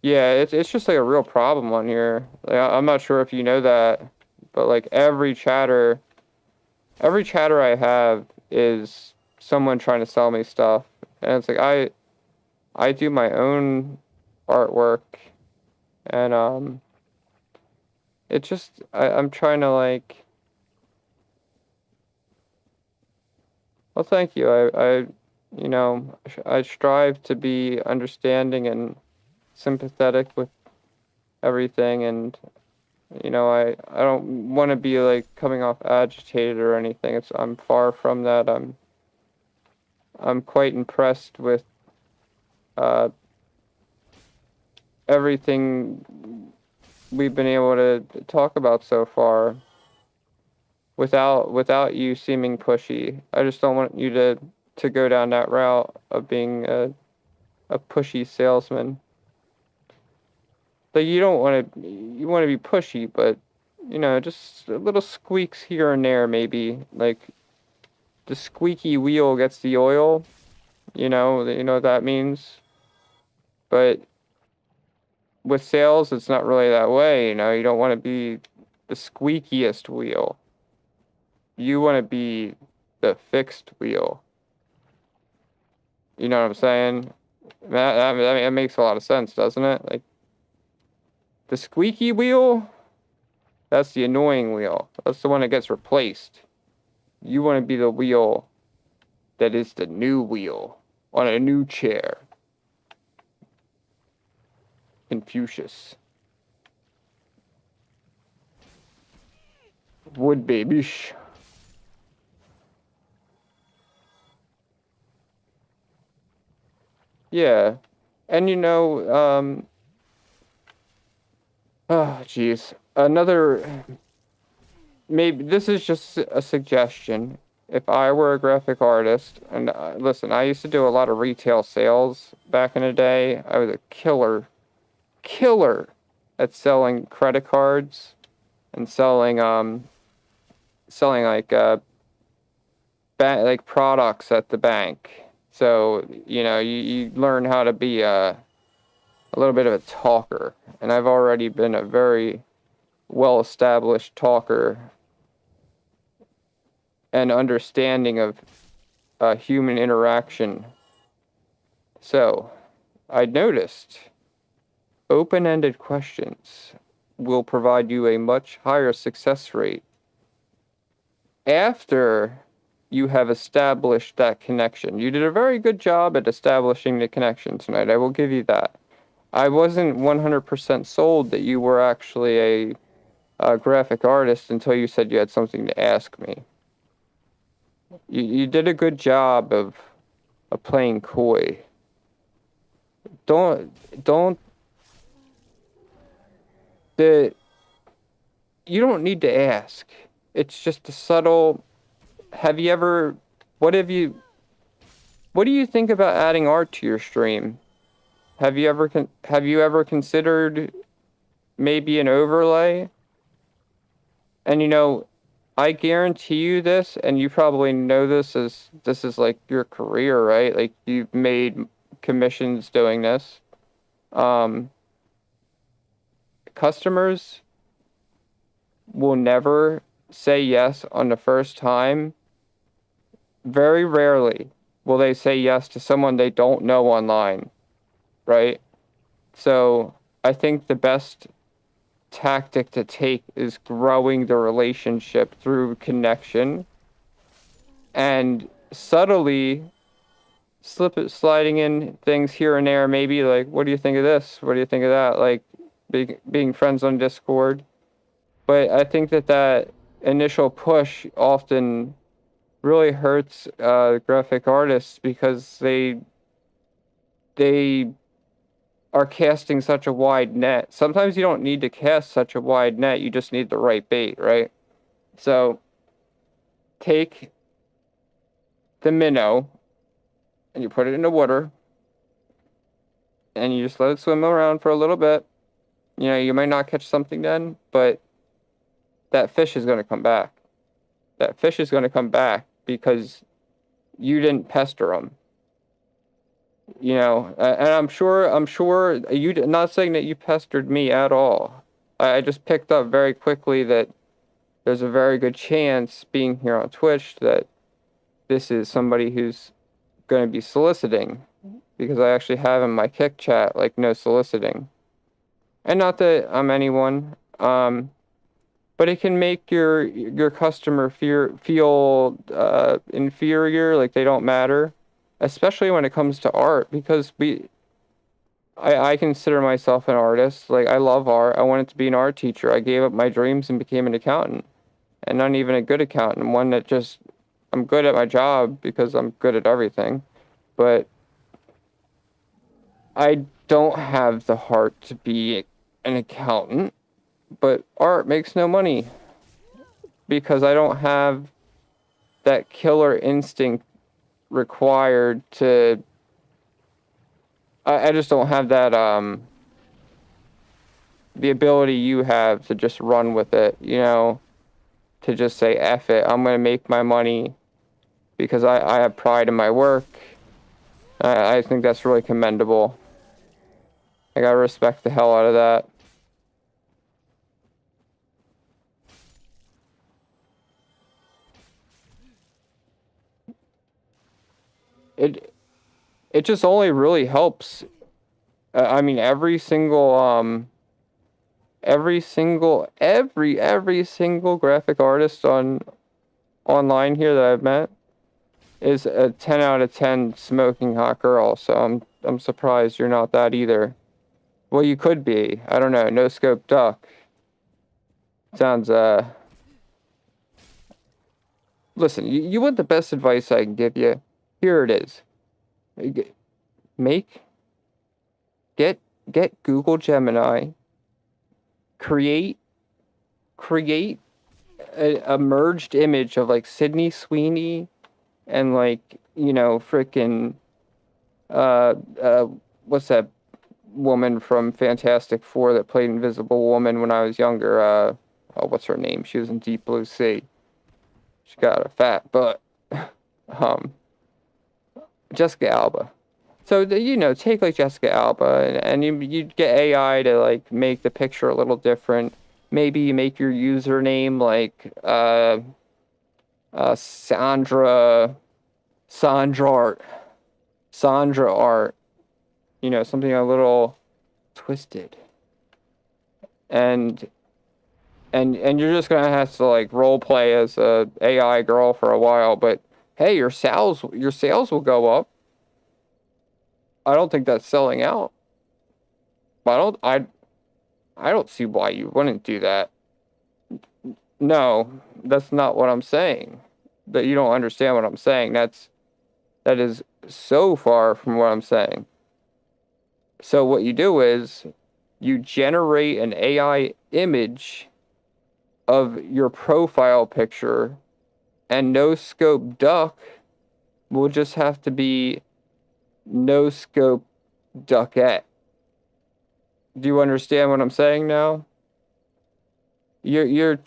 Yeah, it's just like a real problem on here. Like, I'm not sure if you know that, but like every chatter I have is someone trying to sell me stuff, and it's like I do my own artwork, and it's just I'm trying to like. Well, thank you. I strive to be understanding and sympathetic with everything, and I don't want to be like coming off agitated or anything. I'm far from that. I'm quite impressed with everything we've been able to talk about so far without you seeming pushy. I just don't want you to go down that route of being a pushy salesman. Like, you want to be pushy, but just little squeaks here and there, maybe. Like, the squeaky wheel gets the oil. You know what that means. But with sales, it's not really that way. You don't want to be the squeakiest wheel. You want to be the fixed wheel. You know what I'm saying? That makes a lot of sense, doesn't it? Like, the squeaky wheel, that's the annoying wheel. That's the one that gets replaced. You want to be the wheel that is the new wheel on a new chair. Confucius. Wood baby. Yeah. And oh, geez. Maybe this is just a suggestion. If I were a graphic artist, and listen, I used to do a lot of retail sales back in the day. I was a killer at selling credit cards and selling like products at the bank. So, you learn how to be a little bit of a talker. And I've already been a very well-established talker and understanding of human interaction. So, I noticed open-ended questions will provide you a much higher success rate after you have established that connection. You did a very good job at establishing the connection tonight. I will give you that. I wasn't 100% sold that you were actually a graphic artist until you said you had something to ask me. You did a good job of playing coy. don't the you don't need to ask. It's just a subtle. Have you ever? What have you? What do you think about adding art to your stream? Have you ever considered maybe an overlay? And I guarantee you this, and you probably know this, as this is like your career, right? Like, you've made commissions doing this. Customers will never say yes on the first time. Very rarely will they say yes to someone they don't know online, right? So I think the best tactic to take is growing the relationship through connection and subtly sliding in things here and there, maybe like, what do you think of this? What do you think of that? Like, being friends on Discord. But I think that initial push often really hurts graphic artists, because they are casting such a wide net. Sometimes you don't need to cast such a wide net, you just need the right bait, right? So take the minnow and you put it in the water and you just let it swim around for a little bit. You might not catch something then, but that fish is going to come back. That fish is going to come back because you didn't pester them. And I'm sure you, not saying that you pestered me at all. I just picked up very quickly that there's a very good chance, being here on Twitch, that this is somebody who's going to be soliciting, because I actually have in my kick chat, like, no soliciting. And not that I'm anyone, but it can make your customer feel inferior, like they don't matter, especially when it comes to art, because I consider myself an artist. Like, I love art. I wanted to be an art teacher. I gave up my dreams and became an accountant, and not even a good accountant, one that just, I'm good at my job because I'm good at everything, but I don't have the heart to be an accountant. But art makes no money because I don't have that killer instinct required to. I just don't have that the ability you have to just run with it, to just say, F it, I'm going to make my money, because I have pride in my work. I think that's really commendable. I gotta respect the hell out of that. It just only really helps. I mean, every single graphic artist online here that I've met is a 10 out of 10 smoking hot girl. So I'm surprised you're not that either. Well, you could be. I don't know. No scope duck. Sounds Listen, you want the best advice I can give you? Here it is. Get Google Gemini. Create a merged image of, like, Sydney Sweeney and, like, freaking what's that woman from Fantastic Four that played Invisible Woman when I was younger? What's her name? She was in Deep Blue Sea. She got a fat butt. Jessica Alba. So, take, like, Jessica Alba, and you get AI to, like, make the picture a little different. Maybe you make your username, like, Sandra Art. Something a little twisted. And you're just gonna have to, like, role play as a AI girl for a while, but hey, your sales will go up. I don't think that's selling out. I don't see why you wouldn't do that. No, that's not what I'm saying. That you don't understand what I'm saying. That is so far from what I'm saying. So what you do is you generate an AI image of your profile picture, and no scope duck will just have to be no scope duckette. Do you understand what I'm saying now? You're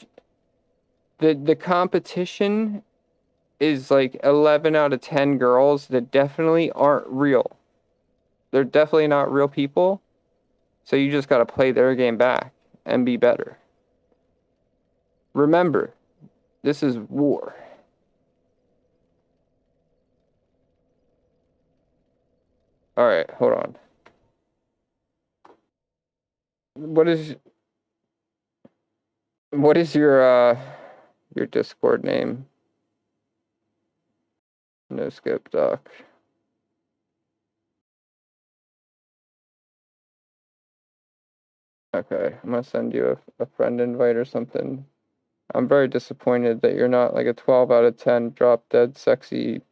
the competition is like 11 out of 10 girls that definitely aren't real. They're definitely not real people. So you just got to play their game back and be better. Remember, this is war. All right, hold on. What is your Discord name? No scope doc. Okay, I'm gonna send you a friend invite or something. I'm very disappointed that you're not like a 12 out of 10 drop dead sexy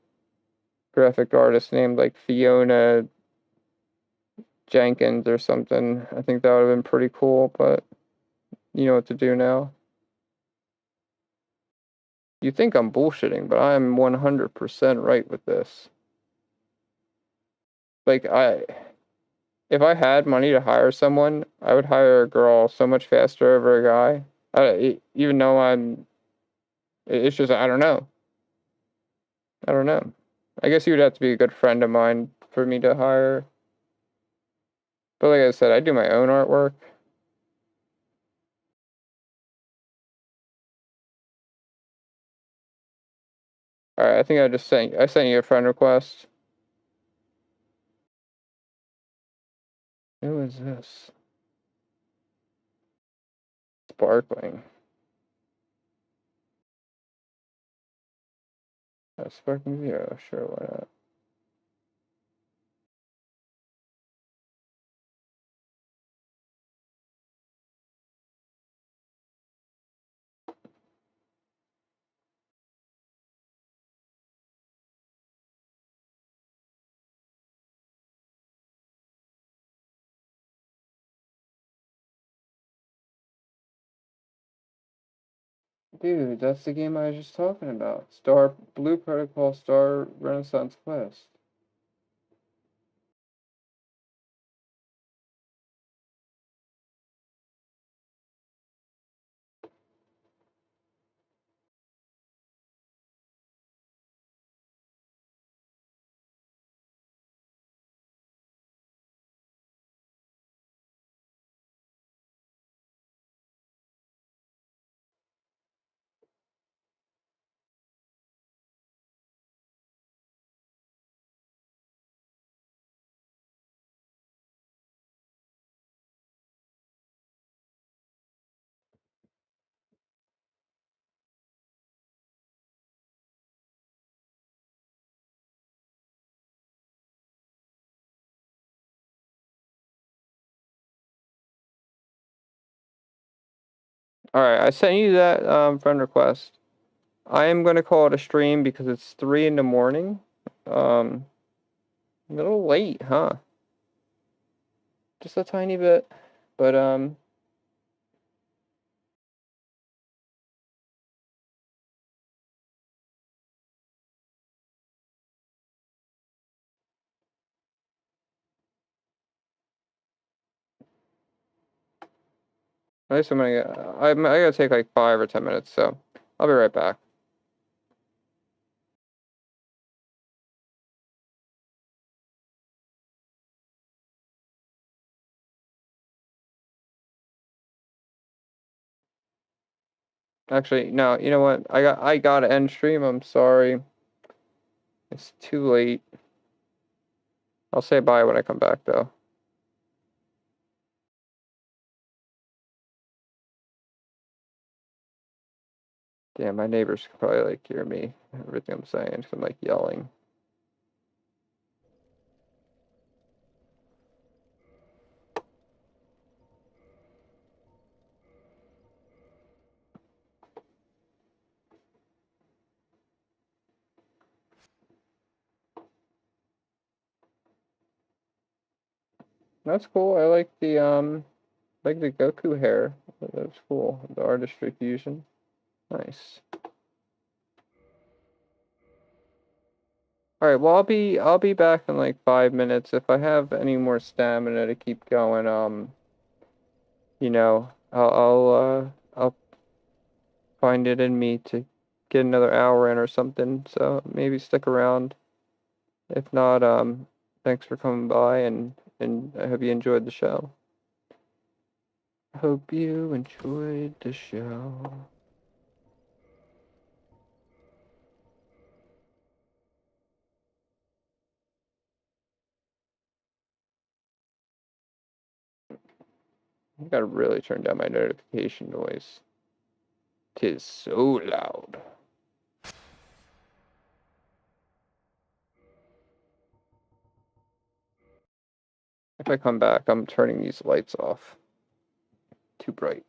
graphic artist named like Fiona Jenkins or something. I think that would have been pretty cool, but you know what to do now. You think I'm bullshitting, but I'm 100% right with this. Like, if I had money to hire someone, I would hire a girl so much faster over a guy. Even though it's just, I don't know. I don't know. I guess you would have to be a good friend of mine for me to hire. But like I said, I do my own artwork. All right, I think I sent you a friend request. Who is this? Sparkling. Sparkling Zero, sure, why not? Dude, that's the game I was just talking about. Star Blue Protocol Star Renaissance Quest. Alright, I sent you that friend request. I am gonna call it a stream because it's 3 in the morning. A little late, huh? Just a tiny bit. But I guess I gotta take like 5 or 10 minutes, so I'll be right back. Actually, no, you know what? I gotta end stream, I'm sorry. It's too late. I'll say bye when I come back though. Damn, my neighbors could probably like hear me, everything I'm saying, because I'm like yelling. That's cool. I like the Goku hair. That's cool. The artistry fusion. Nice. All right. Well, I'll be back in like 5 minutes. If I have any more stamina to keep going, you know, I'll find it in me to get another hour in or something. So maybe stick around. If not, thanks for coming by, and I hope you enjoyed the show. Hope you enjoyed the show. I gotta really turn down my notification noise. 'Tis so loud. If I come back, I'm turning these lights off. Too bright.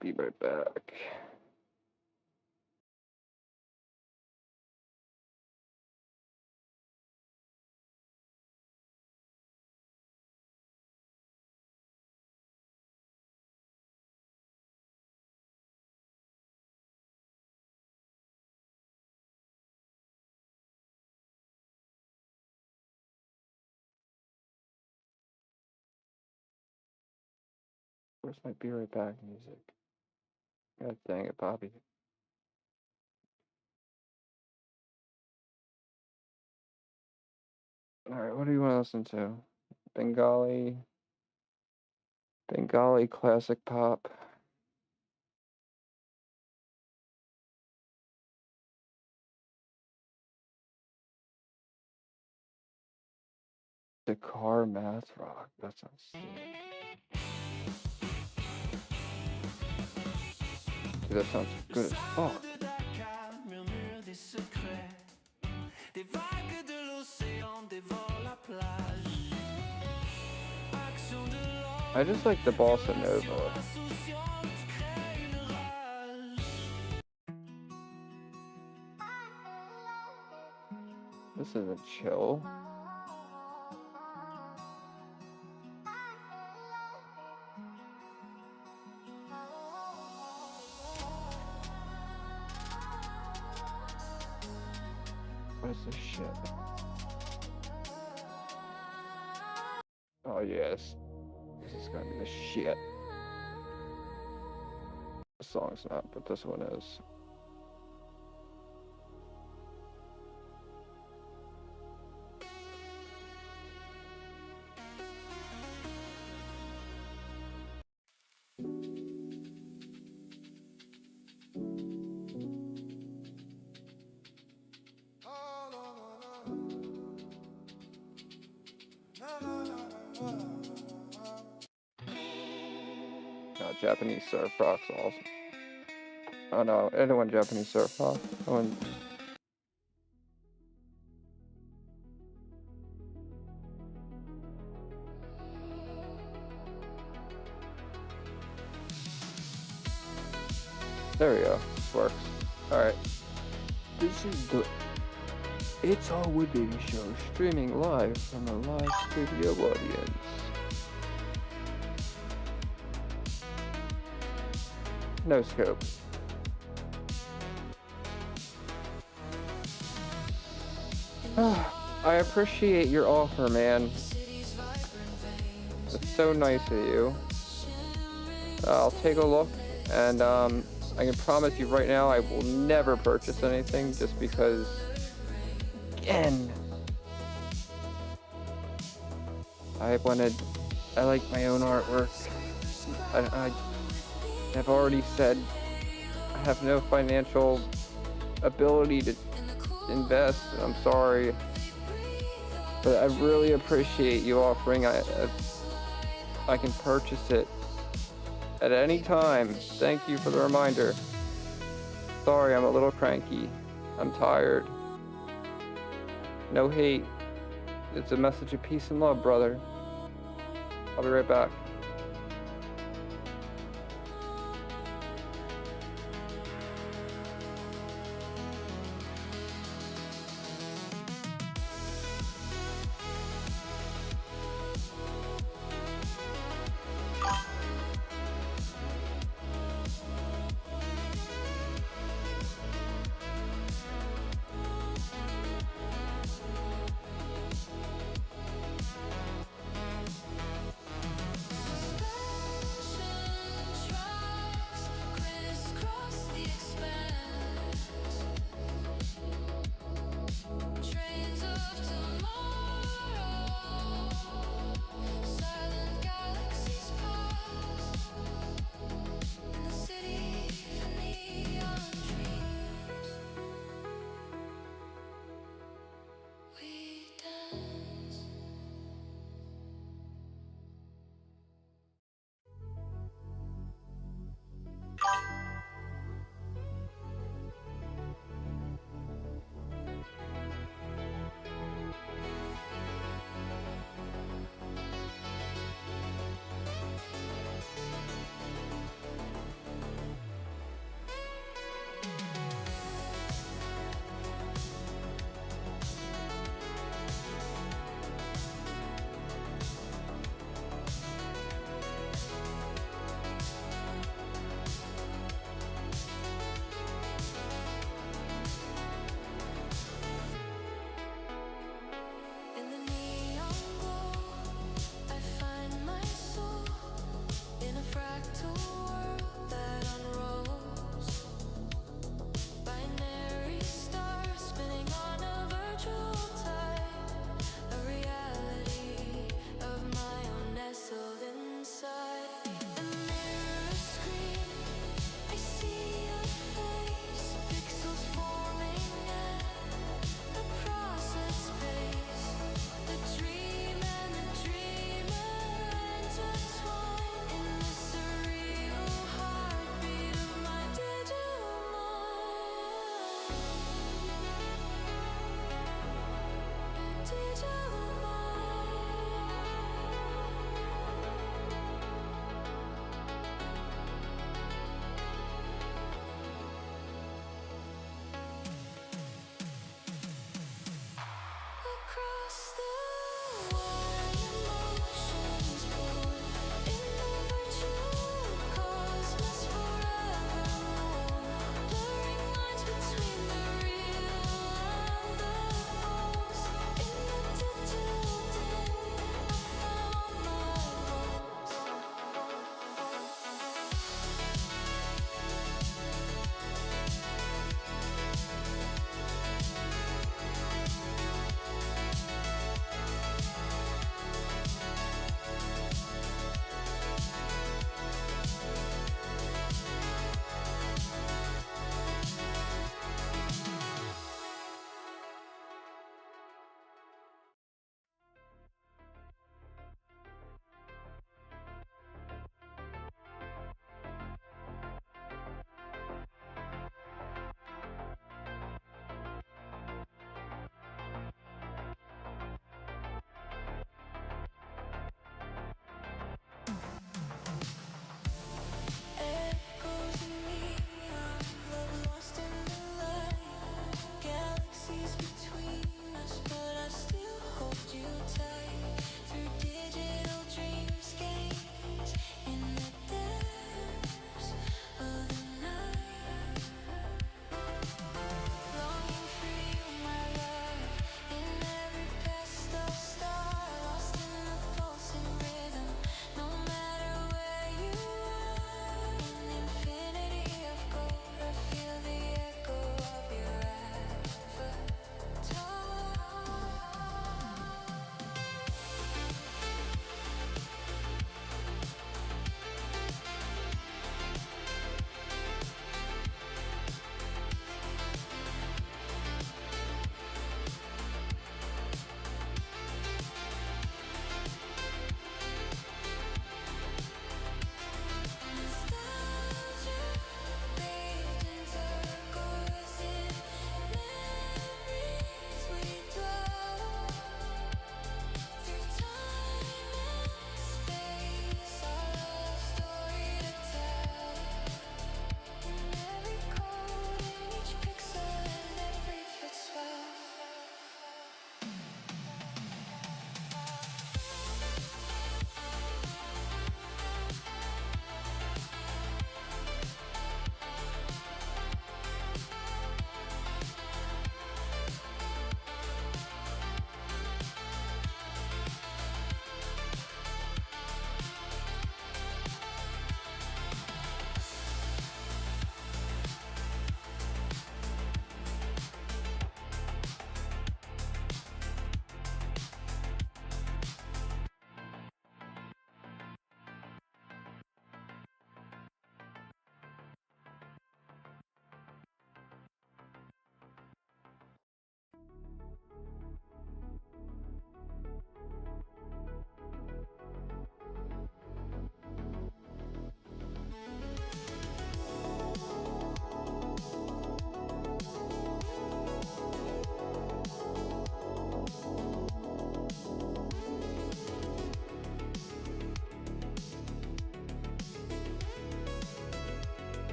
Be right back. Where's my be right back music? God dang it, Bobby. Alright, what do you want to listen to? Bengali classic pop. The car math rock. That sounds sick. Dude, that sounds good as fuck. I just like the bossa nova. This isn't chill. What is this shit? Oh yes. This is gonna be the shit. The song's not, but this one is. Japanese surf rock's awesome. Oh no, anyone Japanese surf rock? There we go. This works. Alright. This is the It's All Wood Baby show, streaming live from a live studio audience. No scope. I appreciate your offer, man. It's so nice of you. I'll take a look, and I can promise you right now I will never purchase anything just because, again, I like my own artwork. I've already said I have no financial ability to invest. I'm sorry, but I really appreciate you offering. I can purchase it at any time. Thank you for the reminder. Sorry, I'm a little cranky. I'm tired. No hate. It's a message of peace and love, brother. I'll be right back.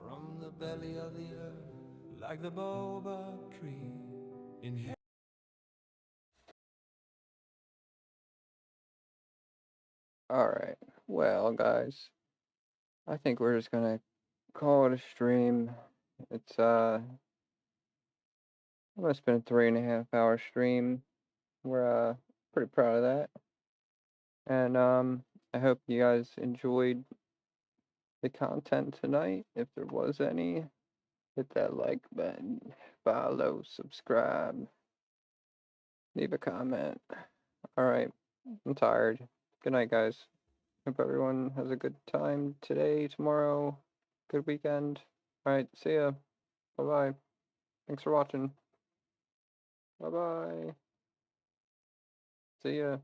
from the belly of the earth, like the baobab tree in Alright, well, guys, I think we're just gonna call it a stream. It's, almost been a 3.5 hour stream. We're, pretty proud of that. And, I hope you guys enjoyed the content tonight, if there was any. Hit that like button, follow, subscribe, leave a comment. Alright, I'm tired. Good night, guys. Hope everyone has a good time today, tomorrow. Good weekend. Alright, see ya. Bye-bye. Thanks for watching. Bye-bye. See ya.